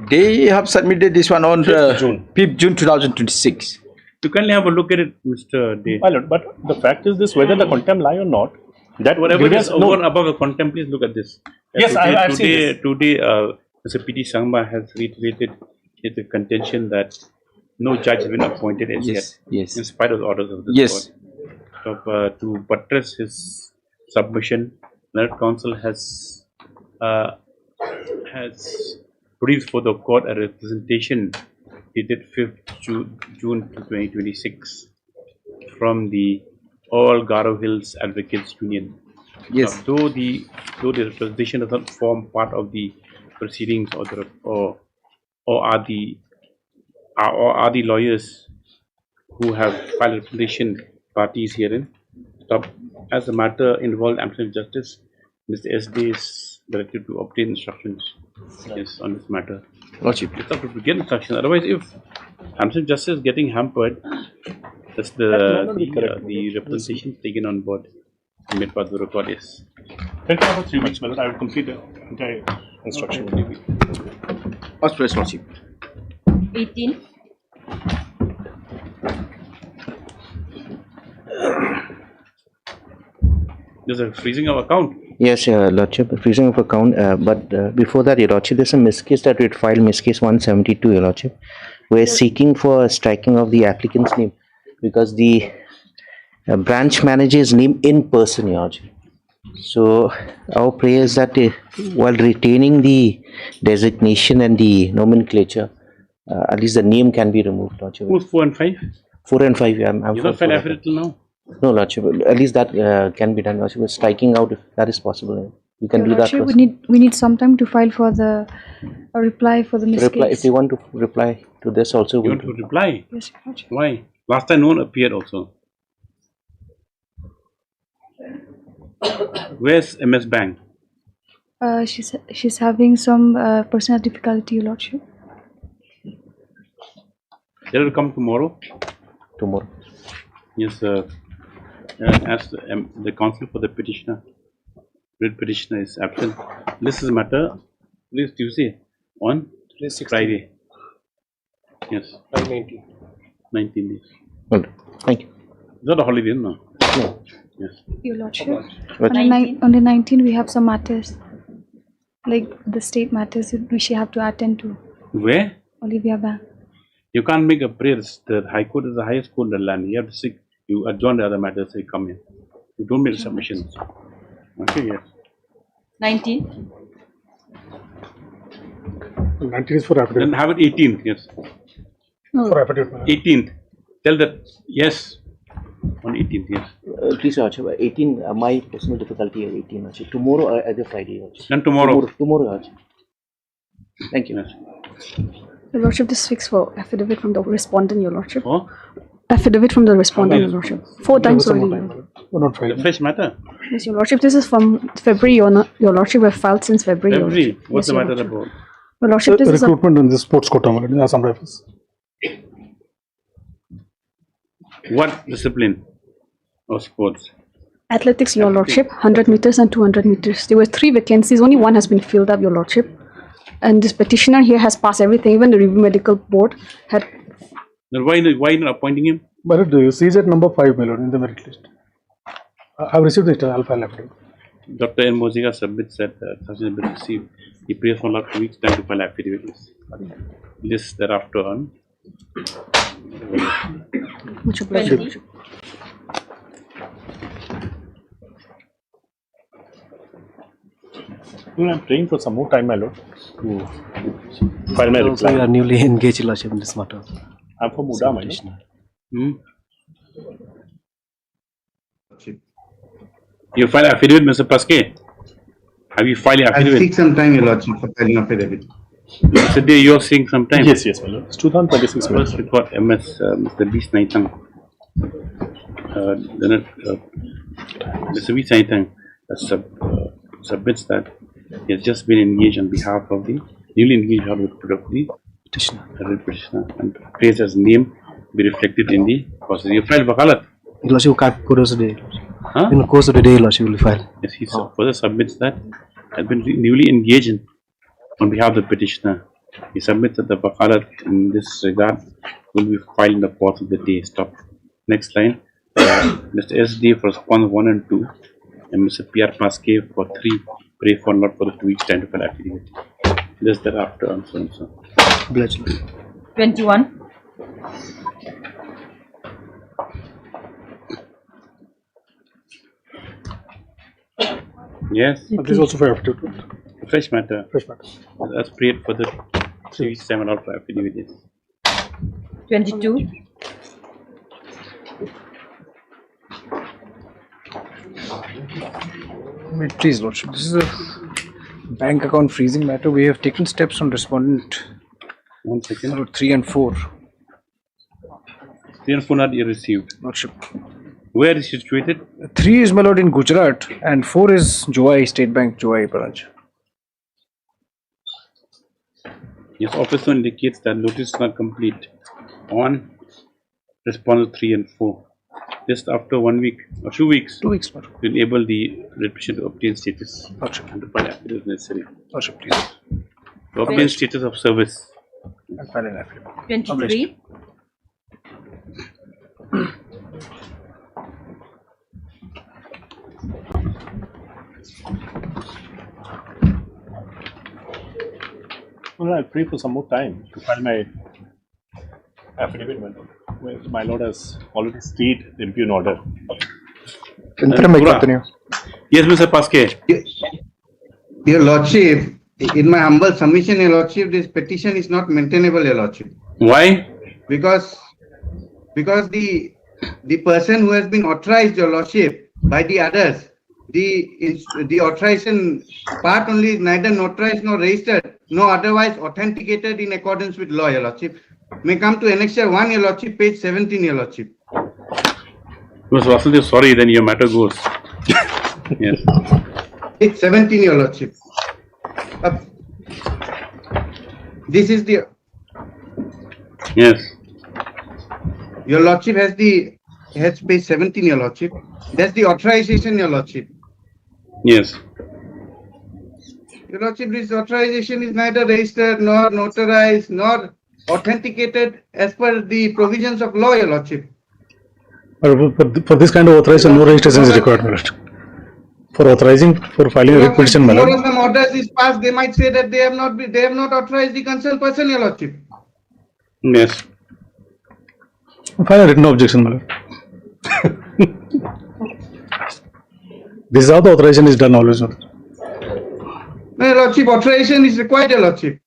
They have submitted this one on 5th June 2026. You can have a look at it, Mr. Day. My lord, but the fact is this: whether the contempt lie or not, that whatever is over no. and above the contempt, please look at this. Yes, I've seen this. Today, Mr. P.T. Sangma has reiterated the contention that no judge has been appointed as yet, in spite of the orders of the court. So, to buttress his submission, Learned Counsel has produced for the court a representation dated 5th June 2026 from the All Garo Hills Advocates Union. Yes. Though the representation does not form part of the proceedings or are the lawyers who have filed representation parties herein, as the matter involved administrative justice, Mr. SD is directed to obtain instructions on this matter. Lordship. It's up to get instruction. Otherwise, if Hamilton justice is getting hampered, that's the representation taken on board made by the record is. 3 weeks, my lord. I will complete the entire instruction only. Authorised, Lordship. 18. There's a freezing of account. Yes, Lordship, freezing of account. But before that, Your Lordship, there's a miscase that we had filed, miscase 172, Your Lordship. We're seeking for striking of the applicant's name because the branch manager's name in person, Your Lordship. So our prayer is that while retaining the designation and the nomenclature, at least the name can be removed, Lordship. Who's 4 and 5? 4 and 5, I'm You don't file affidavit till now. No, Lordship. At least that can be done, Lordship. Striking out if that is possible. You can Your do that. Lordship, first. we need some time to file for the a reply for the miscase. Reply, if you want to reply to this also. You want to reply? Yes, Your Lordship. Why? Last time no one appeared also. Where's MS Bank? She's having some personal difficulty, Your Lordship. They will come tomorrow. Tomorrow. Yes, as the counsel for the petitioner, petitioner is absent. This is a matter. This Tuesday on Friday. Yes. 19 days. Good. Thank you. It's not a holiday, no. No. Yes. Your Lordship, What? on the 19th we have some matters, like the state matters that we should have to attend to. Where? Olivia Bank. You can't make a prayer. The High Court is the highest court in the land. You have to seek. You adjourn the other matters. Say come here. You don't make submissions. Okay. Yes. 19. 19 is for affidavit. Then have it 18th. Yes. For affidavit. 18th. Tell that yes. On 18th. Yes. Please, Lordship. 18. My personal difficulty is 18. Lordship. Tomorrow or either Friday. Lordship. Then tomorrow. Tomorrow, Lordship. Thank you. Yes. Your Lordship, this fixed for affidavit from the respondent, Your Lordship. Oh? Affidavit from the respondent, Your Lordship. 4 times already. The fresh matter. Yes, Your Lordship, this is from February, Your Lordship. We've filed since February. Your February. Lordship. What's Yes, the Your matter Lordship. about? Your Lordship, this is a Recruitment in the sports quota in Assam Rifles. What discipline of sports? athletics, Your Lordship, 100 meters and 200 meters. There were 3 vacancies. Only one has been filled up, Your Lordship. And this petitioner here has passed everything. Even the review medical board had. Then why not appointing him? But CZ number 5, my lord, in the merit list. I have received it. I'll file affidavit. Dr. N. Moziga submits that such has been received. He prays for last 2 weeks time to file affidavit. This thereafter on. Much obliged, Your Lordship. I'm praying for some more time, my lord, to file my Also, we reply. are newly engaged, Lordship, in this matter. I'm from Muda, my lord. You file affidavit, Mr. Paske? Have you filed I'll affidavit? seek some time, Your Lordship, for filing affidavit. Yesterday you are seeing some time. Yes, yes, my lord. It's 2026, my First lord. we got MS, Mr. B. Snaitang. Then Mr. B. Snaitang submits that he has just been engaged on behalf of the newly engaged with the petitioner and prays as name be reflected in the process. You filed wakalat. Lordship, course of the day. Huh? In the course of the day, Lordship, will file. Yes, he further submits that has been newly engaged on behalf of the petitioner. He submits that the wakalat in this regard will be filed in the course of the day. Stop. Next line. Mr. SD for response 1 and 2, and Mr. PR Paske for 3. Pray for not for the 2 weeks time to file affidavit. This thereafter and so and so. 21. Yes. This is also for affidavit. Fresh matter. Fresh matter. That's prayed for the 3 weeks time allowed for affidavit. 22. Please, Lordship, this is a bank account freezing matter. We have taken steps on respondent 1 second. 3 and 4. 3 and 4 not yet received. Lordship. Where is it situated? 3 is, my lord, in Gujarat, and 4 is Joai, State Bank, Joai branch. Yes, officer indicates that notice is not complete on respondent 3 and 4. Just after 1 week or 2 weeks. 2 weeks, Lordship. To enable the writ petition to obtain status. Lordship. And to file affidavit necessary. Lordship, please. To obtain status of service. And file an affidavit. 23. Well, I'll pray for some more time to file my affidavit. My lord has already stayed the impugn order. Yes, Mr. Paske. Your Lordship, in my humble submission, Your Lordship, this petition is not maintainable, Your Lordship. Why? Because the person who has been authorized, Your Lordship, by the others, the authorization part only is neither notarized nor registered, nor otherwise authenticated in accordance with law, Your Lordship. May come to Annexure 1, Your Lordship, page 17, Your Lordship. Mr. Vasudev, sorry, then your matter goes. Yes. Page 17, Your Lordship. This is the... Yes. Your Lordship has page 17, Your Lordship. That's the authorization, Your Lordship. Yes. Your Lordship, this authorization is neither registered nor notarized nor authenticated as per the provisions of law, Your Lordship. For this kind of authorization, no registration is required, my lord. For authorizing, for filing a writ petition, my lord. Tomorrow some orders is passed, they might say that they have not authorized the concerned person, Your Lordship. Yes. File a written objection, my lord. This is how the authorization is done always. No, Your Lordship, authorization is required, Your Lordship.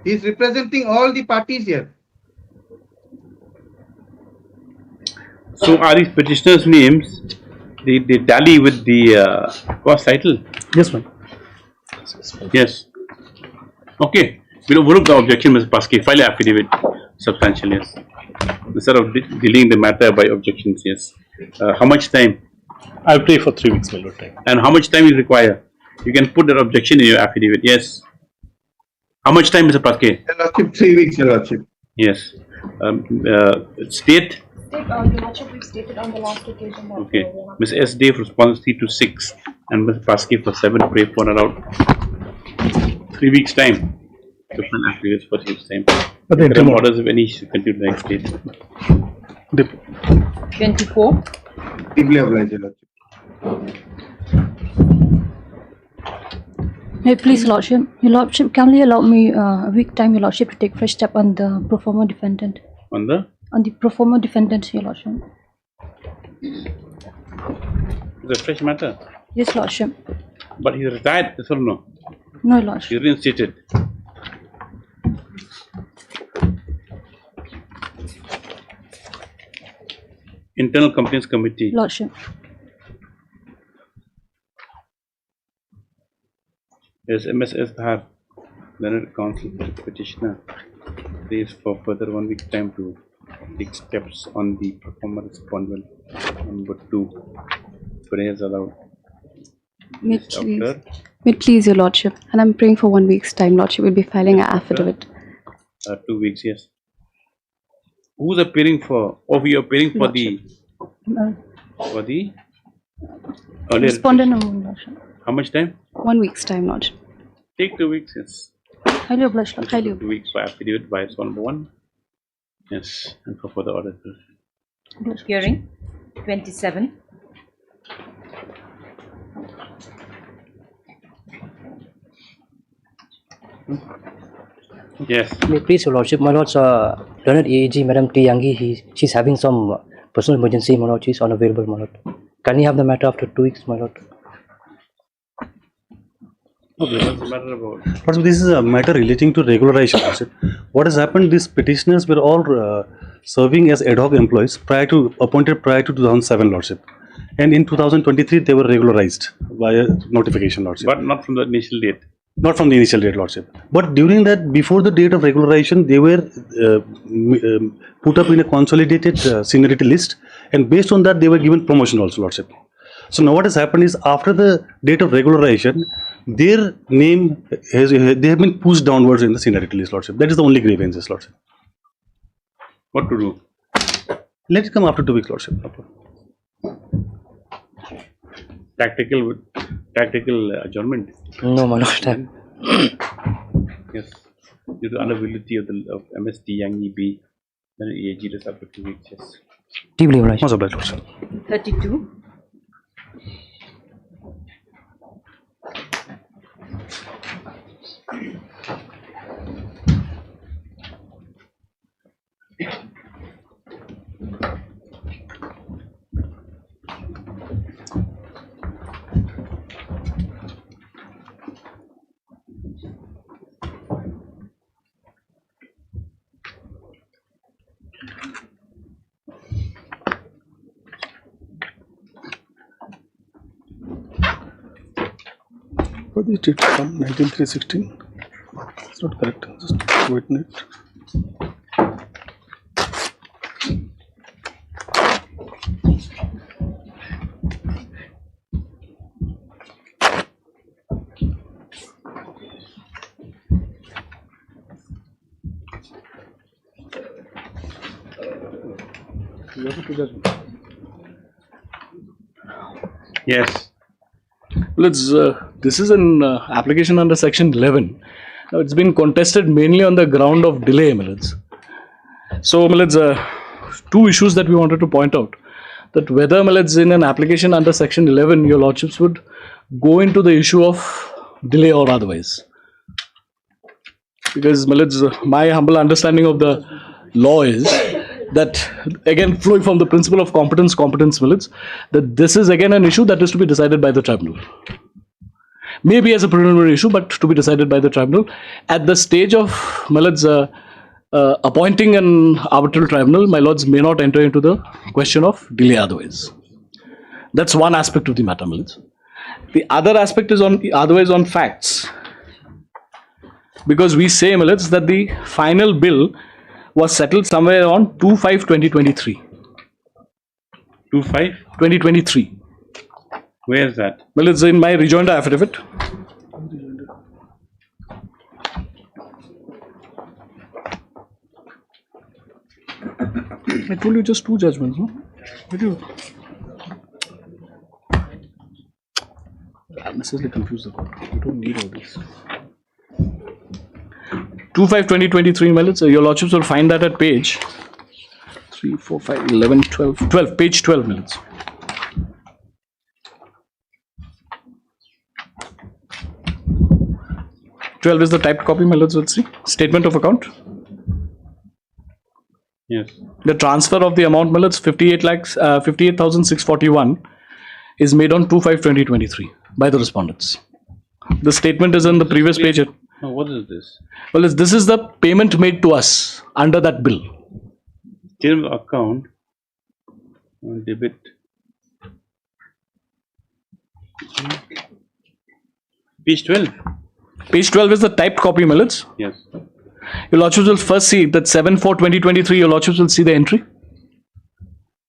He is representing all the parties here. So are these petitioners' names, they tally with the cost title? Yes, ma'am. Yes. Okay. We will look the objection, Mr. Paske. File affidavit substantial, yes. Instead of dealing the matter by objections, yes. How much time? I'll pray for 3 weeks, my lord. Time. And how much time you require? You can put that objection in your affidavit, yes. How much time, Mr. Paske? Your Lordship, 3 weeks, Your Lordship. Yes. State? Your Lordship, we've stated on the last occasion that... Okay. Ms. S. Dave responds 3 to 6 and Mr. Paske for 7. Pray for around 3 weeks' time. Different affidavits for 3 weeks' time. But the interim orders, if any, should continue the next date. 24. Deeply obliged, Your Lordship. Hey, please, Lordship. Your Lordship, kindly allow me a week time, Your Lordship, to take fresh step on the pro forma defendant. On the? On the pro forma defendant, Your Lordship. It's a fresh matter. Yes, Lordship. But he's retired, yes or no? No, Your Lordship. He's reinstated. Internal Complaints Committee. Lordship. Yes, MSS Dhar, Learned Counsel petitioner, prays for further 1 week time to take steps on the performer respondent. Number 2, prayers allowed. May Yes, please. May please, Your Lordship. And I'm praying for 1 week's time, Lordship. We'll be filing an affidavit. 2 weeks, yes. Who's appearing for? Oh, we are appearing for the earlier. Respondent number 1, Lordship. How much time? 1 week's time, Lordship. Take 2 weeks, yes. Highly obliged, Lord. Highly 2 weeks for affidavit by number 1. Yes, and for further order. Hearing 27. Yes. May please, Your Lordship, my lords, Learned AAG, Madam T. Yangi, she's having some personal emergency, my lord. She's unavailable, my lord. Can you have the matter after 2 weeks, my lord? Okay, what's the matter about? Also, this is a matter relating to regularization. What has happened? These petitioners were all serving as ad hoc employees appointed prior to 2007, Lordship, and in 2023 they were regularized via notification, Lordship. But not from the initial date. Not from the initial date, Lordship. But during that, before the date of regularization, they were put up in a consolidated seniority list, and based on that, they were given promotion also, Lordship. So now what has happened is, after the date of regularization, their name they have been pushed downwards in the seniority list, Lordship. That is the only grievance, Lordship. What to do? Let it come after 2 weeks, Lordship. Tactical adjournment. No, my lord. Yes. Due to unavailability of MST Yangi B, then AG is after 2 weeks. Yes. Deeply obliged. Most obliged, Lordship. 32. What is it from 19316? It's not correct. Just written it. Yes. Well, this is an application under section 11. Now, it's been contested mainly on the ground of delay, Millets. So, Millets, two issues that we wanted to point out. That whether, Millets, in an application under section 11, your lordships would go into the issue of delay or otherwise. Because, Millets, my humble understanding of the law is that, again, flowing from the principle of competence, Millets, that this is again an issue that is to be decided by the tribunal. Maybe as a preliminary issue, but to be decided by the tribunal. At the stage of, my lords, appointing an arbitral tribunal, my lords may not enter into the question of delay otherwise. That's one aspect of the matter, my lords. The other aspect is on otherwise on facts. Because we say, my lords, that the final bill was settled somewhere on 2/5/2023. 2/5/2023. Where is that? Well, it's in my rejoinder affidavit. I told you just two judgments, no? Did you? I unnecessarily confused the court. You don't need all this. 2/5/2023, Millets. Your lordships will find that at page 3, 4, 5, 11, 12, 12, page 12, Millets. 12 is the typed copy, Millets. Let's see. Statement of account. Yes. The transfer of the amount, Millets, 58,641 is made on 2/5/2023 by the respondents. The statement is in the previous page. Now, what is this? Well, this is the payment made to us under that bill. Statement of account, debit. Page 12. Page 12 is the typed copy, Millets. Yes. Your lordships will first see that 7/4/2023. Your lordships will see the entry.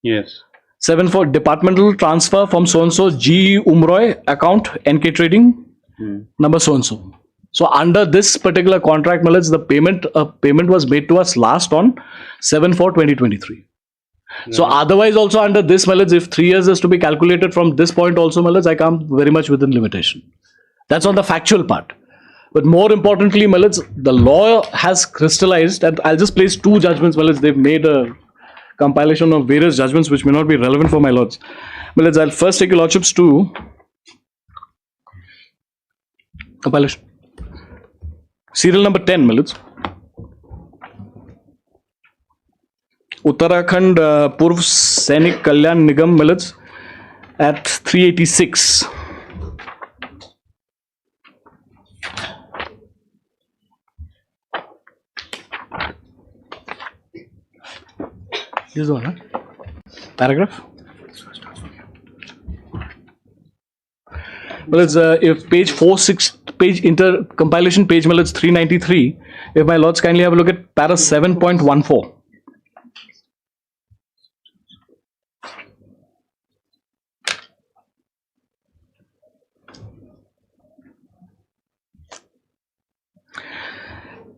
Yes. 7/4 departmental transfer from so and so G Umroy account NK Trading number so and so. So under this particular contract, Millets, the payment was made to us last on 7/4/2023. So otherwise also under this, Millets, if 3 years is to be calculated from this point also, Millets, I come very much within limitation. That's on the factual part. But more importantly, Millets, the law has crystallized, and I'll just place two judgments, Millets. They've made a compilation of various judgments which may not be relevant for my lords. Millets, I'll first take your lordships to compilation. Serial number 10, Millets. Uttarakhand Purv Sainik Kalyan Nigam, Millets, at 386. This one, huh? Paragraph. Well, it's if page 46, page compilation page, well, it's 393. If my lords kindly have a look at para 7.14.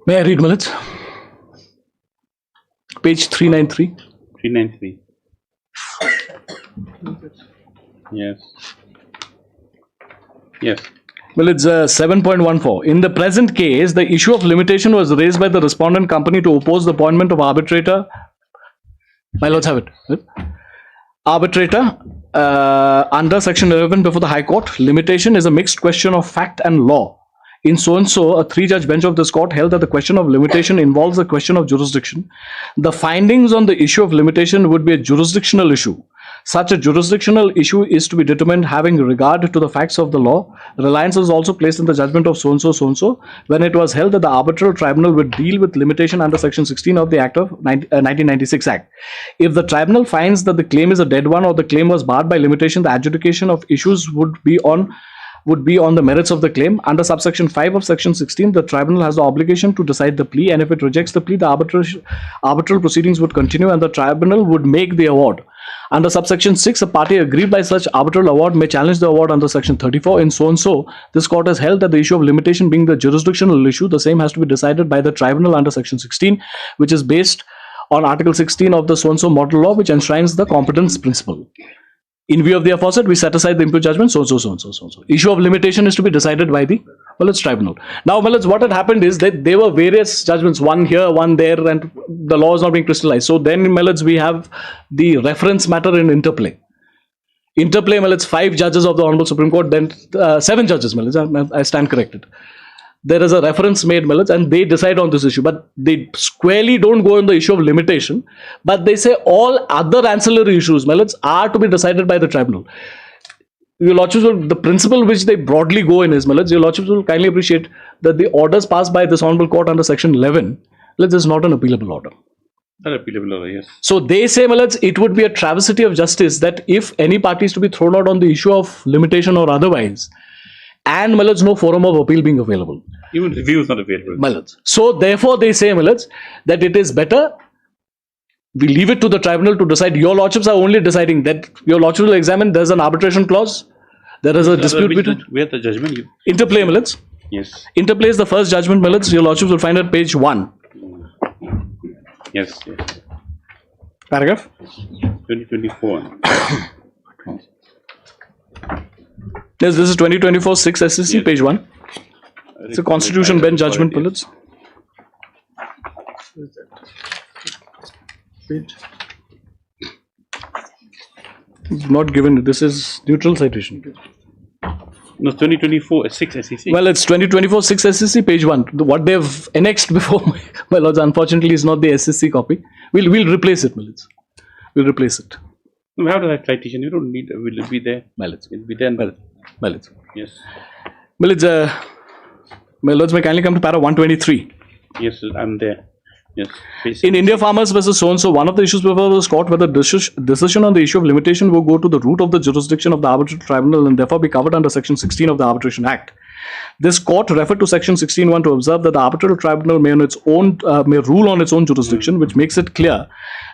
May I read minutes? Page 393. 393. Yes. Yes. Well, it's 7.14. In the present case, the issue of limitation was raised by the respondent company to oppose the appointment of arbitrator. My lords have it. Arbitrator under section 11 before the High Court. Limitation is a mixed question of fact and law. In so and so, a three-judge bench of this court held that the question of limitation involves a question of jurisdiction. The findings on the issue of limitation would be a jurisdictional issue. Such a jurisdictional issue is to be determined having regard to the facts of the law. Reliance was also placed in the judgment of so and so, when it was held that the arbitral tribunal would deal with limitation under section 16 of the Act of 1996 Act. If the tribunal finds that the claim is a dead one or the claim was barred by limitation, the adjudication of issues would be on the merits of the claim. Under subsection 5 of section 16, the tribunal has the obligation to decide the plea, and if it rejects the plea, the arbitral proceedings would continue and the tribunal would make the award. Under subsection 6, a party aggrieved by such arbitral award may challenge the award under section 34. In so and so, this court has held that the issue of limitation being the jurisdictional issue, the same has to be decided by the tribunal under section 16, which is based on article 16 of the so and so model law, which enshrines the competence principle. In view of the aforesaid, we set aside the impute judgment, so and so. Issue of limitation is to be decided by the tribunal. Now, what had happened is that there were various judgments, one here, one there, and the law is not being crystallized. So then, we have the reference matter in interplay. Interplay, 5 judges of the Honorable Supreme Court, then 7 judges, I stand corrected. There is a reference made, and they decide on this issue, but they squarely don't go on the issue of limitation, but they say all other ancillary issues, are to be decided by the tribunal. Your Lordships, the principle which they broadly go in is, your Lordships will kindly appreciate that the orders passed by this Honorable Court under section 11, is not an appealable order. Not appealable order, yes. So they say, it would be a travesty of justice that if any party is to be thrown out on the issue of limitation or otherwise, and no forum of appeal being available. Even review is not available. So therefore they say, that it is better we leave it to the tribunal to decide. Your Lordships are only deciding that your Lordships will examine, there's an arbitration clause, there is a dispute between. Where the judgment? Interplay, Yes. Interplay is the first judgment, your Lordships will find at page 1. Yes. Paragraph? 2024. Yes, this is 2024 6 SCC, page 1. It's a Constitution Bench judgment, Not given, this is neutral citation. No, 2024 6 SEC. Well, it's 2024 6 SCC, page 1. What they've annexed before, my lords, unfortunately is not the SCC copy. We'll replace it, We'll replace it. We have the citation, you don't need, will it be there? It'll be there. Yes. My lords, may kindly come to para 123. Yes, I'm there. Yes. In India Farmers versus so-and-so, one of the issues before the court whether decision on the issue of limitation will go to the root of the jurisdiction of the arbitral tribunal and therefore be covered under section 16 of the Arbitration Act. This court referred to section 16(1) to observe that the arbitral tribunal may rule on its own jurisdiction, which makes it clear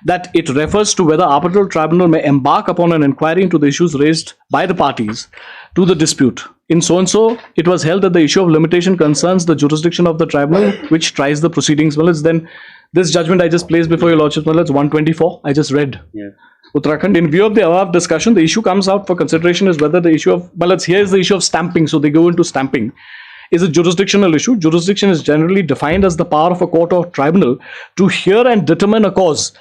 that it refers to whether arbitral tribunal may embark upon an inquiry into the issues raised by the parties to the dispute. In so-and-so, it was held that the issue of limitation concerns the jurisdiction of the tribunal which tries the proceedings. Then this judgment I just placed before your Lordship, 124, I just read. Yeah. Uttarakhand, in view of the above discussion, the issue comes out for consideration is whether the issue of, here is the issue of stamping, so they go into stamping, is a jurisdictional issue. Jurisdiction is generally defined as the power of a court or tribunal to hear and determine a cause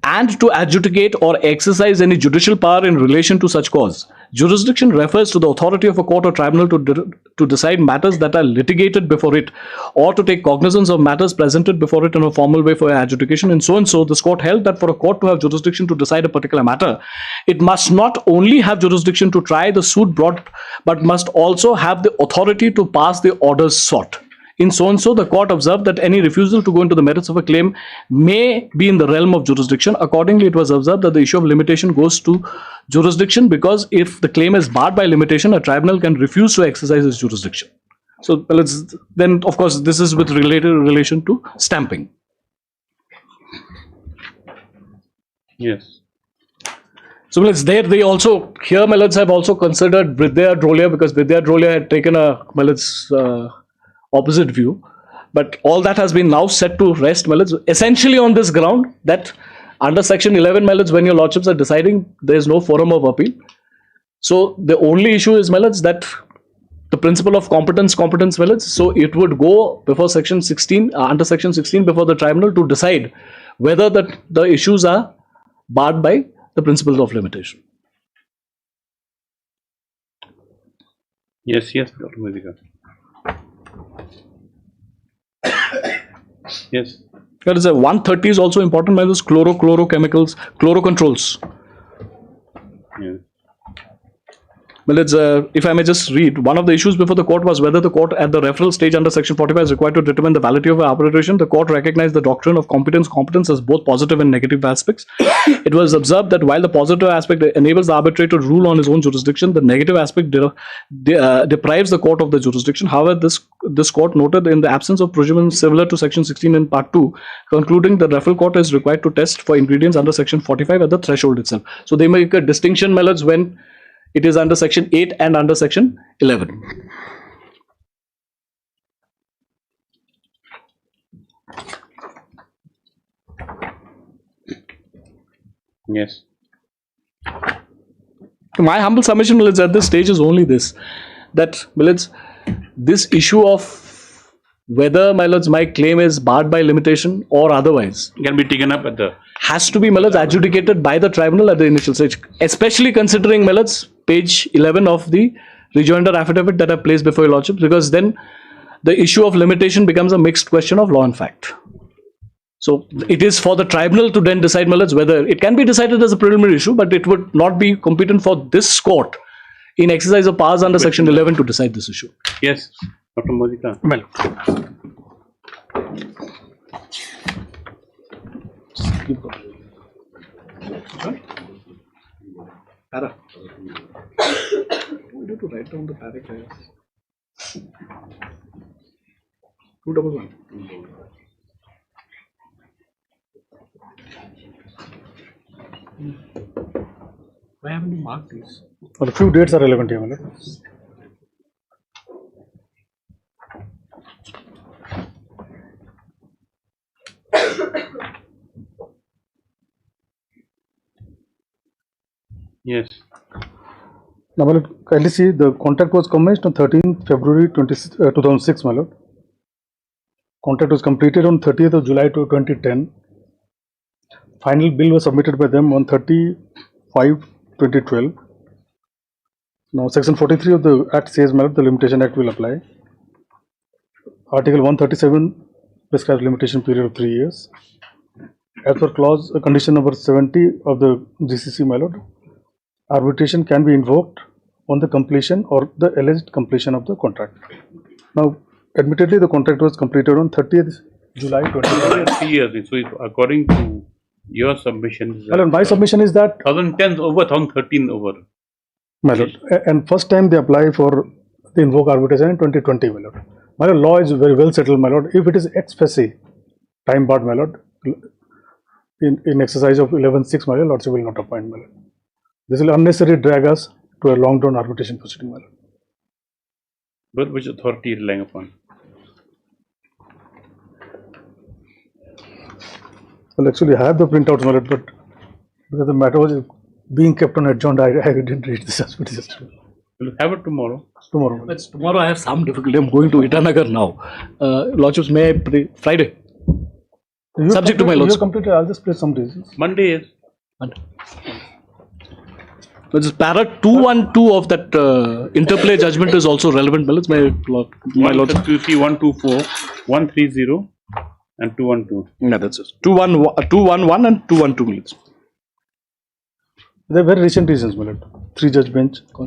and to adjudicate or exercise any judicial power in relation to such cause. Jurisdiction refers to the authority of a court or tribunal to decide matters that are litigated before it or to take cognizance of matters presented before it in a formal way for adjudication. And so, this court held that for a court to have jurisdiction to decide a particular matter, it must not only have jurisdiction to try the suit brought, but must also have the authority to pass the orders sought. In so, the court observed that any refusal to go into the merits of a claim may be in the realm of jurisdiction. Accordingly, it was observed that the issue of limitation goes to jurisdiction because if the claim is barred by limitation, a tribunal can refuse to exercise its jurisdiction. So, then of course, this is with relation to stamping. Yes. So, there they also, here Melons have also considered Vidya Drolia because Vidya Drolia had taken a opposite view. But all that has been now set to rest, my lords, essentially on this ground that under section 11, my lords, when your lordships are deciding, there is no forum of appeal. So the only issue is, my lords, that the principle of competence, my lords, so it would go before section 16, under section 16 before the tribunal to decide whether the issues are barred by the principles of limitation. Yes, Dr. Mudika. Yes. There is a 130 is also important, by those chlorochemicals, chlorocontrols. Yeah. Well, it's, if I may just read, one of the issues before the court was whether the court at the referral stage under section 45 is required to determine the validity of arbitration. The court recognized the doctrine of competence as both positive and negative aspects. It was observed that while the positive aspect enables the arbitrator to rule on his own jurisdiction, the negative aspect deprives the court of the jurisdiction. However, this court noted in the absence of provisions similar to section 16 in part 2, concluding the referral court is required to test for ingredients under section 45 at the threshold itself. So they make a distinction, my lords, when it is under section 8 and under section 11. Yes. My humble submission, Millets, at this stage is only this, that, Millets, this issue of whether, my lords, my claim is barred by limitation or otherwise can be taken up at the has to be, my lords, adjudicated by the tribunal at the initial stage, especially considering, my lords, page 11 of the rejoinder affidavit that I placed before your lordship, because then the issue of limitation becomes a mixed question of law and fact. So it is for the tribunal to then decide, my lords, whether it can be decided as a preliminary issue, but it would not be competent for this court in exercise of powers under section 11 to decide this issue. Yes, Dr. Mudika. Well, Para. We need to write down the paragraphs. 211. Why haven't you marked these? Well, a few dates are relevant here, my lord. Yes. Now, my lord, kindly see the contract was commenced on 13th February 2006, my lord. Contract was completed on 30th of July 2010. Final bill was submitted by them on 30/5/2012. Now, section 43 of the Act says, my lord, the Limitation Act will apply. Article 137 prescribes limitation period of 3 years. As per clause condition number 70 of the GCC, my lord, arbitration can be invoked on the completion or the alleged completion of the contract. Now, admittedly, the contract was completed on 30th July 2010. 3 years. So, according to your submission, Well, my submission is that 2010 over, 2013 over. My lord, and first time they apply for the invoke arbitration in 2020, my lord. My lord, law is very well settled, my lord. If it is ex facie, time barred, my lord, in exercise of 11(6), my lord, will not appoint, my lord. This will unnecessarily drag us to a long-term arbitration proceeding, my lord. But which authority relying upon? Well, actually, I have the printouts, my lord, but because the matter was being kept on adjourned, I didn't read this as well. We'll have it tomorrow. Tomorrow. But tomorrow I have some difficulty. I'm going to Itanagar now. Lordships, may I pray Friday? Subject to my lords. You completed. I'll just place some reasons. Monday is. Monday. But this para 212 of that interplay judgment is also relevant. My lords. 124, 130, and 212. Yeah, that's it. 211 and 212 minutes. They're very recent reasons, my lord. 3-judge bench. No,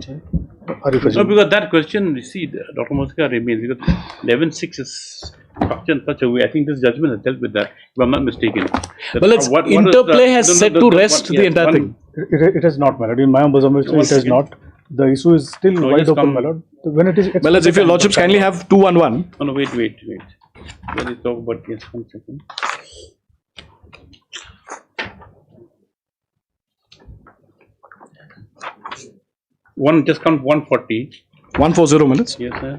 because that question, you see, Dr. Mosika remains, because 11(6) is structured in such a way. I think this judgment has dealt with that, if I'm not mistaken. Well, it's interplay has set to rest the entire thing. It has not, my lord. In my observation, it has not. The issue is still wide open, my lord. When it is. Well, if your lordships kindly have 211. Oh, no, wait. Let me talk about yes, 1 second. Just count 140. 140 minutes. Yes, sir.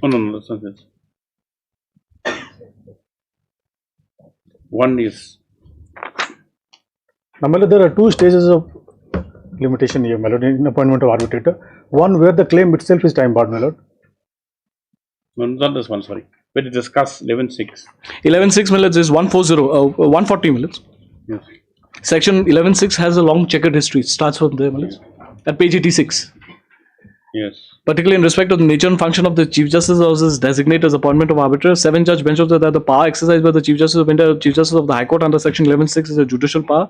No, that's not this. One is. Now, my lord, there are two stages of limitation here, my lord, in appointment of arbitrator. One where the claim itself is time barred, my lord. No, not this one, sorry. But it discuss 11.6. 11.6 millets is 140 millets. Yes. Section 11.6 has a long checkered history. It starts from there, millets. At page 86. Yes. Particularly in respect of the nature and function of the Chief Justice or his designated objection of arbitrator, 7-judge bench observed that the power exercised by the Chief Justice of India, Chief Justice of the High Court under Section 11.6 is a judicial power.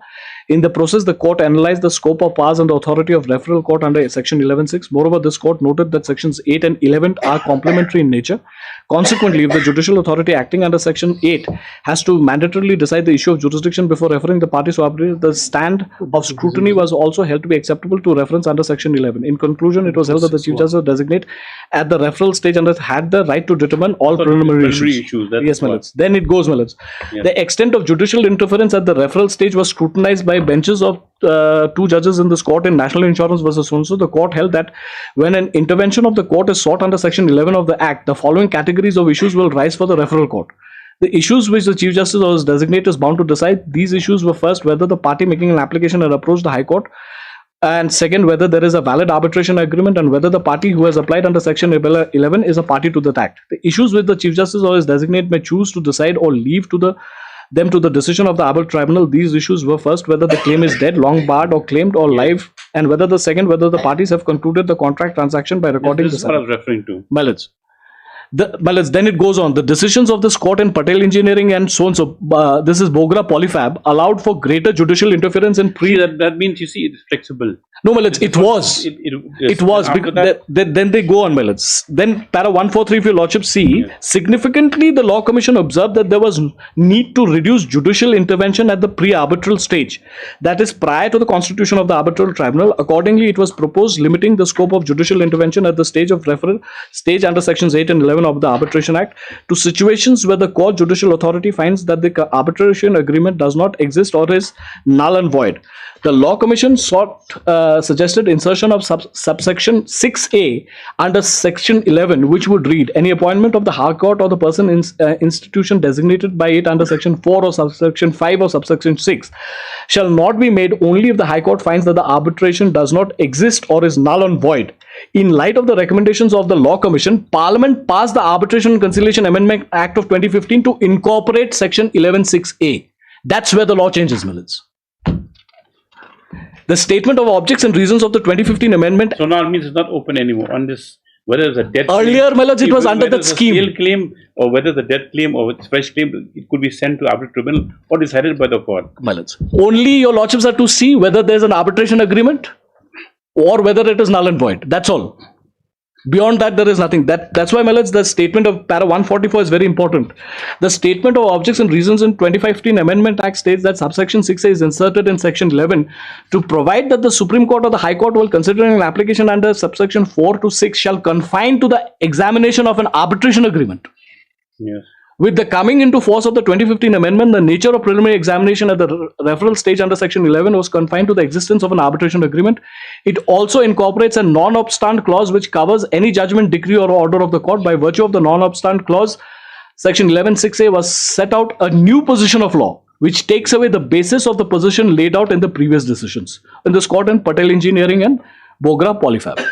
In the process, the court analyzed the scope of powers and the authority of referral court under Section 11.6. Moreover, this court noted that Sections 8 and 11 are complementary in nature. Consequently, if the judicial authority acting under Section 8 has to mandatorily decide the issue of jurisdiction before referring the parties to arbitration, the stand of scrutiny was also held to be acceptable to reference under Section 11. In conclusion, it was held that the Chief Justice designate at the referral stage and had the right to determine all preliminary issues. Yes, Millets. Then it goes, Millets. Yes. The extent of judicial interference at the referral stage was scrutinized by benches of 2 judges in this court in National Insurance versus so. The court held that when an intervention of the court is sought under Section 11 of the Act, the following categories of issues will rise for the referral court. The issues which the Chief Justice or his designate is bound to decide. These issues were first, whether the party making an application had approached the High Court, and second, whether there is a valid arbitration agreement, and whether the party who has applied under Section 11 is a party to that Act. The issues which the Chief Justice or his designate may choose to decide or leave to them to the decision of the arbitral tribunal. These issues were first, whether the claim is dead, long barred, or claimed, or live, and whether the second, whether the parties have concluded the contract transaction by recording This is what I was referring to. Millets. Then it goes on. The decisions of this court in Patel Engineering and so on. So this is Bogra Polyfab allowed for greater judicial interference in that means you see it's flexible. No, Millets, it was. It was. Then they go on, Millets. Then para 143 of your lordship see, significantly the Law Commission observed that there was need to reduce judicial intervention at the pre-arbitral stage. That is prior to the constitution of the arbitral tribunal. Accordingly, it was proposed limiting the scope of judicial intervention at the stage of referral stage under sections 8 and 11 of the Arbitration Act to situations where the court judicial authority finds that the arbitration agreement does not exist or is null and void. The Law Commission suggested insertion of subsection 6A under section 11, which would read, any appointment of the High Court or the person institution designated by it under section 4 or subsection 5 or subsection 6 shall not be made only if the High Court finds that the arbitration does not exist or is null and void. In light of the recommendations of the Law Commission, Parliament passed the Arbitration and Conciliation Amendment Act of 2015 to incorporate section 11.6A. That's where the law changes, Millets. The statement of objects and reasons of the 2015 amendment. So now it means it's not open anymore on this. Whether it's a debt earlier, claim, Millets, it was under that scheme. Steel claim or whether the debt claim or fresh claim, it could be sent to arbitral tribunal or decided by the court. Millets. Only your lordships are to see whether there's an arbitration agreement or whether it is null and void. That's all. Beyond that, there is nothing. That's why, Millets, the statement of para 144 is very important. The statement of objects and reasons in 2015 Amendment Act states that subsection 6A is inserted in section 11 to provide that the Supreme Court or the High Court, while considering an application under subsection 4 to 6, shall confine to the examination of an arbitration agreement. Yes. With the coming into force of the 2015 amendment, the nature of preliminary examination at the referral stage under section 11 was confined to the existence of an arbitration agreement. It also incorporates a non-obstant clause which covers any judgment, decree or order of the court. By virtue of the non-obstant clause, section 11.6a was set out a new position of law which takes away the basis of the position laid out in the previous decisions in this court in Patel Engineering and Bogra Polyfab.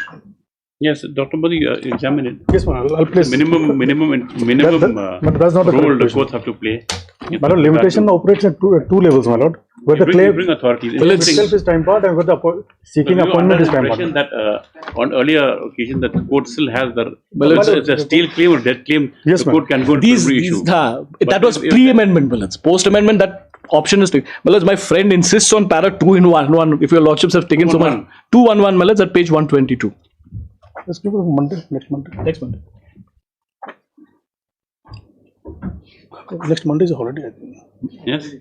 Yes, Dr. Modi, examine it. Yes, ma'am. I'll place minimum but that's not role the question. courts have to play. My lord, limitation operates at two levels, my lord. Where the claim bring authorities. itself is time barred and where the seeking appointment is time barred. That on earlier occasion that the court still has the it's a steel claim or debt claim. Yes, the court can go into every issue. That was pre-amendment, Millets. Post-amendment, that option is taken. Millets, my friend insists on para 2-in-1. If your lordships have taken so much, 2-1-1, Millets, at page 122. Let's give it Monday, next Monday. Next Monday. Next Monday is a holiday, I think. Yes.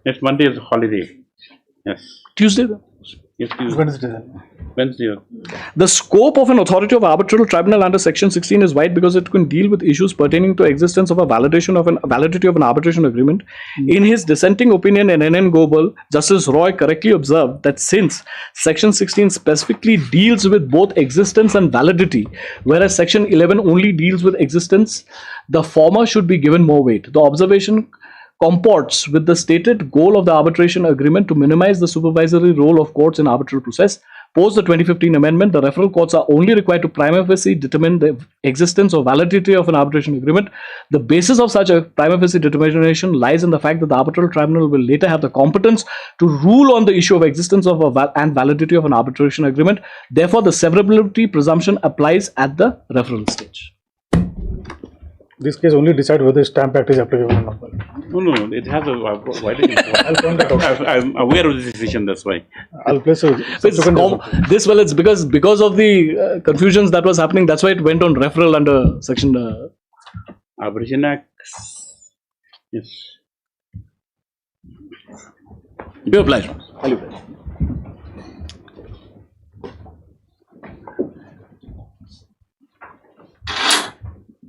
Next Monday is a holiday. Yes. Tuesday? Yes, please. When is it done? Wednesday. The scope of an authority of arbitral tribunal under section 16 is wide because it can deal with issues pertaining to existence of a validity of an arbitration agreement. In his dissenting opinion in NN Gobel, Justice Roy correctly observed that since section 16 specifically deals with both existence and validity, whereas section 11 only deals with existence, the former should be given more weight. The observation comports with the stated goal of the arbitration agreement to minimize the supervisory role of courts in arbitral process. Post the 2015 amendment, the referral courts are only required to prima facie determine the existence or validity of an arbitration agreement. The basis of such a prima facie determination lies in the fact that the arbitral tribunal will later have the competence to rule on the issue of existence of and validity of an arbitration agreement. Therefore, the severability presumption applies at the referral stage. This case only decide whether Stamp Act is applicable or not. No, it has a wider I'm aware of this decision, that's why. I'll place a This well, it's because of the confusions that was happening. That's why it went on referral under section. Arbitration Act. Yes. Your pleasure.